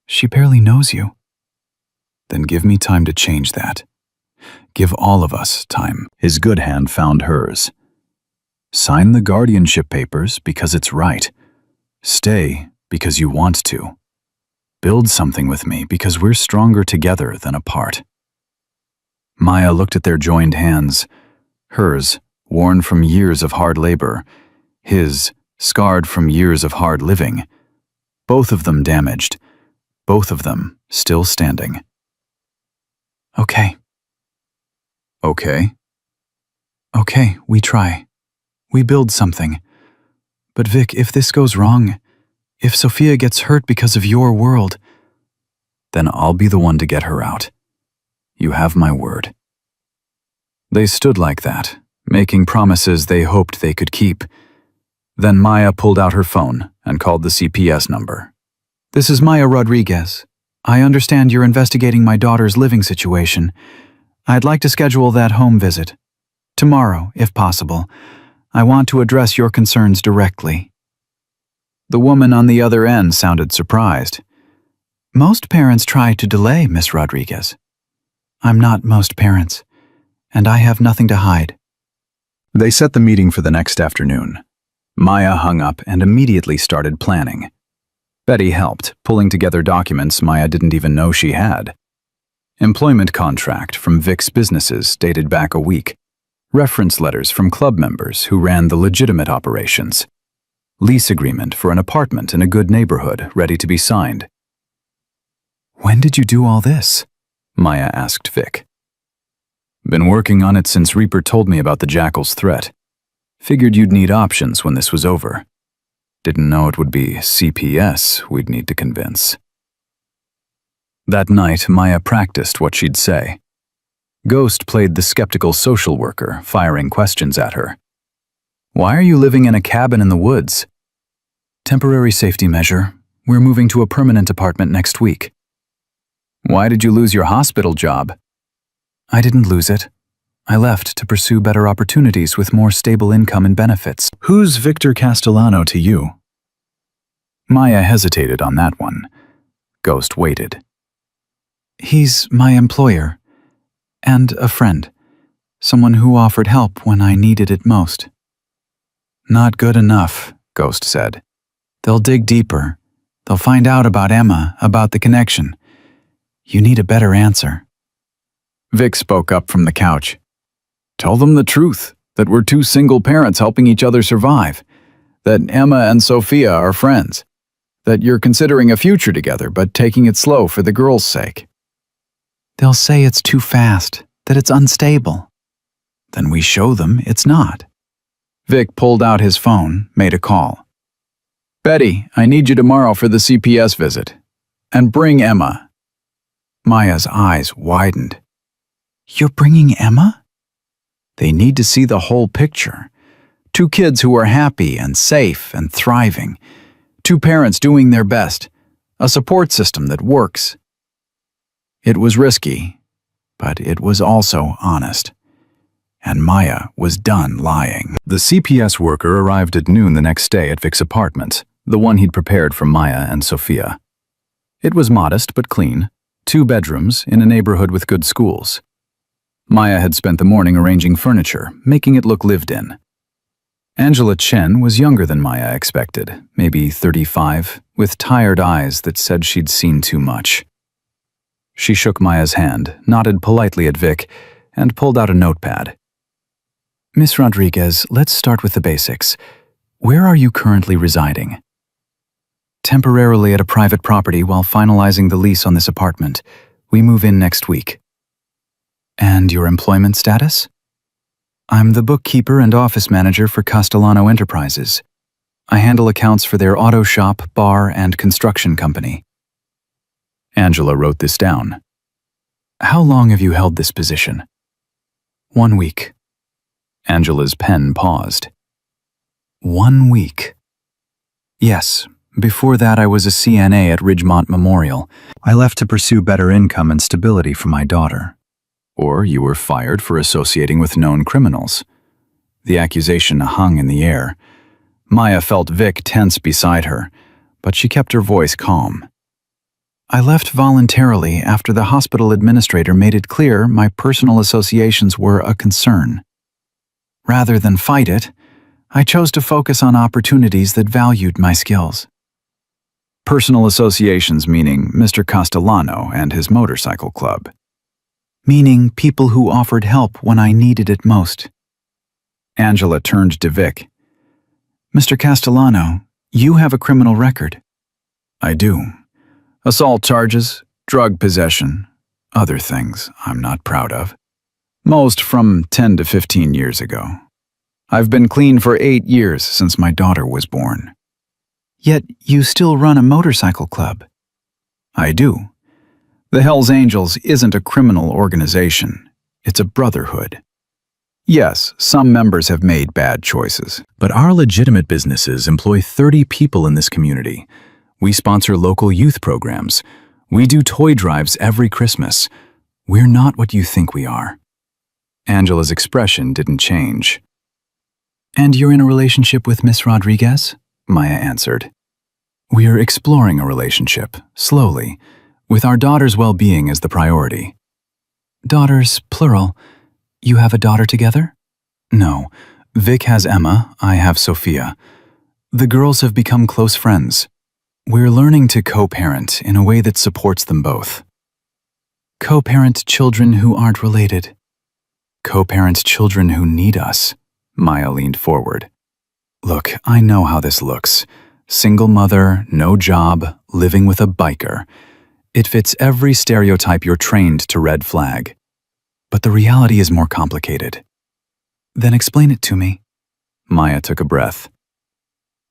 "She barely knows you." "Then give me time to change that. Give all of us time." His good hand found hers. "Sign the guardianship papers because it's right. Stay because you want to. Build something with me because we're stronger together than apart." Maya looked at their joined hands, hers worn from years of hard labor, his scarred from years of hard living, both of them damaged, both of them still standing. "Okay." "Okay?" "Okay, we try. We build something. But Vic, if this goes wrong, if Sophia gets hurt because of your world—" "Then I'll be the one to get her out. You have my word." They stood like that, making promises they hoped they could keep. Then Maya pulled out her phone and called the CPS number. "This is Maya Rodriguez. I understand you're investigating my daughter's living situation. I'd like to schedule that home visit. Tomorrow, if possible. I want to address your concerns directly." The woman on the other end sounded surprised. "Most parents try to delay, Miss Rodriguez." "I'm not most parents, and I have nothing to hide." They set the meeting for the next afternoon. Maya hung up and immediately started planning. Betty helped, pulling together documents Maya didn't even know she had. Employment contract from Vic's businesses dated back a week. Reference letters from club members who ran the legitimate operations. Lease agreement for an apartment in a good neighborhood ready to be signed. "When did you do all this?" Maya asked Vic. "Been working on it since Reaper told me about the Jackal's threat. Figured you'd need options when this was over. Didn't know it would be CPS we'd need to convince." That night, Maya practiced what she'd say. Ghost played the skeptical social worker, firing questions at her. "Why are you living in a cabin in the woods?" "Temporary safety measure. We're moving to a permanent apartment next week." "Why did you lose your hospital job?" "I didn't lose it. I left to pursue better opportunities with more stable income and benefits." "Who's Victor Castellano to you?" Maya hesitated on that one. Ghost waited. "He's my employer. And a friend. Someone who offered help when I needed it most." "Not good enough," Ghost said. "They'll dig deeper. They'll find out about Emma, about the connection. You need a better answer." Vic spoke up from the couch. "Tell them the truth, that we're two single parents helping each other survive. That Emma and Sophia are friends. That you're considering a future together, but taking it slow for the girl's sake." "They'll say it's too fast, that it's unstable." "Then we show them it's not." Vic pulled out his phone, made a call. "Betty, I need you tomorrow for the CPS visit. And bring Emma." Maya's eyes widened. "You're bringing Emma?" "They need to see the whole picture. Two kids who are happy and safe and thriving. Two parents doing their best. A support system that works." It was risky, but it was also honest. And Maya was done lying. The CPS worker arrived at noon the next day at Vic's apartment, the one he'd prepared for Maya and Sophia. It was modest but clean, 2 bedrooms in a neighborhood with good schools. Maya had spent the morning arranging furniture, making it look lived in. Angela Chen was younger than Maya expected, maybe 35, with tired eyes that said she'd seen too much. She shook Maya's hand, nodded politely at Vic, and pulled out a notepad. Miss Rodriguez, let's start with the basics. Where are you currently residing? Temporarily at a private property while finalizing the lease on this apartment. We move in next week. And your employment status? I'm the bookkeeper and office manager for Castellano Enterprises. I handle accounts for their auto shop, bar, and construction company. Angela wrote this down. How long have you held this position? 1 week. Angela's pen paused. 1 week. Yes, before that I was a CNA at Ridgemont Memorial. I left to pursue better income and stability for my daughter. Or you were fired for associating with known criminals. The accusation hung in the air. Maya felt Vic tense beside her, but she kept her voice calm. I left voluntarily after the hospital administrator made it clear my personal associations were a concern. Rather than fight it, I chose to focus on opportunities that valued my skills. Personal associations meaning Mr. Castellano and his motorcycle club. Meaning people who offered help when I needed it most. Angela turned to Vic. Mr. Castellano, you have a criminal record. I do. Assault charges, drug possession, other things I'm not proud of. Most from 10 to 15 years ago. I've been clean for 8 years since my daughter was born. Yet you still run a motorcycle club. I do. The Hells Angels isn't a criminal organization. It's a brotherhood. Yes, some members have made bad choices, but our legitimate businesses employ 30 people in this community. We sponsor local youth programs. We do toy drives every Christmas. We're not what you think we are. Angela's expression didn't change. And you're in a relationship with Miss Rodriguez? Maya answered. We're exploring a relationship, slowly, with our daughter's well-being as the priority. Daughters, plural. You have a daughter together? No. Vic has Emma, I have Sophia. The girls have become close friends. We're learning to co-parent in a way that supports them both. Co-parent children who aren't related. Co-parent children who need us. Maya leaned forward. Look, I know how this looks. Single mother, no job, living with a biker. It fits every stereotype you're trained to red flag. But the reality is more complicated. Then explain it to me. Maya took a breath.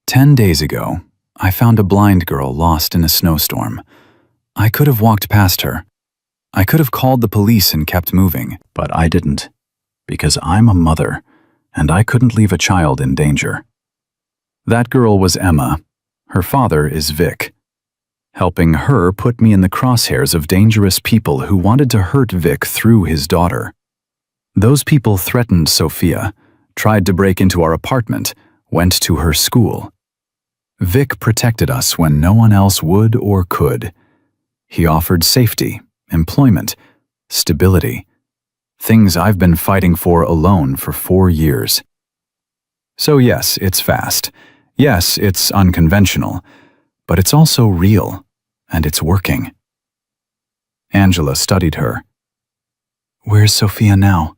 10 days ago, I found a blind girl lost in a snowstorm. I could have walked past her. I could have called the police and kept moving, but I didn't. Because I'm a mother, and I couldn't leave a child in danger. That girl was Emma. Her father is Vic. Helping her put me in the crosshairs of dangerous people who wanted to hurt Vic through his daughter. Those people threatened Sophia, tried to break into our apartment, went to her school. Vic protected us when no one else would or could. He offered safety, employment, stability. Things I've been fighting for alone for 4 years. So yes, it's fast. Yes, it's unconventional. But it's also real, and it's working. Angela studied her. Where's Sophia now?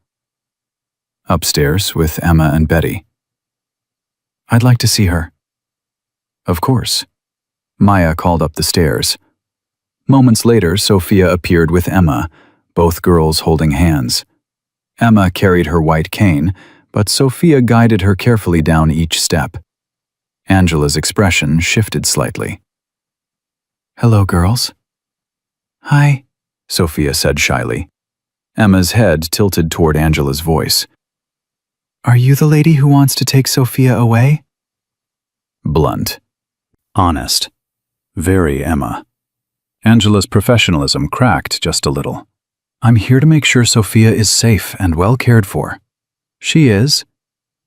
Upstairs with Emma and Betty. I'd like to see her. Of course. Maya called up the stairs. Moments later, Sophia appeared with Emma, both girls holding hands. Emma carried her white cane, but Sophia guided her carefully down each step. Angela's expression shifted slightly. Hello, girls. Hi, Sophia said shyly. Emma's head tilted toward Angela's voice. Are you the lady who wants to take Sophia away? Blunt. Honest. Very Emma. Angela's professionalism cracked just a little. I'm here to make sure Sophia is safe and well cared for. She is.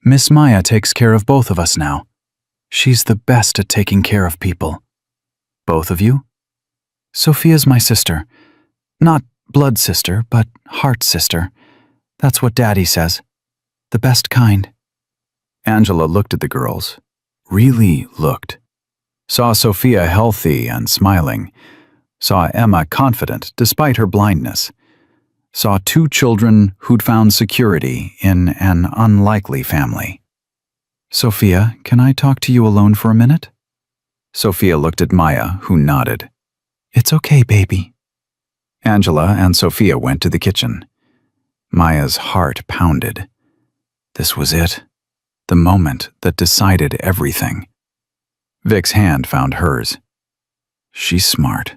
Miss Maya takes care of both of us now. She's the best at taking care of people. Both of you? Sophia's my sister. Not blood sister, but heart sister. That's what Daddy says. The best kind. Angela looked at the girls. Really looked. Saw Sophia healthy and smiling. Saw Emma confident despite her blindness. Saw two children who'd found security in an unlikely family. Sophia, can I talk to you alone for a minute? Sophia looked at Maya, who nodded. It's okay, baby. Angela and Sophia went to the kitchen. Maya's heart pounded. This was it. The moment that decided everything. Vic's hand found hers. She's smart.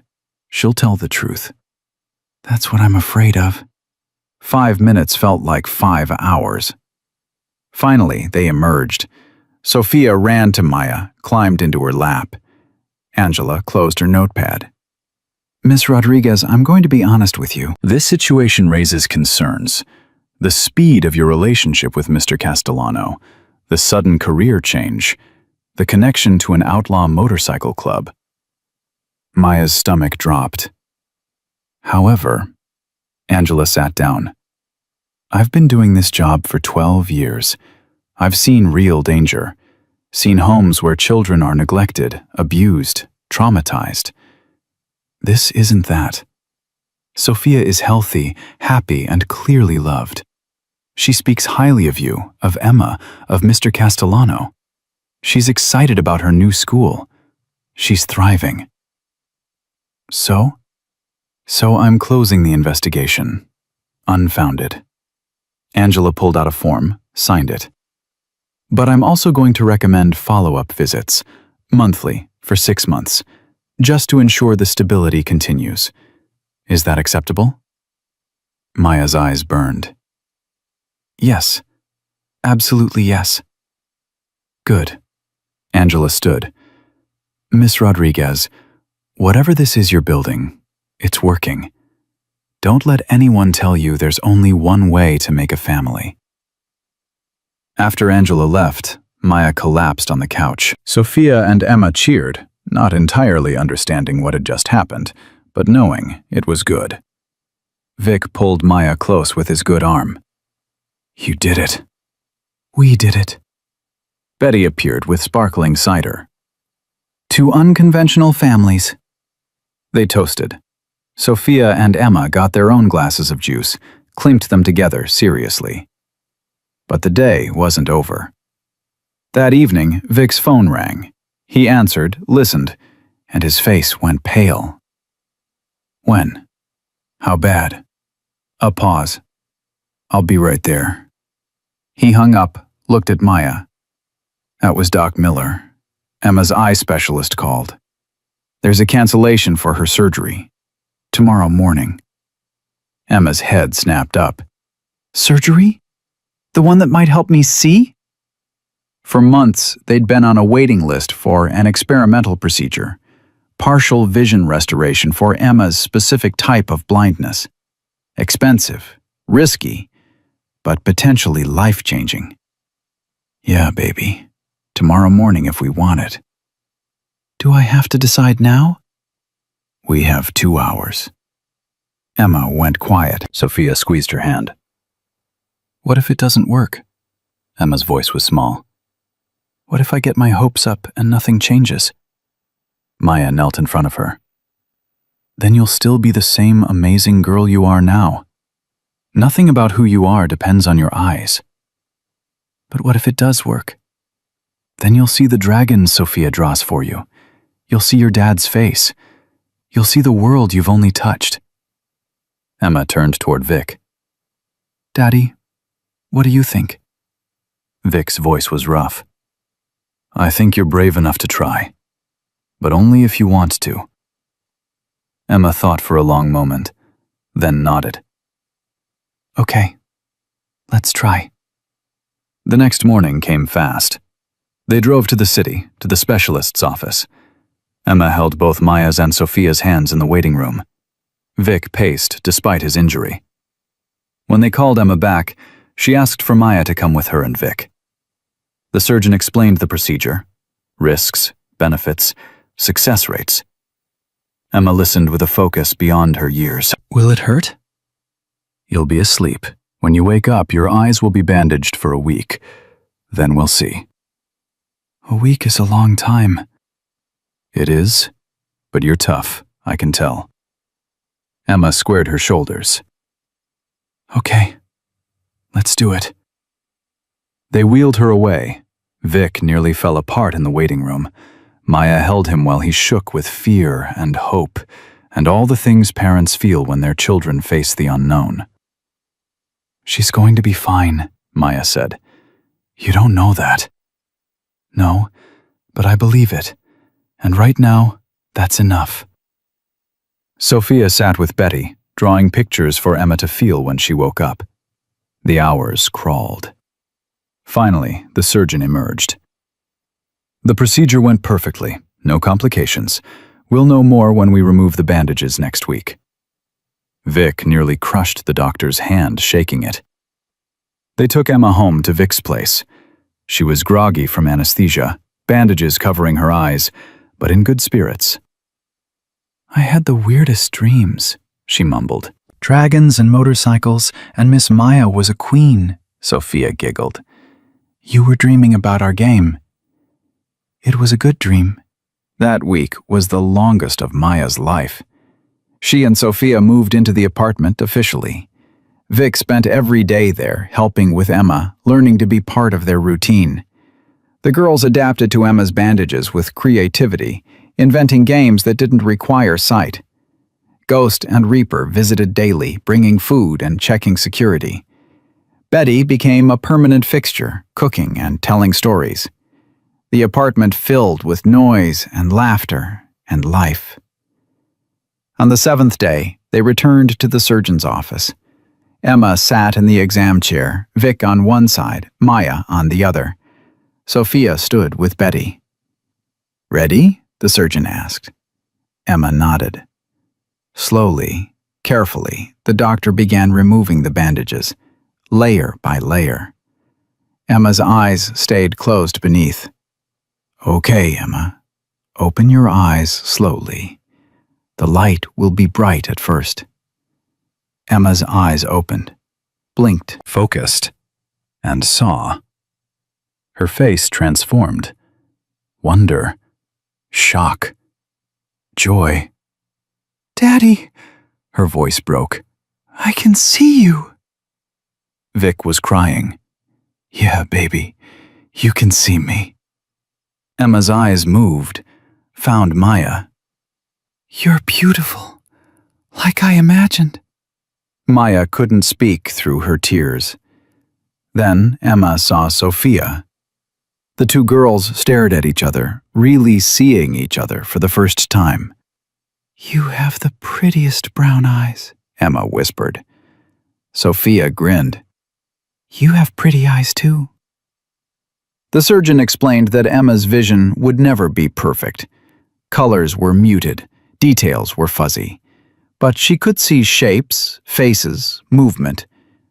She'll tell the truth. That's what I'm afraid of. 5 minutes felt like 5 hours. Finally, they emerged. Sophia ran to Maya, climbed into her lap. Angela closed her notepad. Miss Rodriguez, I'm going to be honest with you. This situation raises concerns. The speed of your relationship with Mr. Castellano, the sudden career change, the connection to an outlaw motorcycle club. Maya's stomach dropped. However, Angela sat down. I've been doing this job for 12 years. I've seen real danger, seen homes where children are neglected, abused, traumatized. This isn't that. Sophia is healthy, happy, and clearly loved. She speaks highly of you, of Emma, of Mr. Castellano. She's excited about her new school. She's thriving. So I'm closing the investigation. Unfounded. Angela pulled out a form, signed it. But I'm also going to recommend follow-up visits, monthly, for 6 months, just to ensure the stability continues. Is that acceptable? Maya's eyes burned. Yes. Absolutely yes. Good. Angela stood. Miss Rodriguez, whatever this is you're building, it's working. Don't let anyone tell you there's only one way to make a family. After Angela left, Maya collapsed on the couch. Sophia and Emma cheered, not entirely understanding what had just happened, but knowing it was good. Vic pulled Maya close with his good arm. You did it. We did it. Betty appeared with sparkling cider. Two unconventional families. They toasted. Sophia and Emma got their own glasses of juice, clinked them together seriously. But the day wasn't over. That evening, Vic's phone rang. He answered, listened, and his face went pale. When? How bad? A pause. I'll be right there. He hung up, looked at Maya. That was Doc Miller. Emma's eye specialist called. There's a cancellation for her surgery. Tomorrow morning. Emma's head snapped up. Surgery? The one that might help me see? For months, they'd been on a waiting list for an experimental procedure, partial vision restoration for Emma's specific type of blindness. Expensive, risky, but potentially life-changing. Yeah, baby. Tomorrow morning if we want it. Do I have to decide now? We have 2 hours. Emma went quiet. Sophia squeezed her hand. What if it doesn't work? Emma's voice was small. What if I get my hopes up and nothing changes? Maya knelt in front of her. Then you'll still be the same amazing girl you are now. Nothing about who you are depends on your eyes. But what if it does work? Then you'll see the dragons Sophia draws for you. You'll see your dad's face. You'll see the world you've only touched. Emma turned toward Vic. Daddy, what do you think? Vic's voice was rough. I think you're brave enough to try, but only if you want to. Emma thought for a long moment, then nodded. Okay, let's try. The next morning came fast. They drove to the city, to the specialist's office. Emma held both Maya's and Sophia's hands in the waiting room. Vic paced despite his injury. When they called Emma back, she asked for Maya to come with her and Vic. The surgeon explained the procedure, risks, benefits, success rates. Emma listened with a focus beyond her years. Will it hurt? You'll be asleep. When you wake up, your eyes will be bandaged for a week. Then we'll see. A week is a long time. It is, but you're tough, I can tell. Emma squared her shoulders. Okay, let's do it. They wheeled her away. Vic nearly fell apart in the waiting room. Maya held him while he shook with fear and hope, and all the things parents feel when their children face the unknown. She's going to be fine, Maya said. You don't know that. No, but I believe it. And right now, that's enough. Sophia sat with Betty, drawing pictures for Emma to feel when she woke up. The hours crawled. Finally, the surgeon emerged. The procedure went perfectly, no complications. We'll know more when we remove the bandages next week. Vic nearly crushed the doctor's hand, shaking it. They took Emma home to Vic's place. She was groggy from anesthesia, bandages covering her eyes, but in good spirits. I had the weirdest dreams, she mumbled. Dragons and motorcycles, and Miss Maya was a queen, Sophia giggled. You were dreaming about our game. It was a good dream. That week was the longest of Maya's life. She and Sophia moved into the apartment officially. Vic spent every day there, helping with Emma, learning to be part of their routine. The girls adapted to Emma's bandages with creativity, inventing games that didn't require sight. Ghost and Reaper visited daily, bringing food and checking security. Betty became a permanent fixture, cooking and telling stories. The apartment filled with noise and laughter and life. On the 7th day, they returned to the surgeon's office. Emma sat in the exam chair, Vic on one side, Maya on the other. Sophia stood with Betty. "Ready?" the surgeon asked. Emma nodded. Slowly, carefully, the doctor began removing the bandages, layer by layer. Emma's eyes stayed closed beneath. "Okay, Emma. Open your eyes slowly. The light will be bright at first." Emma's eyes opened, blinked, focused, and saw. Her face transformed. Wonder, shock, joy. Daddy, Her voice broke. I can see you. Vic was crying. Yeah, baby, you can see me. Emma's eyes moved, found Maya. You're beautiful, like I imagined. Maya couldn't speak through her tears. Then Emma saw Sophia. The two girls stared at each other, really seeing each other for the first time. You have the prettiest brown eyes, Emma whispered. Sophia grinned. You have pretty eyes too. The surgeon explained that Emma's vision would never be perfect. Colors were muted, details were fuzzy. But she could see shapes, faces, movement.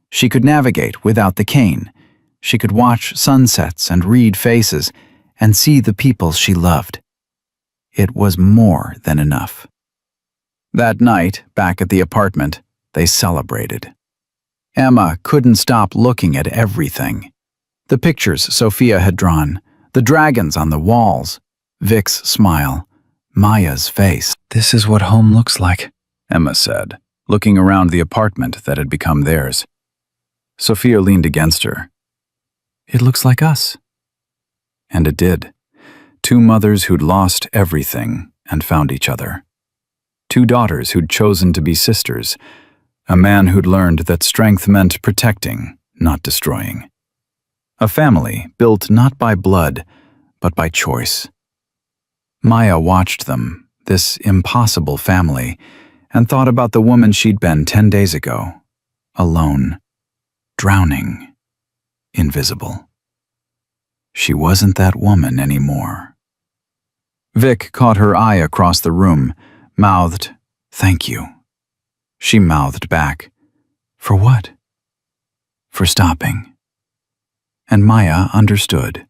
She could navigate without the cane. She could watch sunsets and read faces and see the people she loved. It was more than enough. That night, back at the apartment, they celebrated. Emma couldn't stop looking at everything. The pictures Sophia had drawn, the dragons on the walls, Vic's smile, Maya's face. This is what home looks like, Emma said, looking around the apartment that had become theirs. Sophia leaned against her. It looks like us. And it did. Two mothers who'd lost everything and found each other. Two daughters who'd chosen to be sisters. A man who'd learned that strength meant protecting, not destroying. A family built not by blood, but by choice. Maya watched them, this impossible family, and thought about the woman she'd been 10 days ago. Alone. Drowning. Invisible. She wasn't that woman anymore. Vic caught her eye across the room, mouthed, "Thank you." She mouthed back, "For what?" "For stopping." And Maya understood.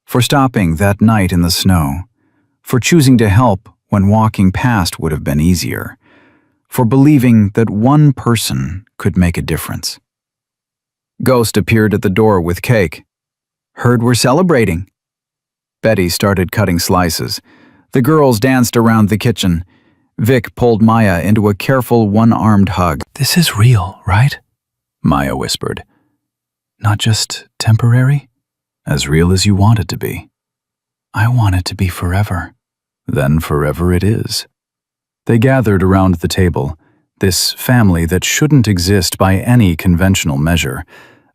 for stopping that night in the snow, for choosing to help when walking past would have been easier, for believing that one person could make a difference. Ghost appeared at the door with cake. Heard we're celebrating. Betty started cutting slices. The girls danced around the kitchen. Vic pulled Maya into a careful one-armed hug. This is real, right? Maya whispered. Not just temporary? As real as you want it to be. I want it to be forever. Then forever it is. They gathered around the table, this family that shouldn't exist by any conventional measure,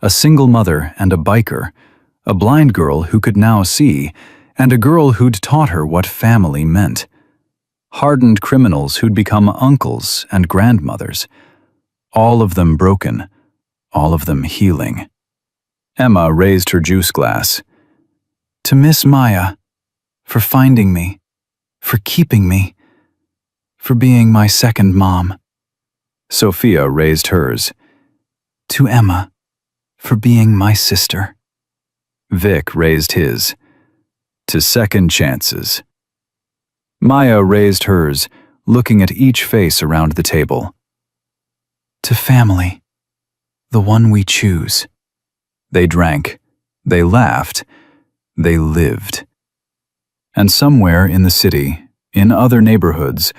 a single mother and a biker, a blind girl who could now see, and a girl who'd taught her what family meant. Hardened criminals who'd become uncles and grandmothers. All of them broken, all of them healing. Emma raised her juice glass. To Miss Maya, for finding me, for keeping me, for being my second mom. Sophia raised hers. To Emma, for being my sister. Vic raised his. To second chances. Maya raised hers, looking at each face around the table. To family, the one we choose. They drank, they laughed, they lived. And somewhere in the city, in other neighborhoods,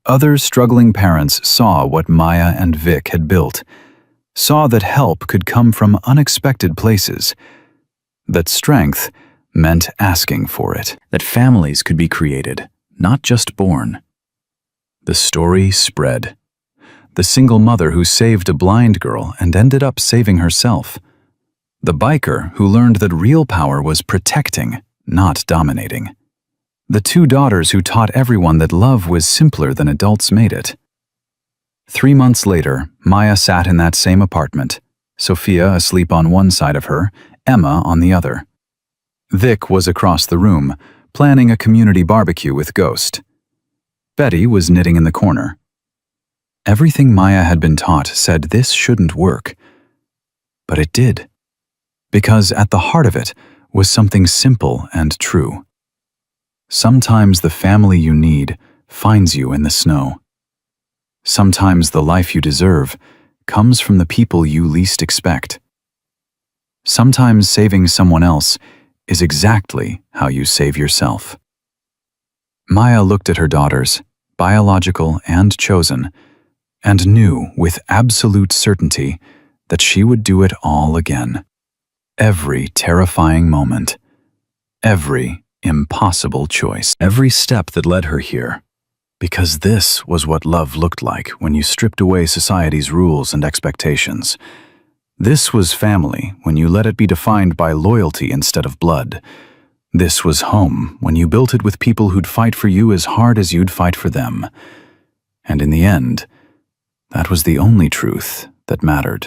other struggling parents saw what Maya and Vic had built, saw that help could come from unexpected places, that strength meant asking for it, that families could be created, not just born. The story spread. The single mother who saved a blind girl and ended up saving herself. The biker who learned that real power was protecting, not dominating. The two daughters who taught everyone that love was simpler than adults made it. 3 months later, Maya sat in that same apartment, Sophia asleep on one side of her, Emma on the other. Vic was across the room, planning a community barbecue with Ghost. Betty was knitting in the corner. Everything Maya had been taught said this shouldn't work. But it did. Because at the heart of it was something simple and true. Sometimes the family you need finds you in the snow. Sometimes the life you deserve comes from the people you least expect. Sometimes saving someone else is exactly how you save yourself. Maya looked at her daughters, biological and chosen, and knew with absolute certainty that she would do it all again. Every terrifying moment, every impossible choice, every step that led her here. Because this was what love looked like when you stripped away society's rules and expectations. This was family when you let it be defined by loyalty instead of blood. This was home when you built it with people who'd fight for you as hard as you'd fight for them. And in the end, that was the only truth that mattered.